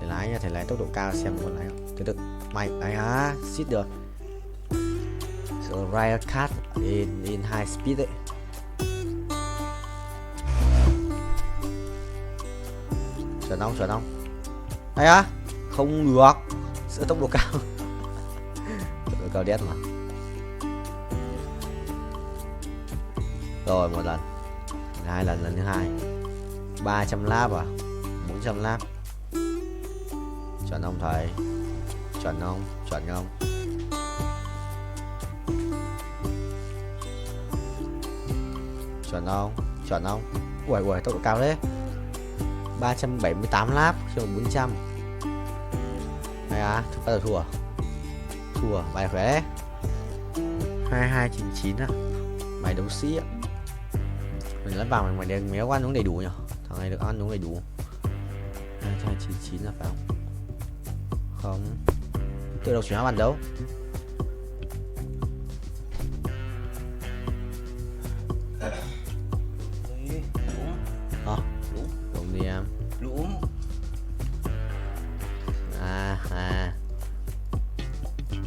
Thầy lái nha, thầy lái tốc độ cao xem con lái không? Từ từ, mày ấy á, xít được. So riot cut in high speed đấy. Chuẩn không? Hay á? Không được. Sửa tốc độ cao. Tốc độ cao đét mà. Rồi một lần, 2 lần, lần thứ 2 300 lap à, 400 lap. Chuẩn không thầy? Chuẩn không? Chuẩn không? Chuẩn không? Chuẩn không? Ui ui, tốc độ cao đấy. 378 lap cho 400. Hay à, bắt đầu thua. Thua, bài khỏe đấy. 2299 à. Mày đấu sĩ á. Mình lắp vào mày đừng méo ăn uống đầy đủ nhỉ. Thằng này được ăn uống đầy đủ. 299 là phải không? Không. Tự đầu chuyển bàn đấu. Đúng đi em. Đúng.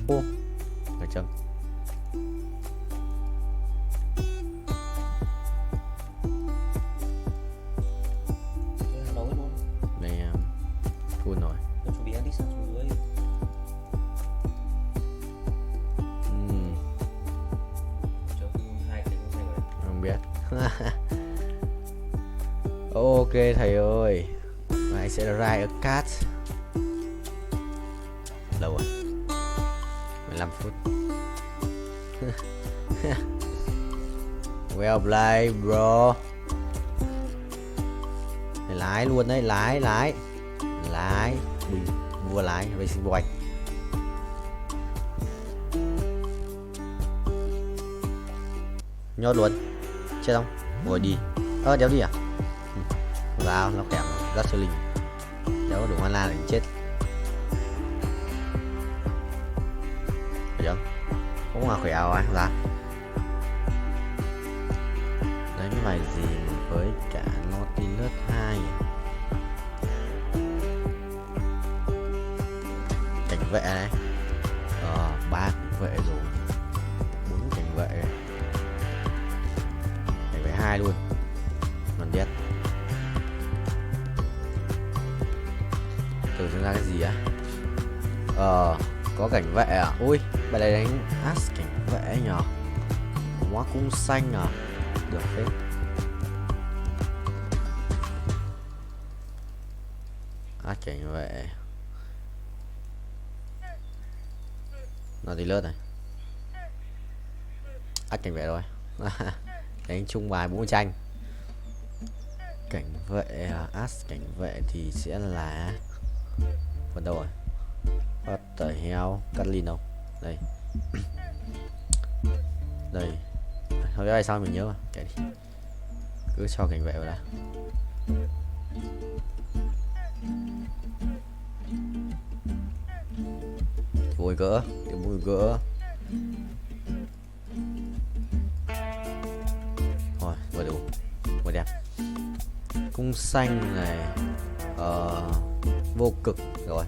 Ô. Ở chân. Không biết. Ok thầy ơi. Mai sẽ ra ở cát. Lâu rồi. 15 phút. Well played bro. Lái luôn đấy, lái vua lái racing boy. Nhốt luôn, chết không? Ngồi đi, đéo đi à? Vào nó kèm rất siêu linh, đéo đủ mana để chết. Được không? Mà khỏe rồi ra. Đánh bài gì với cả Nautilus 2? Cảnh vệ này. 3 cảnh vệ rồi. 4 cảnh vệ. Cảnh vệ 2 luôn. Còn biết. Tưởng ra cái gì á? Có cảnh vệ à? Ui, bài này đánh As cảnh vệ nhờ. Hóa cung xanh à? Được phết. As cảnh vệ. Nó thì lướt này. As cảnh vệ rồi. Đánh chung bài 4 tranh. Cảnh vệ As cảnh vệ thì sẽ là phần đâu rồi? What the hell? Catlin đâu? Đây. Đây. Thôi cái này sao mình nhớ mà. Kệ đi. Cứ cho cảnh vệ vào đã. Vui gỡ, điểm vui gỡ. Rồi, vừa đủ. Vừa đẹp. Cung xanh này. Vô cực rồi.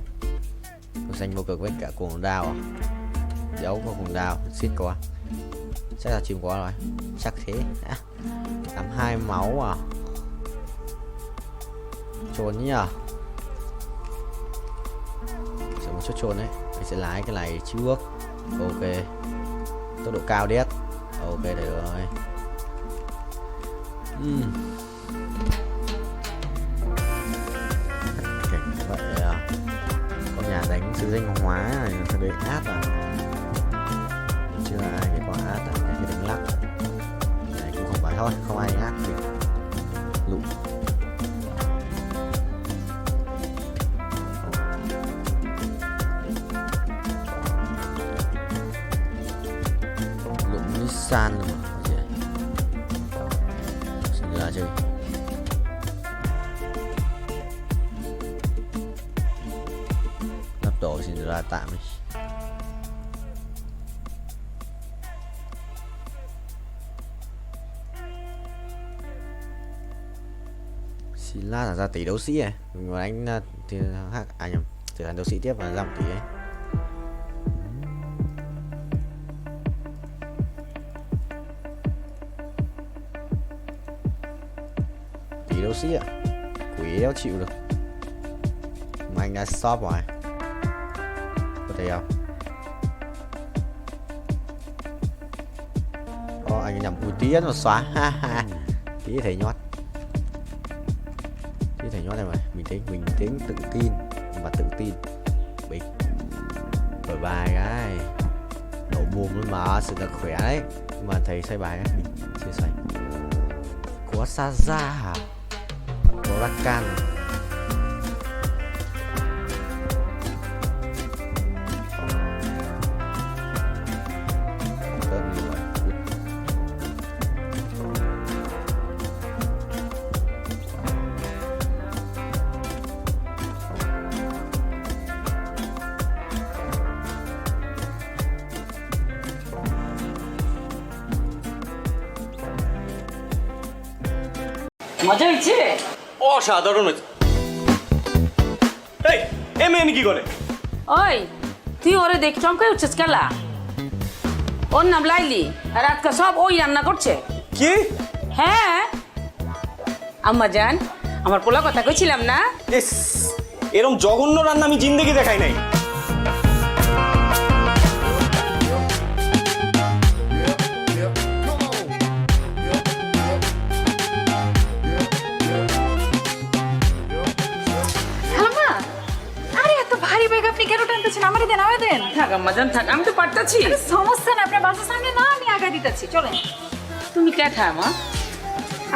Cung xanh vô cực với cả cuồng đao à? Dấu có cuồng đao, xít quá. Chắc là chìm quá rồi. Chắc thế. 82 máu à? Trốn nhỉ? Sẽ một chút trốn đấy. Mình sẽ lái cái này trước. Ok. Tốc độ cao đét. Ok được rồi. Cảnh vậy à? Có nhà đánh sự danh hóa này nó đấy át à? Chưa ai cái quả át à? Cái đánh lắc này cũng không phải thôi, không ai át thì lụ. Nissan mà xin ra chơi. Lắp đồ xin ra tạm đi. Xin la ra tỷ đấu sĩ này. Mình muốn đánh thì nhầm, trở thành đấu sĩ tiếp và ra 1 tỷ ấy. Đấu sĩ ạ, quỷ đéo chịu được mà anh đã stop rồi, có thể không? Anh nhầm tí nó xóa. Ha tí thầy nhót này mà bình tĩnh tự tin và tự tin bình đổi bài cái đổ buồm luôn mà sự là khỏe đấy, nhưng mà thầy xoay bài ấy, mình chia sẻ có Saza hả? Huracan মজা হয়েছে? অসাধারণ হয়েছে। এই এমনি কি করে? ওই তুই ওরে দেখ চমকাই উঠছিস কেলা? ওর নাম লাইলি আর আজকে সব ওই রান্না করছে। কি? হ্যাঁ আম্মা জান, আমার পোলা কথা কইছিলাম না? এরকম জঘন্য রান্না আমি জিন্দেগি দেখাই নাই। থাক আম্মাজান থাক, আমি তো পারতাছি। সমস্যা না, আপনার বাসার সামনে না, আমি আগা দিতেছি, চলেন। তুমি কেঠা মা?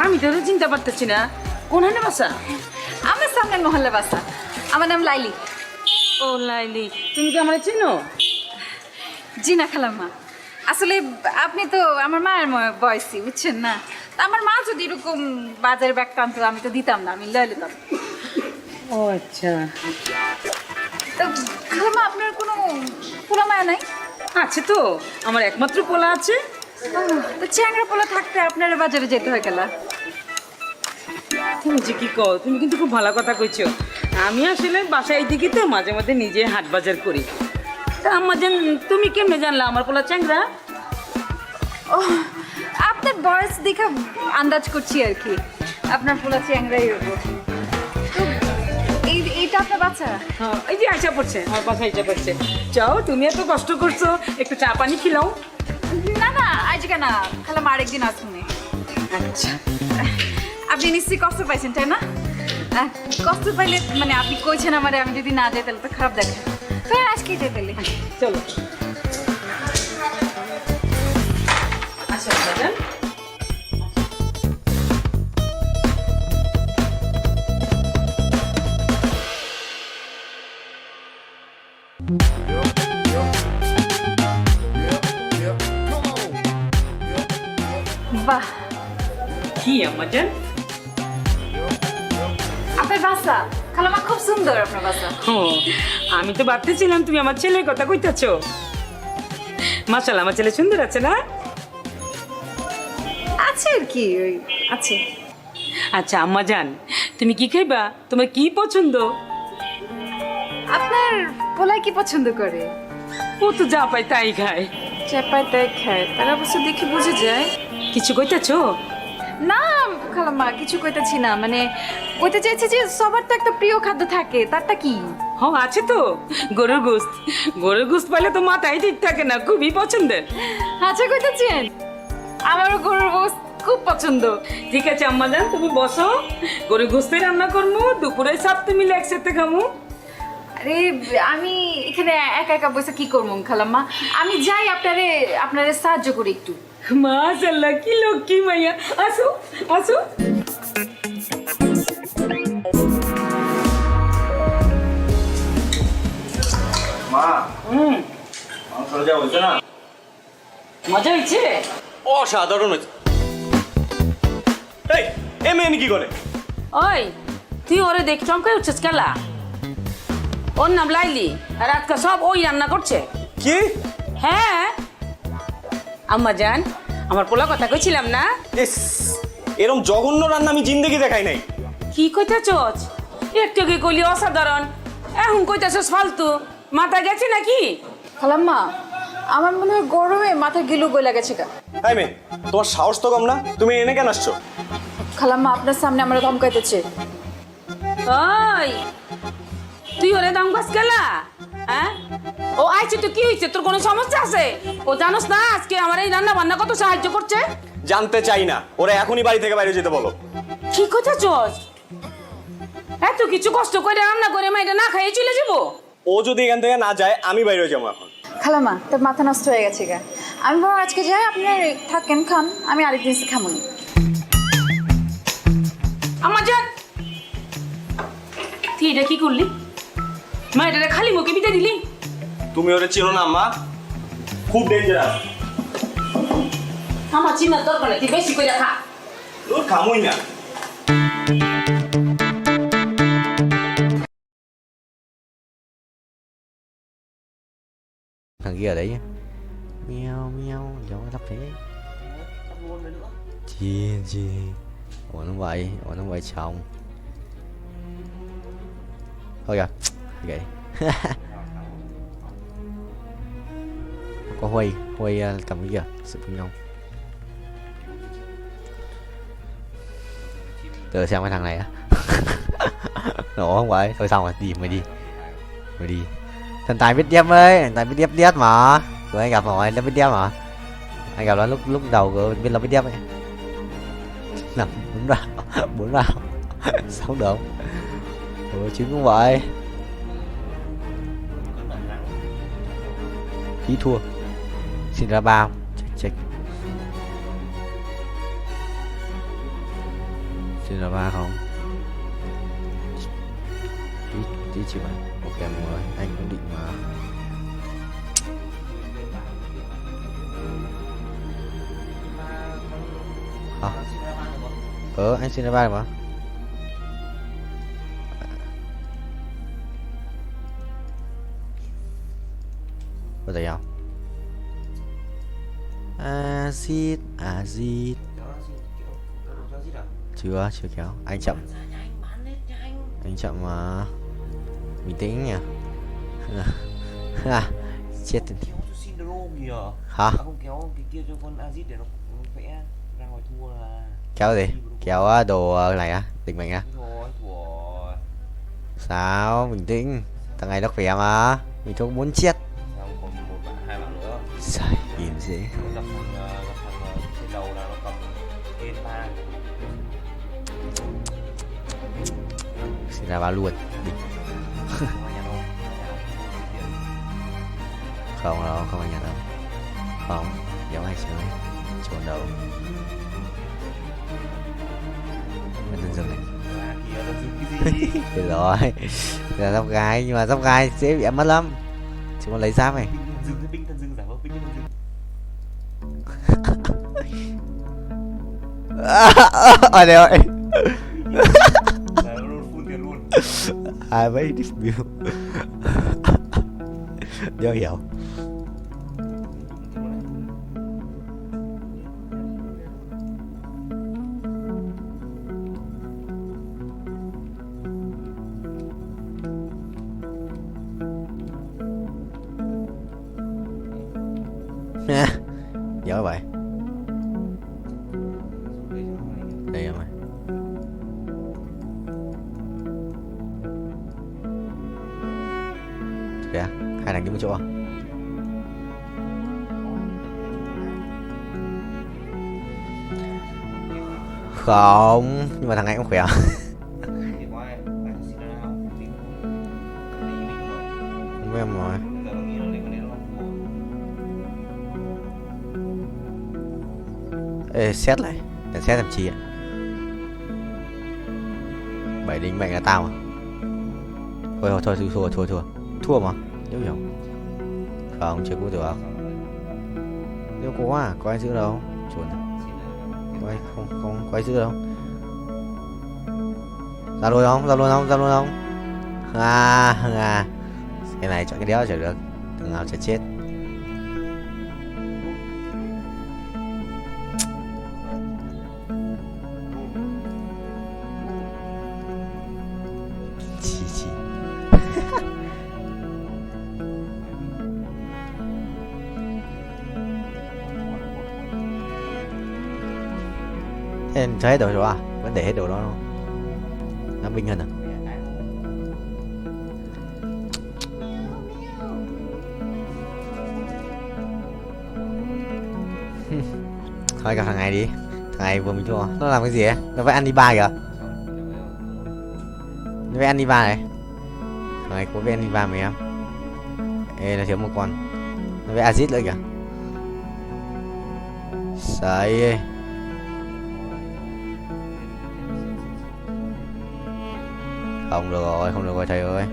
আমি তো চিন্তা পারতেছি না কোনখানে বাসা। আমার সামনে মহল্লা বাসা। আমার নাম লাইলি। ও লাইলি, তুমি কি আমার চেনো? জি না খালাম্মা, আসলে আপনি তো আমার মায়ের বয়সী, বুঝছেন না? তা আমার মা যদি এরকম বাজারে ব্যাগ টানতো আমি তো দিতাম না, আমি লয়ে নিতাম। ও আচ্ছা। তো খালাম্মা আপনার কোনো পোলা মায়া নাই? আছে তো, আমার একমাত্র পোলা আছে। তো চ্যাংরা পোলা থাকতে আপনার বাজারে যেতে হয় গেলা? তুমি যে কি কও, তুমি কিন্তু খুব ভালো কথা কইছো। আমি আসলে বাসায় দিকে তো মাঝে মাঝে নিজে হাট বাজার করি। তা আম্মাজান তুমি কেমনে জানলা আমার পোলা চ্যাংরা? ও, আপনার বয়স দেখে আন্দাজ করছি আর কি, আপনার পোলা চ্যাংরাই হবো। এইটা আপনার বাচ্চা? হ্যাঁ, এই যে আইসা পড়ছে, আমার বাসা আইসা পড়ছে। চাও, তুমি এত কষ্ট করছো, একটু চা পানি খিলাও। না না, আজকে না, খালাম্মা আরেকদিন আসুন। আচ্ছা, আপনি নিশ্চয়ই কষ্ট পাইছেন তাই না? কষ্ট পাইলে মানে আপনি কইছেন আমারে, আমি যদি না যাই তাহলে তো খারাপ দেখে। তো আজকে যাই তাহলে, চলো। আচ্ছা বাজান, বাহ, কি আম্মাজান? আপনার বাসা খালাম্মা খুব সুন্দর, আপনার বাসা। ও, আমি তো ভাবতেছিলাম তুমি আমার ছেলের কথা কইতাছো। মাশাআল্লাহ, আমার ছেলে সুন্দর আছে না? আছে আর কি, ওই আছে। আচ্ছা আম্মাজান, তুমি কি খাইবা? তোমার কি পছন্দ? আপনার পোলাই কি পছন্দ করে? ও তো যা পায় তাই খায়। যা পায় তাই খায়, তার অবশ্য দেখে বুঝে যায়। কিছু কইতাছো? না খালাম্মা, কিছু কইতেছি না, মানে কইতে চাইছি যে সবার তো একটা প্রিয় খাদ্য থাকে, তারটা কি? হ্যাঁ আছে তো, গরুর গোশত। গরুর গোশত পাইলে তো মাথায় ঠিক থাকে না, খুবই পছন্দের। আচ্ছা কইতেছেন, আমারও গরুর গোশত খুব পছন্দ। ঠিক আছে আম্মাজান, তুমি বসো, গরুর গোশতই রান্না করবো, দুপুরে সাথে মিলে একসাথে খামু। আরে আমি এখানে একা একা বসে কি করবো খালাম্মা, আমি যাই আপনারে সাহায্য করি একটু। মাশাআল্লাহ, কি লক্ষ্মী মাইয়া। আসো আসো। মা, মাংসটা যা হয়েছে না, মজা হয়েছে? অসাধারণ হয়েছে। এই এ মেয়ে কি করে? ওই তুই ওরে দেখ চমকাই উঠছিস কেলা? ওর নাম লাইলি, আর আজকে সব ওই রান্না করছে। কি? হ্যাঁ আম্মাজান, আমার পোলা কথা কইছিলাম না? এরকম জঘন্য রান্না আমি জিন্দেগি দেখাই নাই। কি কইতাছস? একটু কি কইলি অসাধারণ, এখন কইতাছস ফালতু। মাথা গেছে নাকি? খালাম্মা, আমার মনে হয় গরমে মাথা গিলু গলে গেছে গা। তাই মেয়ে, তোমার সাহস তো কম না, তুমি এনে কেন আসছো? খালাম্মা আপনার সামনে আমরা ধমকাইতেছে। ওই তুই ওরে দাম গাছ গেলা? হ্যাঁ, ও আইছে তো কি হয়েছে? তোর কোনো সমস্যা আছে? ও জানোস না আজকে আমার এই রান্না বান্না কত সাহায্য করছে? জানতে চাই না, ওরা এখনই বাড়ি থেকে বাইরে যেতে বলো। কি কথা চস? এত কিছু কষ্ট করে রান্না করে মাইটা না খাইয়ে চলে যাবো? ও যদি এখান থেকে না যায় আমি বাইরে যাবো এখন। খালাম্মা, তোর মাথা নষ্ট হয়ে গেছে গা। আমি বরং আজকে যাই, আপনি থাকেন খান, আমি আরেকদিন এসে খামুনি। আমার যান, তুই এটা কি করলি? মায়েরা খালি মুখে বিতে দিলি? তুমি ওরে চিনো না মা, খুব ডেঞ্জারাস। আমার চিনার দরকার নেই, তুই বেশি করে খা। তোর খামুই না। Thằng kia ở đấy nhá. Meo meo, gió lấp thế. Chi. Ủa nó vậy chồng. Thôi kìa. Vậy. Có Huy cầm cái kìa, sự phân nhau. Từ xem cái thằng này á. Nổ không vậy? Thôi xong rồi, mày đi. Thần tài biết điếp ơi, thần tài biết điếp mà. Rồi anh gặp hỏi nó biết điếp mà. Anh gặp nó lúc đầu của biết là biết điếp ấy. Nằm 4 vào. Xong được. Chứ cũng vậy. Tí thua. Xin ra bao. Check. Xin ra ba không? Tí chịu này. Ok mọi người, anh cũng định mà. Anh xin ra ba được mà. Có thể không? Acid. Chưa kéo. Anh chậm mà. Bình tĩnh nhỉ. Chết rồi. Hả? Không kéo cái kia cho con Azit để nó vẽ ra ngoài thua là. Kéo gì? Kéo đồ này á, định mệnh á. Sao? Bình tĩnh. Thằng này nó khỏe mà. Mình không muốn chết. Xong còn một bạn, hai bạn nữa. Trời, im dễ. Gặp thằng trên đầu là nó cầm tên ba. Xin ra ba luôn. Không đâu, không anh nhận đâu. Không, giống ai chơi. Trốn đâu. Mình dừng này. Được rồi. Là giáp gái, nhưng mà giáp gái dễ bị mất lắm. Chúng con lấy giáp này. Binh thân dừng giả vờ binh thân dừng. Ở đây rồi. Phun tiền luôn. Ai mấy dispute. Đéo hiểu. Giỏi vậy. Đây rồi. Kìa, hai thằng đứng một chỗ à? Không, nhưng mà thằng này cũng khỏe. Không biết em rồi. Ê, xét lại. Để xét làm chi ạ? 7 đinh mệnh là tao à? Thôi, thua mà. Nếu hiểu. Không, chưa có được. Nếu có à, có ai giữ đâu. Chuẩn. Không có ai giữ đâu. Ra luôn không? Cái này chọn cái đéo chả được. Thằng nào chả chết. Thế cho hết đồ rồi à? Vẫn để hết đồ đó không? Nó binh hơn à? Thôi gặp thằng này đi. Thằng này vừa mình thua. Nó làm cái gì ấy? Nó vẽ ăn đi ba kìa. Nó vẽ ăn đi ba này. Thằng này có vẽ ăn đi ba mấy em? Ê, nó thiếu một con. Nó vẽ Azit nữa kìa. Sai. Không được rồi thầy ơi.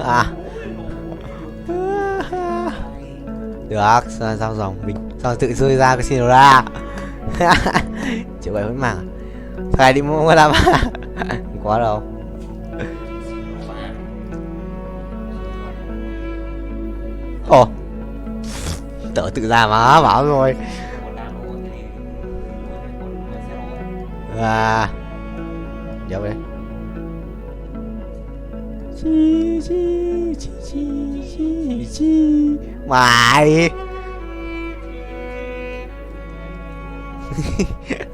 À. Được, sao dòng mình sao tự rơi ra cái xin ra. Chịu vậy vẫn mảng. Thầy đi mua làm không có đâu. Ồ, tớ tự ra mà bảo rồi. À, dấu đấy. Chi mày.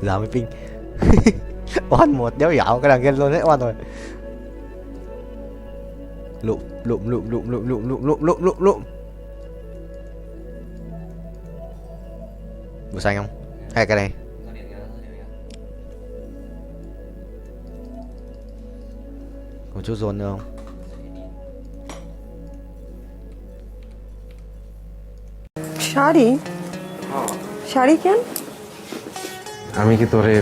Giờ mới ping. Oan một đéo dạo cái thằng kia luôn đấy, oan rồi. Lụm. Màu xanh không? Hay cái này? Một chút dồn được không? Sari sari কেন? আমি কি তোরে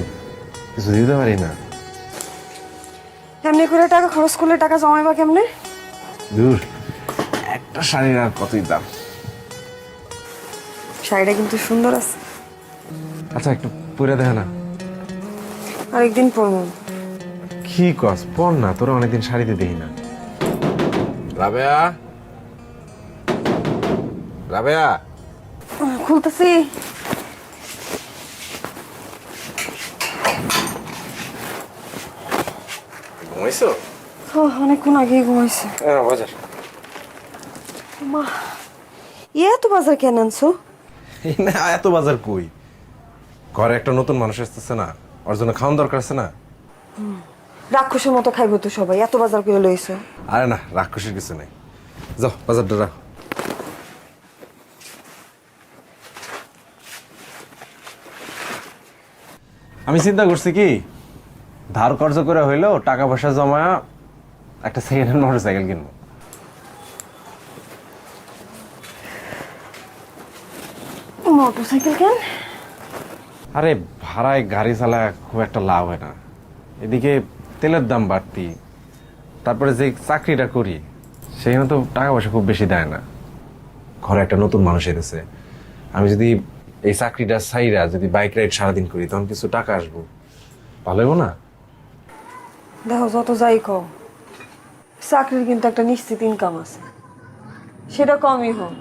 কিছু দিতে পারি না? এমনি করে টাকা খরচ করলে টাকা জমাইবা কেমনে? দূর, একটা শাড়ির আর কতই দাম। শাড়িটা কিন্তু সুন্দর আছে। আচ্ছা একটু পরে দেখা না। আরেকদিন পরবো। কি কস, পর না, তোরা অনেকদিন শাড়িতে দেখি না। রাবেয়া, রাবেয়া, খুলতেছি। ঘুমাইছো? অনেকক্ষণ আগেই ঘুমাইছে। বাজার। মা, এত বাজার কেন আনছো? না, এত বাজার কই, ঘরে একটা নতুন মানুষ আসতেছে না, ওর জন্য খাওয়ান দরকার আছে না। রাক্ষসের মতো খাইবো তো সবাই, এত বাজার করে লইছো। আরে না, রাক্ষসের কিছু নেই, যাও বাজারটা রাখ। আমি চিন্তা করছি কি, ধার কর্জ করে হইলেও টাকা পয়সা জমা একটা সেকেন্ড হ্যান্ড মোটরসাইকেল কিনবো। মোটরসাইকেল কেন? আরে ভাড়ায় গাড়ি চালায় খুব একটা লাভ হয় না, এদিকে তেলের দাম বাড়তি, তারপরে যে চাকরিটা করি সেখানে তো টাকা পয়সা খুব বেশি দেয় না। ঘরে একটা নতুন মানুষ এসেছে, আমি যদি এই চাকরিটা ছাইরা যদি বাইক রাইড সারাদিন করি তখন কিছু টাকা আসবো, ভালো হইব না? দেখো যত যাই কও, চাকরির কিন্তু একটা নিশ্চিত ইনকাম আছে, সেটা কমই হোক।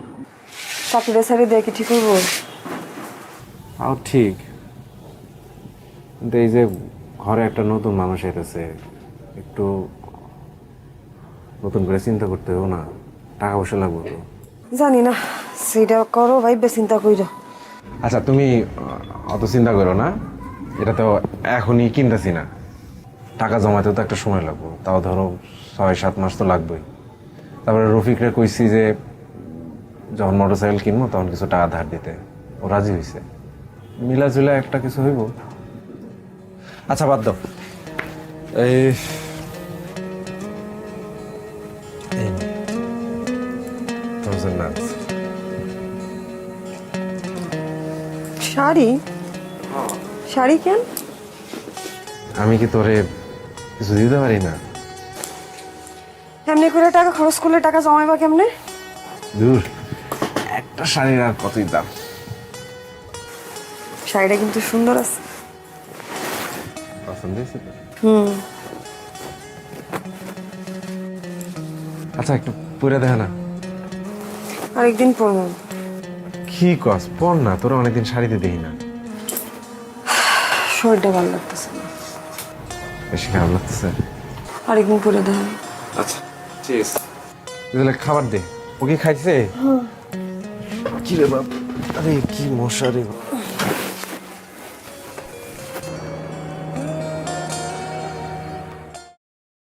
চাকরিটা ছেড়ে দেয় কি ঠিক হইব? তাও ঠিক, কিন্তু এই যে ঘরে একটা নতুন মানুষ এসেছে, একটু নতুন করে চিন্তা করতে হবে না, টাকা পয়সা লাগবে তো। জানি না, সেটা করো ভাইবে চিন্তা কইরো। আচ্ছা তুমি অত চিন্তা করো না, এটা তো এখনই কিনতেছি না, টাকা জমাতেও তো একটা সময় লাগবে, তাও ধরো 6-7 মাস তো লাগবেই। তারপরে রফিকরে কইছি যে যখন মোটরসাইকেল কিনবো তখন কিছু টাকা ধার দিতে, ও রাজি হয়েছে, মিলা ঝুলা একটা কিছু হইব। আচ্ছা বাদ দাও, এই শাড়ি শাড়ি কেন? আমি কি তোরে কিছু দিতে পারি না? এমনি করে টাকা খরচ করলে টাকা জমাইবা কেমনে? দূর, একটা শাড়ির আর কতই দাম। শাড়িটা কিন্তু সুন্দর আছে। পছন্দ হয়েছে তো? আচ্ছা একটু পরে দেখা না। আরেকদিন পরবো। কি কস, পর না, তোরা অনেকদিন শাড়িতে দেখি না। শরীরটা ভালো লাগতেছে না। বেশি খারাপ লাগতেছে? আরেকদিন পরে দেখা। আচ্ছা ঠিক আছে, তাহলে খাবার দে। ও কি খাইছে? কি রে বাপ, আরে কি মশা রে।